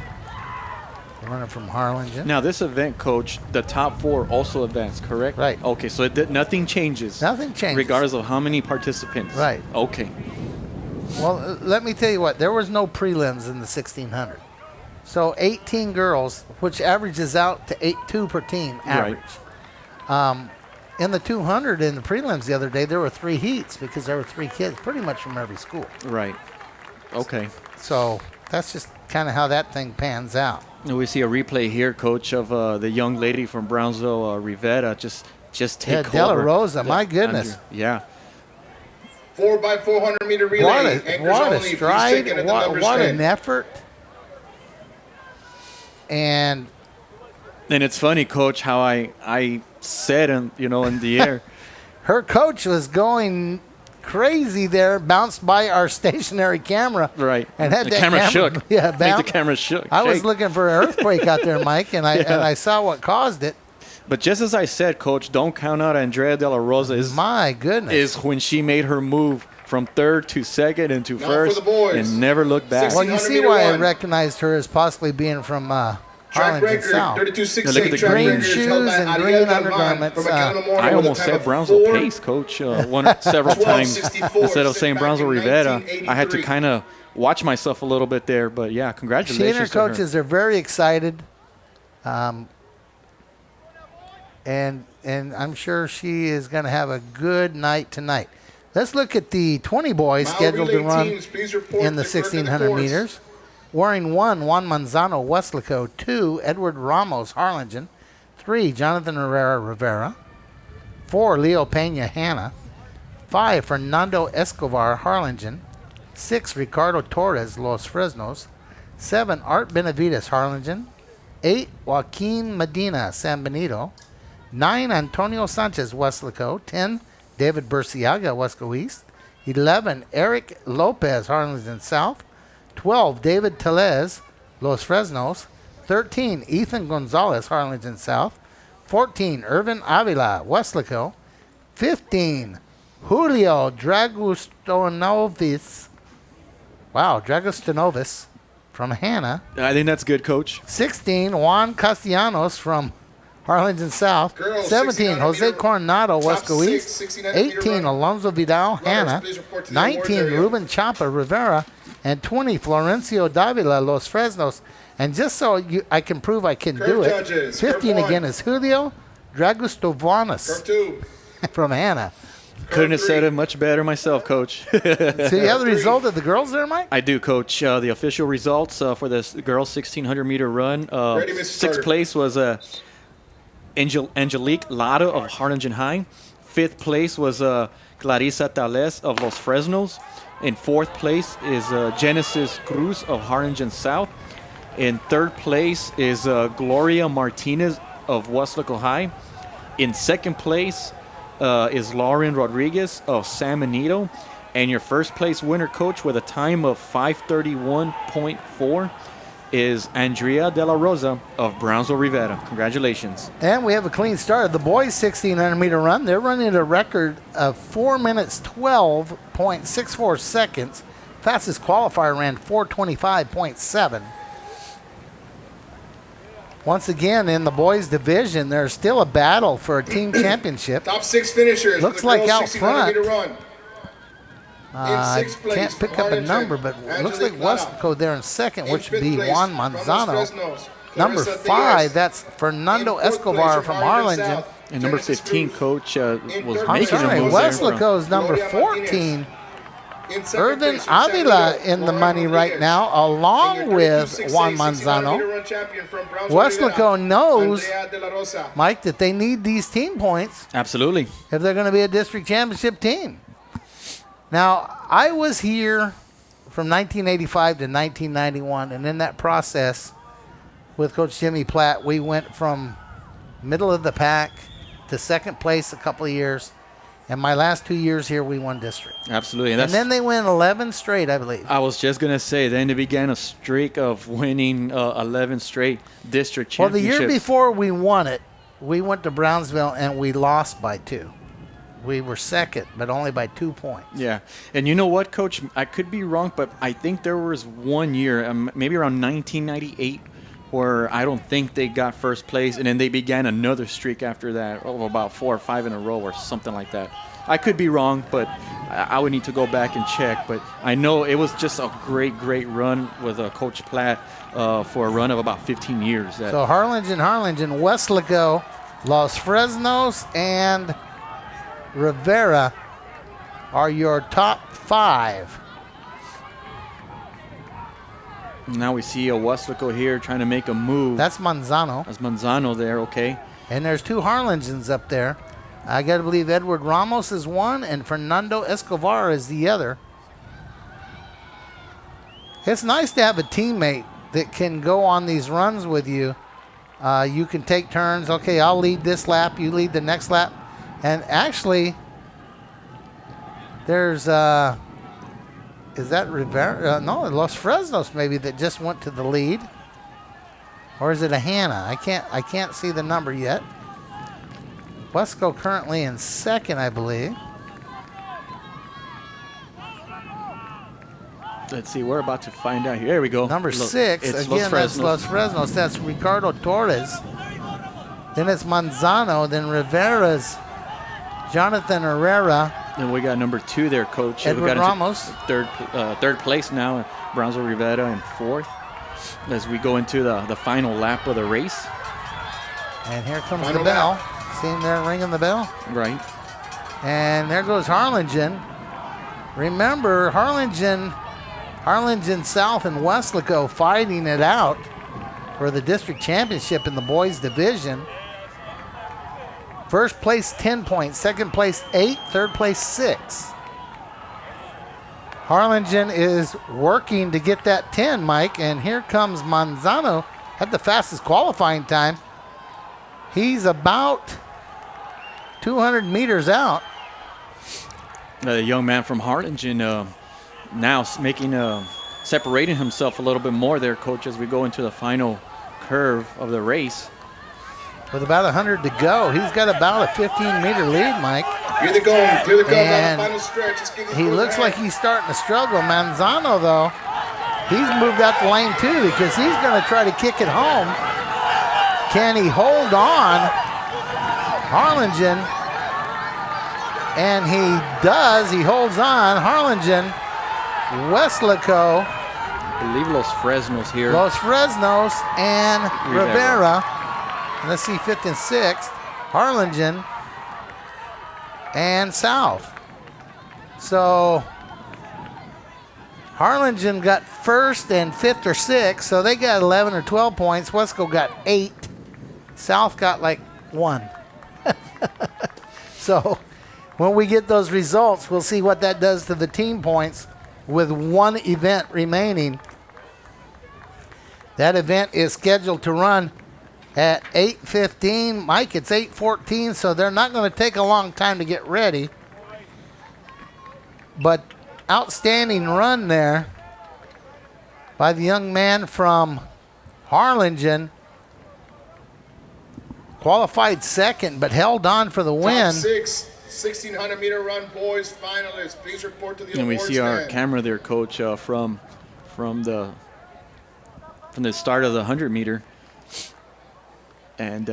the runner from Harlingen. Now, this event, Coach, the top four also advanced, correct? Right. Okay, so nothing changes. Nothing changes. Regardless of how many participants. Right. Okay. Well, let me tell you what, there was no prelims in the 1,600. So 18 girls, which averages out to 8.2 per team average. In the 200 in the prelims the other day, there were 3 heats because there were 3 kids pretty much from every school. Right. Okay. So that's just kind of how that thing pans out. And we see a replay here, Coach, of the young lady from Brownsville, Rivera, just take over. De La Rosa, my goodness. Yeah. 4x400 meter relay. Anchors What a only. Please stride, check in at the numbers what 10. an effort. And it's funny, Coach, how I said, in the air. her coach was going crazy there, bounced by our stationary camera. Right. And had the that camera shook. Yeah, I think the camera shook. I was Shake. looking for an earthquake out there, Mike, and I saw what caused it. But just as I said, Coach, don't count out Andrea De La Rosa. My goodness. Is when she made her move from third to second and to Now first for the boys. and never looked back. Well, you 1600 see meter why I run. recognized her as possibly being from Track Harlingen record, South. 32.68. Now look at the Track green record is held shoes by and Ariel green Galvan undergarments, from Academy Memorial I with a almost time said of Brownsville 4. Pace, Coach, several times. 12.64, Instead of set saying back Brownsville in Rivera, I had to 1983. kind of watch myself a little bit there. But, yeah, She congratulations and her to her. coaches are very excited. And I'm sure she is going to have a good night tonight. Let's look at the 20 boys Mile scheduled to relay run teams, please report in the the correct 1,600 course. meters. Wearing 1, Juan Manzano, Weslaco. 2, Edward Ramos, Harlingen. 3, Jonathan Herrera, Rivera. 4, Leo Pena, Hanna. 5, Fernando Escobar, Harlingen. 6, Ricardo Torres, Los Fresnos. 7, Art Benavides, Harlingen. 8, Joaquin Medina, San Benito. 9, Antonio Sanchez, Weslaco. 10, David Burciaga, Wesco East. 11, Eric Lopez, Harlingen South. 12, David Telez, Los Fresnos. 13, Ethan Gonzalez, Harlingen South. 14, Irvin Avila, Weslaco. 15, Julio Dragostonovis. Wow, Dragostonovis from Hanna. I think that's good, Coach. 16, Juan Castellanos from Harlingen South. Girls, 17, 1600 Jose meter, Coronado, top Wesco six, East. 1600 meter 18, run. Alonso Vidal, Hanna. please report to the 19, awards area. Ruben Chapa, Rivera. And 20, Florencio Davila, Los Fresnos. And just so I can prove I can Curve do it, judges, 15 curve again one. is Julio Dragostovanos Curve 2. from Hanna. Couldn't have said three. it much better myself, Coach. So you have the result of the girls there, Mike? I do, Coach. The official results for the girls' 1,600 meter run. Ready, Mrs. Sixth Carter. place was Angelique Lado of Harlingen High. Fifth place was Clarissa Tales of Los Fresnos. In fourth place is Genesis Cruz of Harlingen South. In third place is Gloria Martinez of Weslaco High. In second place is Lauren Rodriguez of San Benito. And your first place winner, Coach, with a time of 5:31.4 is Andrea De La Rosa of Brownsville Rivera. Congratulations. And we have a clean start. The boys' 1,600 meter run, they're running a record of 4 minutes 12.64 seconds. Fastest qualifier ran 4:25.7. Once again, in the boys' division, there's still a battle for a team championship. Top 6 finishers. Looks for the like girls' out 1600 meter front. run. I sixth place can't pick from up a Harlingen, number, but it looks like Angelique Lara. Westco there in second, In which would fifth be place Juan from Los Manzano. Fresnos, Number Clarissa 5, Diaz. that's Fernando In fourth Escobar place from Harlingen. South, And number Genesis 15, Cruz. Coach, was third I'm making place, a sorry, move there. Weslaco's number Gloria 14. In second Irvin place from San Avila Benito, in the Lauren money right Rodriguez. now, And along your with 32.68 Juan 1600 Manzano. meter run champion from Brownsville Weslaco Rivera, knows, Andrea De La Rosa. Mike, that they need these team points Absolutely. if they're going to be a district championship team. Now, I was here from 1985 to 1991, and in that process with Coach Jimmy Platt, we went from middle of the pack to second place a couple of years, and my last 2 years here, we won district. Absolutely. And then they went 11 straight, I believe. I was just going to say, then they began a streak of winning 11 straight district Well, the championships. year before we won it, we went to Brownsville, and we lost by 2. We were second, but only by 2 points. Yeah. And you know what, Coach? I could be wrong, but I think there was one year, maybe around 1998, where I don't think they got first place, and then they began another streak after that of about 4 or 5 in a row or something like that. I could be wrong, but I would need to go back and check. But I know it was just a great run with Coach Platt for a run of about 15 years. So Harlingen, Weslaco, Los Fresnos, and Rivera are your top 5. Now we see a Weslaco here trying to make a move. That's Manzano. That's Manzano there, okay. And there's 2 Harlingens up there. I got to believe Edward Ramos is one and Fernando Escobar is the other. It's nice to have a teammate that can go on these runs with you. You can take turns. Okay, I'll lead this lap. You lead the next lap. And actually, there's is that Rivera? No, Los Fresnos maybe that just went to the lead, or is it a Hanna? I can't see the number yet. Wesco currently in second, I believe. Let's see, we're about to find out here. There we go. Number Look, 6, it's again, that's Los Fresnos. That's Ricardo Torres. Then it's Manzano. Then Rivera's Jonathan Herrera. And we got number 2 there, Coach. Edward we got Ramos. Third place now. Brownsville Rivera in 4th. As we go into the final lap of the race. And here comes Final the bell. lap. See him there ringing the bell? Right. And there goes Harlingen. Remember, Harlingen South and Weslaco fighting it out for the district championship in the boys division. First place 10 points, second place 8, third place 6. Harlingen is working to get that 10, Mike, and here comes Manzano at the fastest qualifying time. He's about 200 meters out. The young man from Harlingen now separating himself a little bit more there, Coach, as we go into the final curve of the race. With about 100 to go, he's got about a 15-meter lead, Mike. Here they go. Here they go. And That final stretch. Just give he looks like he's starting to struggle. Manzano, though, he's moved out the lane too because he's going to try to kick it home. Can he hold on? Harlingen, and he does. He holds on. Harlingen, Westlaco, I believe Los Fresnos here. Los Fresnos, and Rivera. Let's see, 5th and 6th. Harlingen and South. So Harlingen got 1st and 5th or 6th, so they got 11 or 12 points. Wesco got 8. South got like 1. So when we get those results, we'll see what that does to the team points with one event remaining. That event is scheduled to run at 8:15. Mike, it's 8:14, so they're not going to take a long time to get ready. But outstanding run there by the young man from Harlingen. Qualified second, but held on for the win. Top 6, 1,600-meter run, boys, finalists. Please report to the And we awards see our stand. camera there, Coach, from the start of the 100-meter. And,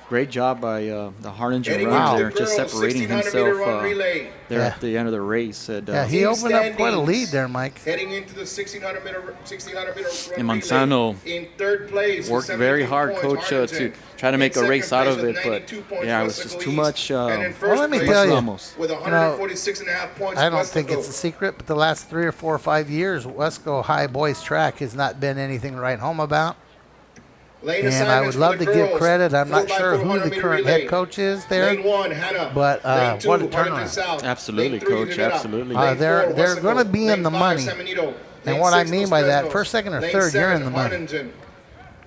great job by the Harlingen Heading runner into there, the just girls' separating 1,600-meter himself run relay. there Yeah. at the end of the race. And, Yeah, he Team opened up quite a standings. lead there, Mike. Heading into the 1,600-meter run And Manzano relay. In 3rd place, worked with very 72 hard, points, Coach, Harlingen. to try to make In a race 2nd out place of it. with But, 92 points, yeah, it was Wesco just too East. much. And in Well, let me 1st tell place you, Ramos. with 146.5 points, I don't think Wesco. it's a secret, but the last 3 or 4 or 5 years, Wesco High boys track has not been anything to write home about. Lane And I assignments would love for to the give girls. credit. I'm not 4x4 sure who the 100-meter current relay. head coach is there. Lane 1, Hannah. But, Lane 2, what a Harlingen turnaround. South. Absolutely, Lane 3, Coach, Rivera. absolutely. Lane They're 4, Wesco. gonna be in Lane the 5, money. San Benito. And Lane what I 6, mean Los by that, Fresnos. first, second, or Lane third, you're 7, in the money. Harlingen.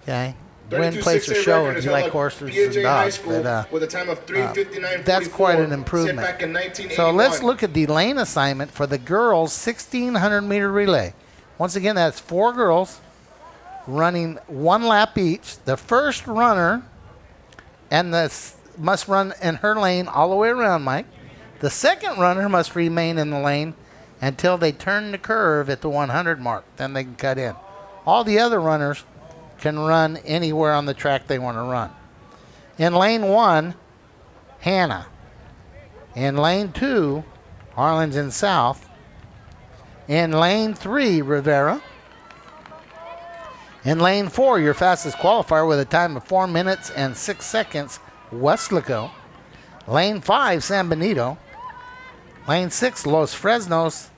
Okay? Win, 32-6 place, or show record if is you held like at horses and PHA High dogs. School But, with a time of 3:59.44. that's quite an improvement. Set back in 1981. so let's look at the lane assignment for the girls' 1,600-meter relay. Once again, that's 4 girls running 1 lap each. The first runner must run in her lane all the way around, Mike. The second runner must remain in the lane until they turn the curve at the 100 mark. Then they can cut in. All the other runners can run anywhere on the track they want to run. In lane 1, Hannah. In lane 2, Harlingen South. In lane 3, Rivera. In lane 4, your fastest qualifier with a time of 4 minutes and 6 seconds, Westlaco. Lane 5, San Benito. Lane 6, Los Fresnos.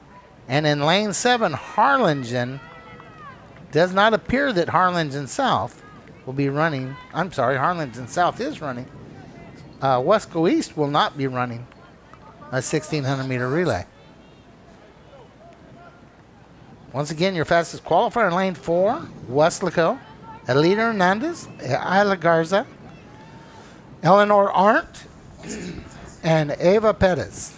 And in lane 7, Harlingen. Does not appear that Harlingen South will be running. I'm sorry, Harlingen South is running. Wesco East will not be running a 1,600-meter relay. Once again, your fastest qualifier in lane 4, Westlaco, Alita Hernandez, Isla Garza, Eleanor Arndt, and Ava Perez.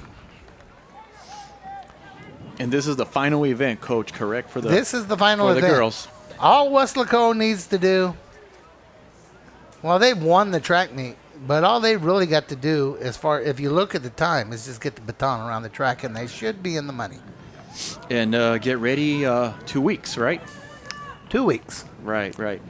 And this is the final event, Coach, correct? This is the final for event. the girls. All Westlaco needs to do, well, they've won the track meet, but all they really got to do, if you look at the time, is just get the baton around the track, and they should be in the money. And get ready 2 weeks, right? 2 weeks. Right.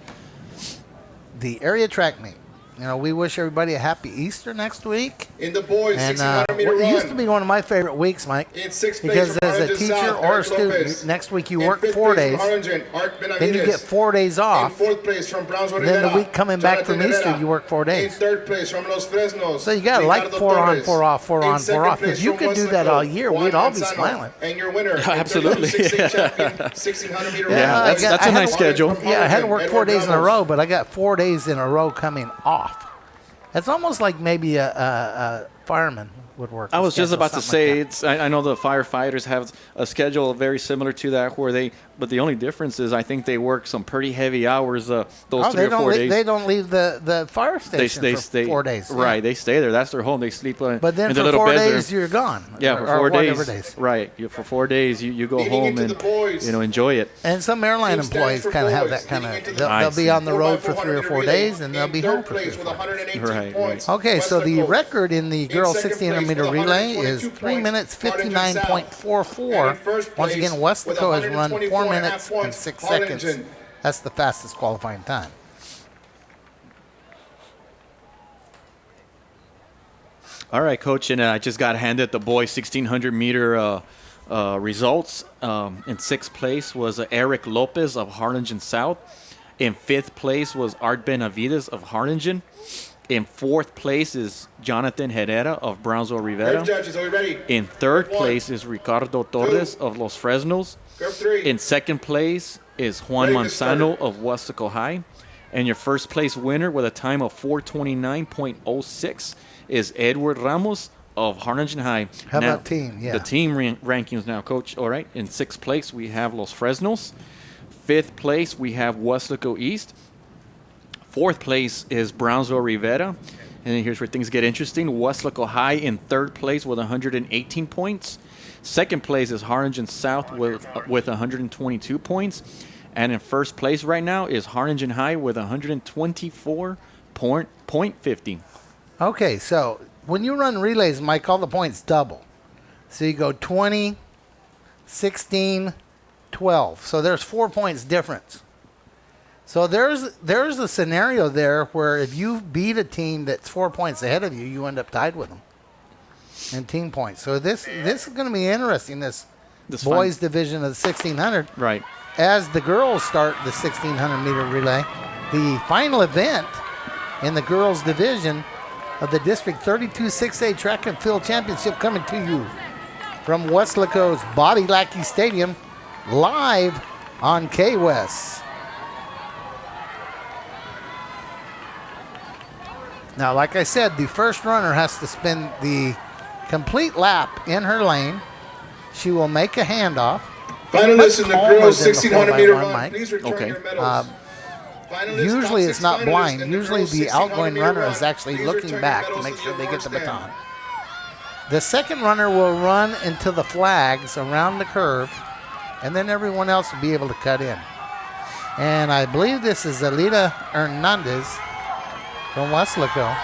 The area track meet. You know, we wish everybody a happy Easter next week. In the boys, And 1,600-meter it run. used to be one of my favorite weeks, Mike. In 6th place Because from as a Harlingen teacher South, or a Eric student, Lopez. next week you In work 5th 4 place from days. Harlingen, Art Then you Benavides. get 4 days In off. 4th place from Brownsville, Then the Rivera, week coming back Jonathan from Easter, Rivera. you work 4 days. In 3rd place from Los Fresnos. So you got to like Ricardo 4 on, Torres. 4 off, 4 In on, 4 2nd off. place If you from could do that Westlaco, all year, Juan we'd all be Manzano. smiling. And your winner, Absolutely. 6A champion, 1,600-meter Yeah, run. that's a nice schedule. Yeah, I had to work Edward 4 days in a Ramos. row, but I got 4 days in a row coming off. It's almost like maybe a fireman. would work. I was just schedule about to something say, like I know the firefighters have a schedule very similar to that, but the only difference is I think they work some pretty heavy hours those that. 3 or 4 days. They don't leave the fire station They for stay 4 days. Right, Yeah. they stay there. That's their home. They sleep But then in the for little 4 beds days, there. you're gone. Yeah, or, for 4 or whatever days. Right, for 4 days you go Leading home into and the boys. enjoy it. And some airline Team stands employees for kind of have boys. that kind Leading of. into the They'll be on the road for 3 or 4 days, and they'll be home for 3 or 4 days. Right. Okay, so the Westlaco. record in the girls' 1600 meter relay is 3 minutes 59.44. Once again, Westlaco has run 4 minutes and 6 seconds. That's the fastest qualifying time. All right, Coach, and I just got handed the boys 1600 meter results. In 6th place was Eric Lopez of Harlingen South. In 5th place was Art Benavides of Harlingen. In 4th place is Jonathan Herrera of Brownsville Rivera. Judges, are we ready? In 3rd place is Ricardo Torres of Los Fresnos. Group 3. In 2nd place is Juan Ready to start. Manzano of Westaco High. And your 1st place winner with a time of 4:29.06 is Edward Ramos of Harlingen High. How Now, about team? Yeah. The team rankings now, Coach. All right. In 6th place, we have Los Fresnos. 5th place, we have Westlaco East. 4th place is Brownsville Rivera. And then here's where things get interesting. Westlaco High in 3rd place with 118 points. 2nd place is Harlingen South with 122 points. And in 1st place right now is Harlingen High with 124.50. Okay, so when you run relays, Mike, all the points double. So you go 20, 16, 12. So there's 4 points difference. So there's a scenario there where if you beat a team that's 4 points ahead of you, you end up tied with them in team points. So this is going to be interesting, this boys division of the 1600. Right. As the girls start the 1600 meter relay, the final event in the girls division of the District 32 6A Track and Field Championship coming to you from Westlaco's Bobby Lackey Stadium, live on K-West. Now, like I said, the first runner has to spin the complete lap in her lane. She will make a handoff. Finalists in the calmer girls than the 1600 meter 4x1, run. Mike. Please return Okay. your medals. Finalists, Usually top it's 6 not finalists blind. in the Usually girls the 1600 outgoing meter runner run. is actually Please looking return your back to medals make the sure they get the award stand. baton. The second runner will run into the flags around the curve, and then everyone else will be able to cut in. And I believe this is Alita Hernandez from Westlaco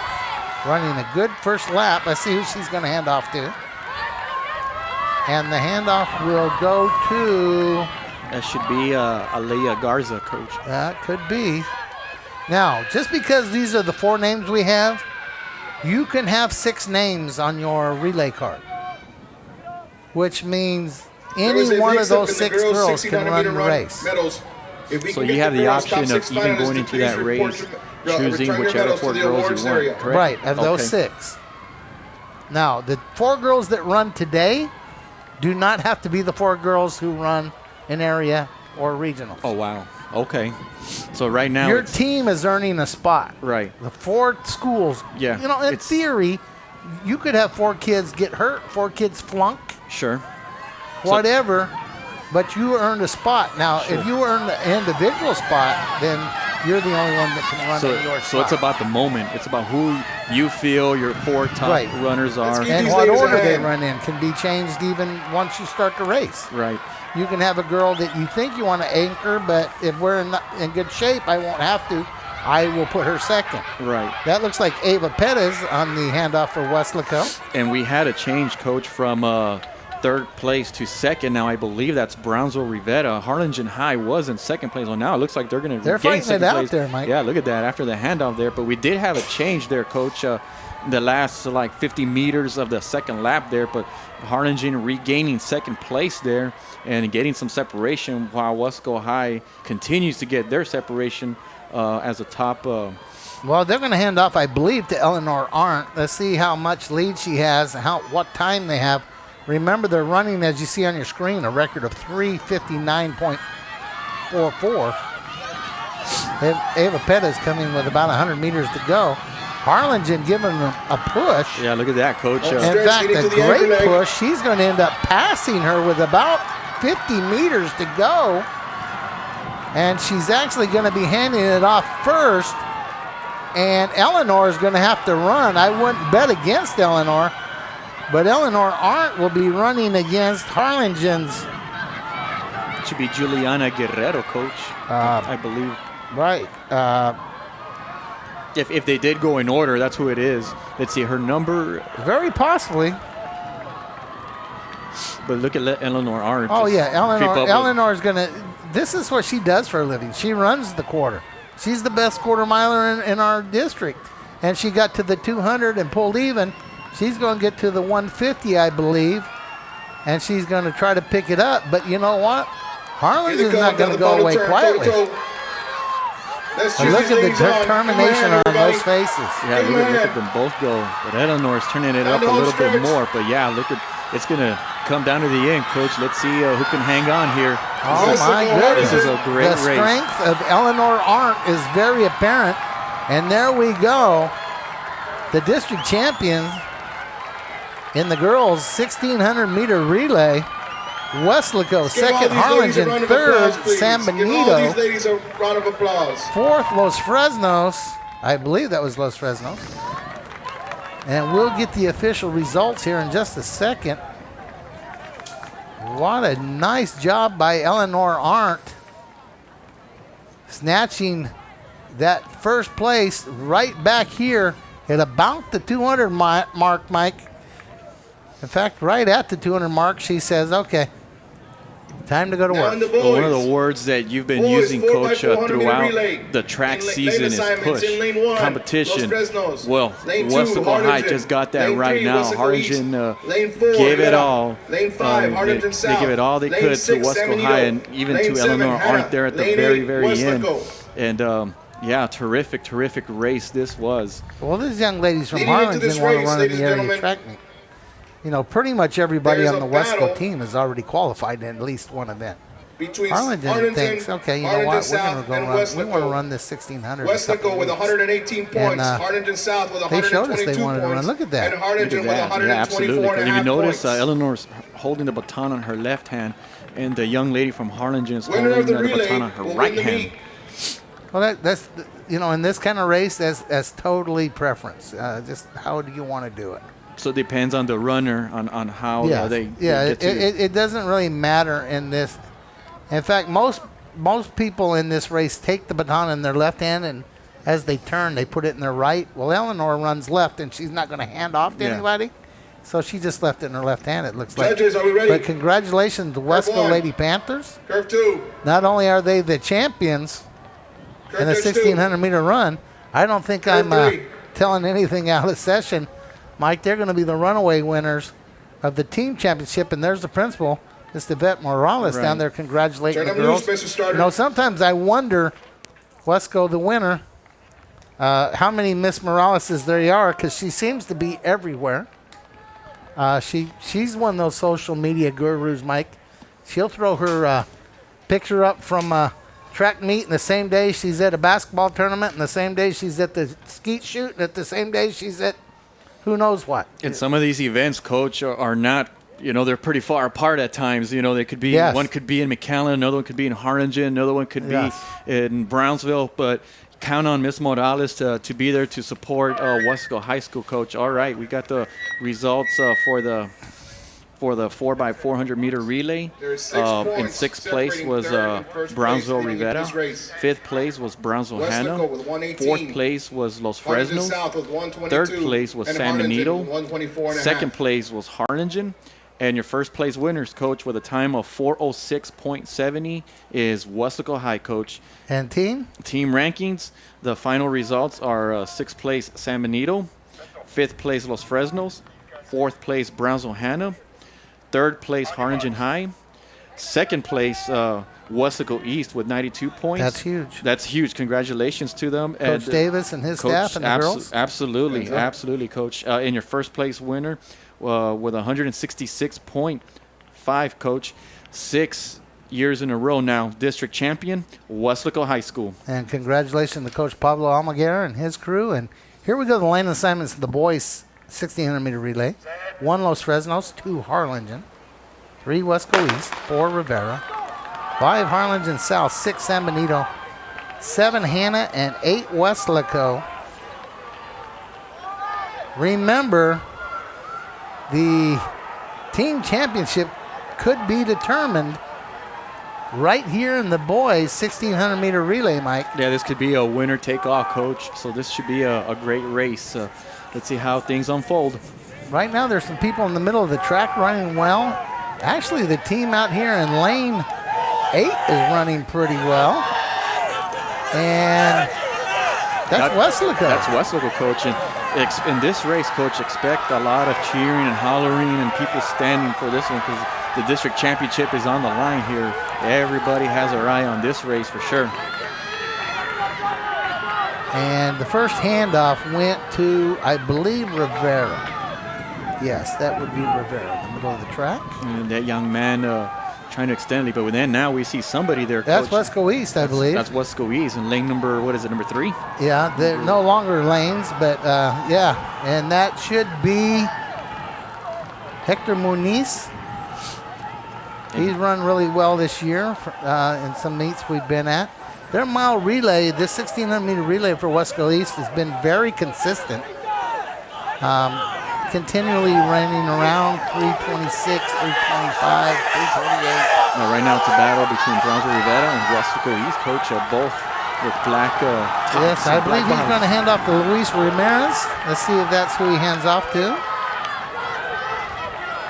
running a good first lap. Let's see who she's going to hand off to. And the handoff will go to... That should be Alea Garza, Coach. That could be. Now, just because these are the 4 names we have, you can have 6 names on your relay card, which means There is any a one of mix-up those in the 6 girls girls can 1600 run meter the race. medals. If we So can you get have the girls' top option 6 of even finalists going to into please that report race, your- choosing return your whichever medals 4 to the girls awards you want, area. correct? Right, of those Okay. 6. Now, the 4 girls that run today do not have to be the 4 girls who run an area or regional. Oh, wow. Okay. So right now Your it's... team is earning a spot. Right. The 4 schools, Yeah, you know, in it's- theory, you could have 4 kids get hurt, 4 kids flunk, Sure. whatever, but you earned a spot. Now, if you earn the individual spot, then you're the only one that can run in your spot. So it's about the moment. It's about who you feel your 4 top Right. runners are. Let's and these what ladies a order they hand. run in can be changed even once you start the race. Right. You can have a girl that you think you want to anchor, but if we're in good shape, I won't have to. I will put her second. Right. That looks like Ava Perez on the handoff for Westlaco. And we had a change, Coach, from 3rd place to 2nd. Now I believe that's Brownsville Rivera. Harlingen High was in 2nd place. Well, now it looks like they're going to They're regain fighting it 2nd out place. there, Mike. Yeah, look at that after the handoff there. But we did have a change there, Coach. The last 50 meters of the 2nd lap there, but Harlingen regaining 2nd place there and getting some separation while Wesco High continues to get their separation as a top. Well, they're going to hand off, I believe, to Eleanor Arndt. Let's see how much lead she has, what time they have. Remember, they're running, as you see on your screen, a record of 3:59.44. Ava Perez coming with about 100 meters to go. Harlingen giving them a push. Yeah, look at that, Coach. In Stretch, fact, getting a to the great anchor leg. push. She's going to end up passing her with about 50 meters to go. And she's actually going to be handing it off first. And Eleanor is going to have to run. I wouldn't bet against Eleanor. But Eleanor Arndt will be running against Harlingen's. It should be Juliana Guerrero, Coach, I believe. Right. If they did go in order, that's who it is. Let's see, her number. Very possibly. But look at Eleanor Arndt. Oh, just yeah. creep up with- Eleanor's going to. This is what she does for a living. She runs the quarter. She's the best quarter miler in our district. And she got to the 200 and pulled even. She's going to get to the 150, I believe. And she's going to try to pick it up. But you know what? Harlingen's not going to go away quietly. Let's But look at the determination on those faces. Yeah, look at them both go. But Eleanor's turning it up a little bit more. But yeah, look at it's going to come down to the end, Coach. Let's see who can hang on here. Oh, my goodness. This is a great the race. strength of Eleanor Arndt is very apparent. And there we go. The district champions in the girls' 1,600-meter relay. Weslaco second, Harlingen third, San Give all Benito these ladies a round of applause. fourth, Los Fresnos. I believe that was Los Fresnos. And we'll get the official results here in just a second. What a nice job by Eleanor Arndt, snatching that first place right back here at about the 200 mark, Mike. In fact, right at the 200 mark, she says, okay, time to go to Now work. in the Well, one of boys. the words that you've been Boys, using, 4x400 Coach, meter throughout relay. the track In lane season is assignments push, in lane 1, competition. Los Fresnos. Well, Lane 2, Weslaco High Harlingen. just got that Lane right 3, now. Weslaco Harlingen East. Lane 4, gave it Rita. all. Lane 5, Harlingen they South. give it all they Lane could to 6, Weslaco San Benito. High and even Lane to 7, Eleanor Hannah. Arndt there at the Lane very, 8, very end. Weslaco. And yeah, terrific race this was. Well, these young ladies from Leading into Harlingen this want to race, run in ladies the and area gentlemen, track meet. You know, pretty much everybody there's on the a battle Westco team is already qualified in at least one event. Between Harlingen thinks, okay, you know Harlingen what, we're South going and to run. We want to Weslaco. run this 1,600. in a couple Weslaco with weeks. 118 points. Harlingen South with they 122 showed us they points. wanted to run. Look at that. And Harlingen with Look at that. Yeah, 124 absolutely. and a And if half you notice, points. Eleanor's holding the baton on her left hand, and the young lady from Harlingen is Winner holding of the the relay baton on her will right win the hand. meet. Well, that's, you know, in this kind of race, that's totally preference. Just how do you want to do it? So it depends on the runner on how they get to it doesn't really matter in this. In fact, most people in this race take the baton in their left hand, and as they turn, they put it in their right. Well, Eleanor runs left, and she's not going to hand off to Yeah. anybody, so she just left it in her left hand. It looks like. Judges, are we ready? But congratulations to Wesco one. Lady Panthers. Curve 2. Not only are they the champions in a Curve 2. 1,600-meter run, I don't think Curve I'm 3. telling anything out of session. Mike, they're going to be the runaway winners of the team championship, and there's the principal, Miss Yvette Morales, Right. down there congratulating Turn the them loose, girls. Mr. Starter. You know, sometimes I wonder, Wesco, the winner, how many Miss Moraleses there are, because she seems to be everywhere. She's one of those social media gurus, Mike. She'll throw her picture up from track meet, and the same day she's at a basketball tournament, and the same day she's at the skeet shoot, and at the same day she's at who knows what. And some of these events, Coach, are not, they're pretty far apart at times. They could be, Yes. one could be in McAllen, another one could be in Harlingen, another one could Yes. be in Brownsville. But count on Miss Morales to be there to support Wesco High School, Coach. All right, we got the results for the 4x400 meter relay. There's 6 In points sixth place separating was third and first Brownsville place leading into Rivera. this race. Fifth place was Brownsville Weslaco Hannah. with 118. Fourth place was Los Harlingen Fresnos. South with 122. Third place was and San Harlingen Benito. with 124 and a Second half. place was Harlingen. And your first place winners, Coach, with a time of 4:06.70 is Weslaco High, Coach. And team? Team rankings, the final results are sixth place San Benito, fifth place Los Fresnos, fourth place Brownsville Hannah, third place Harlingen High, second place Weslaco East with 92 points. That's huge. That's huge. Congratulations to them. Coach Davis and his staff and the girls. Absolutely, Coach. And your first place winner with 166.5, Coach. 6 years in a row now, district champion, Weslaco High School. And congratulations to Coach Pablo Almaguer and his crew. And Here we go. The lane assignments of the boys 1600-meter relay. 1 Los Fresnos, 2 Harlingen, 3 Wesco East, 4 Rivera, 5 Harlingen South, 6 San Benito, 7 Hanna, and 8 Weslaco. Remember, the team championship could be determined right here in the boys 1600-meter relay, Mike. Yeah, this could be a winner-take-all, Coach. So this should be a great race. Let's see how things unfold. Right now, there's some people in the middle of the track running well. Actually, the team out here in lane 8 is running pretty well. And that's Weslaco. That's Weslaco, Coach. And in this race, Coach, expect a lot of cheering and hollering and people standing for this one because the district championship is on the line here. Everybody has their eye on this race for sure. And the first handoff went to, I believe, Rivera. Yes, that would be Rivera in the middle of the track. And that young man trying to extend it, but then now we see somebody there, That's Coach. Wesco East, I believe. That's Wesco East in lane number, what is it, number 3? Yeah, they're no longer lanes, but yeah. And that should be Hector Muniz. He's run really well this year in some meets we've been at. Their mile relay, this 1600-meter relay for Wesco East has been very consistent. Continually running around 326, 325, 328. Now, right now it's a battle between Bronzo Rivera and Wesco East, Coach, both with black tops. Yes, I believe he's going to hand off to Luis Ramirez. Let's see if that's who he hands off to.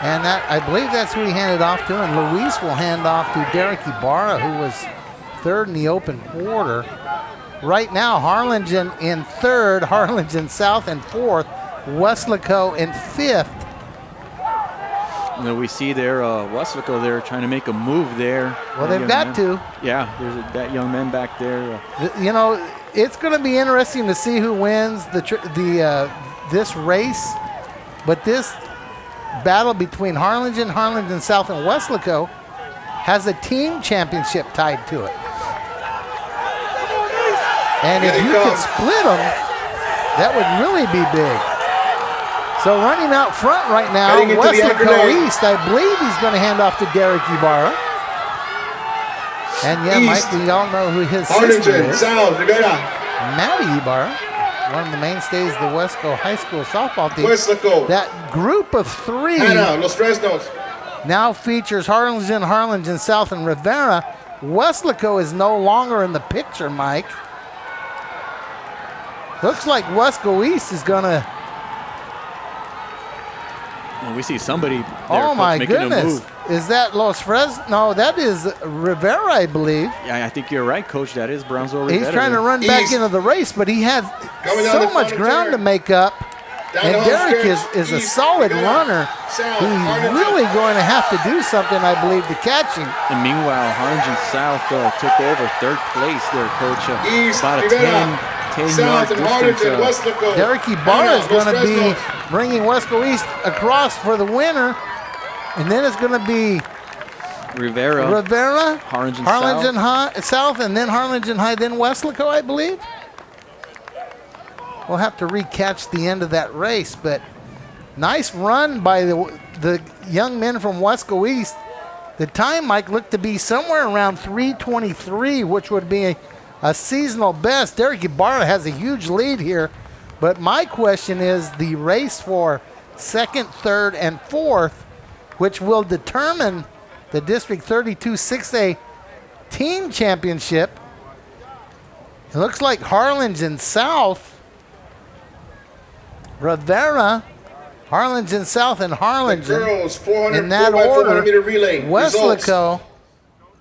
And that, I believe that's who he handed off to, and Luis will hand off to Derek Ibarra, who was 3rd in the open quarter. Right now, Harlingen in 3rd, Harlingen South in 4th, Weslaco in 5th. You know, we see there Weslaco there trying to make a move there. Well, they've got to. Yeah, there's that young man back there. You know, it's going to be interesting to see who wins this race, but this battle between Harlingen, Harlingen South, and Weslaco has a team championship tied to it. And if you could split them, that would really be big. So running out front right now, Weslaco East, I believe he's going to hand off to Derek Ibarra. And yeah, Mike, we all know who his sister is. South, Rivera. Maddie Ibarra, one of the mainstays of the Wesco High School softball team. Weslaco. That group of 3 Hanna, Los Fresnos. now features Harlingen, Harlingen South, and Rivera. Weslaco is no longer in the picture, Mike. Looks like Wesco East is going to... And we see somebody there, Oh, Coach, my making a goodness. move. Is that Los Fresnos? No, that is Rivera, I believe. Yeah, I think you're right, Coach. That is Bronzo Rivera. He's trying to run back into the race, but he has Coming down so the much front ground to turn. make up. Down And the Derek stretch, is a east, solid Rivera. runner. South, He's Harlingen. really going to have to do something, I believe, to catch him. And meanwhile, Harlingen South took over 3rd place there, Coach. East, About a Rivera. 10-yard South and distance. Harlingen, Weslaco. Derek Ibarra Hanna, is going to Los be Fresnos. bringing Wesco East across for the winner. And then it's going to be Rivera. Harlingen South, and then Harlingen High, then Weslaco, I believe. We'll have to recatch the end of that race, but nice run by the young men from Wesco East. The time, Mike, looked to be somewhere around 3:23, which would be a seasonal best. Derek Ibarra has a huge lead here, but my question is the race for 2nd, 3rd, and 4th, which will determine the District 32 6A team championship. It looks like Harlingen South, Rivera, Harlingen South, and Harlingen. Girls, 400, In that 4x400 meter order, relay. Weslaco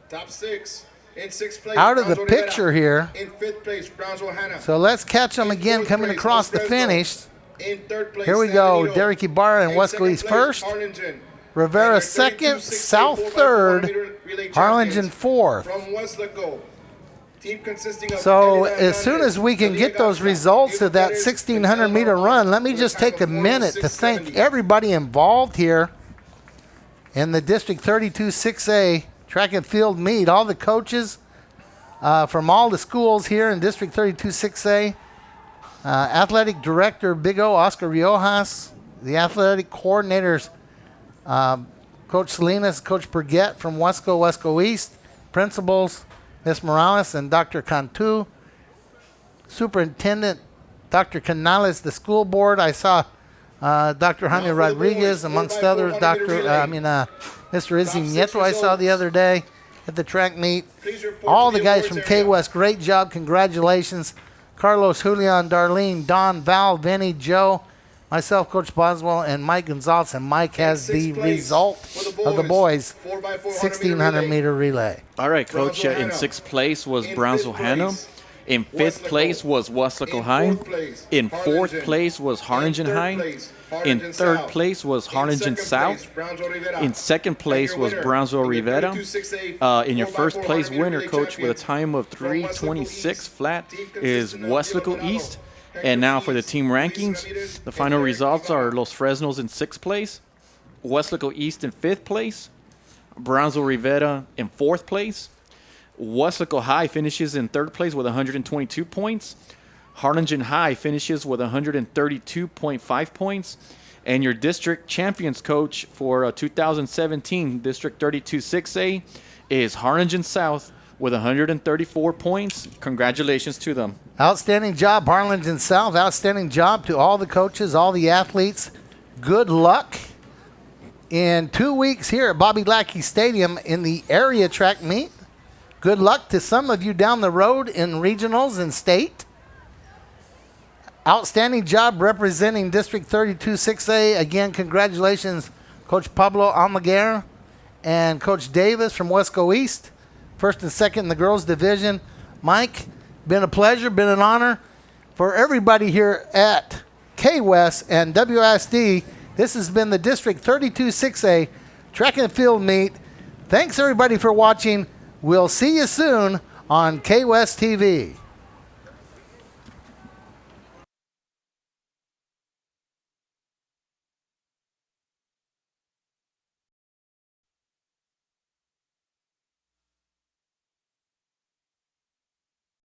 Top 6 in 6th place. out of the Bronzo Rivera. picture here. In 5th place, Bronzo Hanna. So let's catch them In again 4th coming place, across the Los Fresnos. finish. In 3rd place, Here we San go. Benito. Derek Ibarra and In Wesco 2nd East place, first. Harlingen. Rivera And the 2nd, 32-6A South 4x400 3rd, meter relay Harlingen champions 4th. From Weslaco. Team consisting of So Elena as soon as we can get those results of that 1600-meter run, let me just take a minute to thank everybody involved here in the District 32 6A track and field meet, all the coaches from all the schools here in District 32 6A. Athletic Director Big O, Oscar Riojas. The athletic coordinators, Coach Salinas, Coach Burgett from Wesco East. Principals, Ms. Morales and Dr. Cantu. Superintendent, Dr. Canales, the school board. I saw Dr. Jaime Rodriguez, amongst others. Mr. Izzy Nieto I saw the other day at the track meet. All the guys from K-West, great job. Congratulations. Carlos, Julian, Darlene, Don, Val, Vinny, Joe, myself, Coach Boswell, and Mike Gonzalez. And Mike has the result of the boys 1,600 meter relay. All right, Coach. In 6th place was Brownsville Hannah. In 5th place was Wesleco High. In 4th place was Harlingen High. In 3rd place was Harlingen South. In 2nd place was Brownsville Rivera. In your 1st place winner, Coach, with a time of 3:26 flat is Wesleco East. And now for the team rankings, the final results are Los Fresnos in 6th place, Wesleco East in 5th place, Brownsville Rivera in 4th place. Wesleco High finishes in 3rd place with 122 points. Harlingen High finishes with 132.5 points. And your district champions, Coach, for 2017 District 32 6A is Harlingen South with 134 points. Congratulations to them. Outstanding job, Harlingen South. Outstanding job to all the coaches, all the athletes. Good luck in 2 weeks here at Bobby Lackey Stadium in the area track meet. Good luck to some of you down the road in regionals and state. Outstanding job representing District 32 6A. Again, congratulations, Coach Pablo Almaguer and Coach Davis from Wesco East. 1st and 2nd in the girls division. Mike, been a pleasure, been an honor. For everybody here at K-West and WSD, this has been the District 32 6A track and field meet. Thanks everybody for watching. We'll see you soon on K-West TV.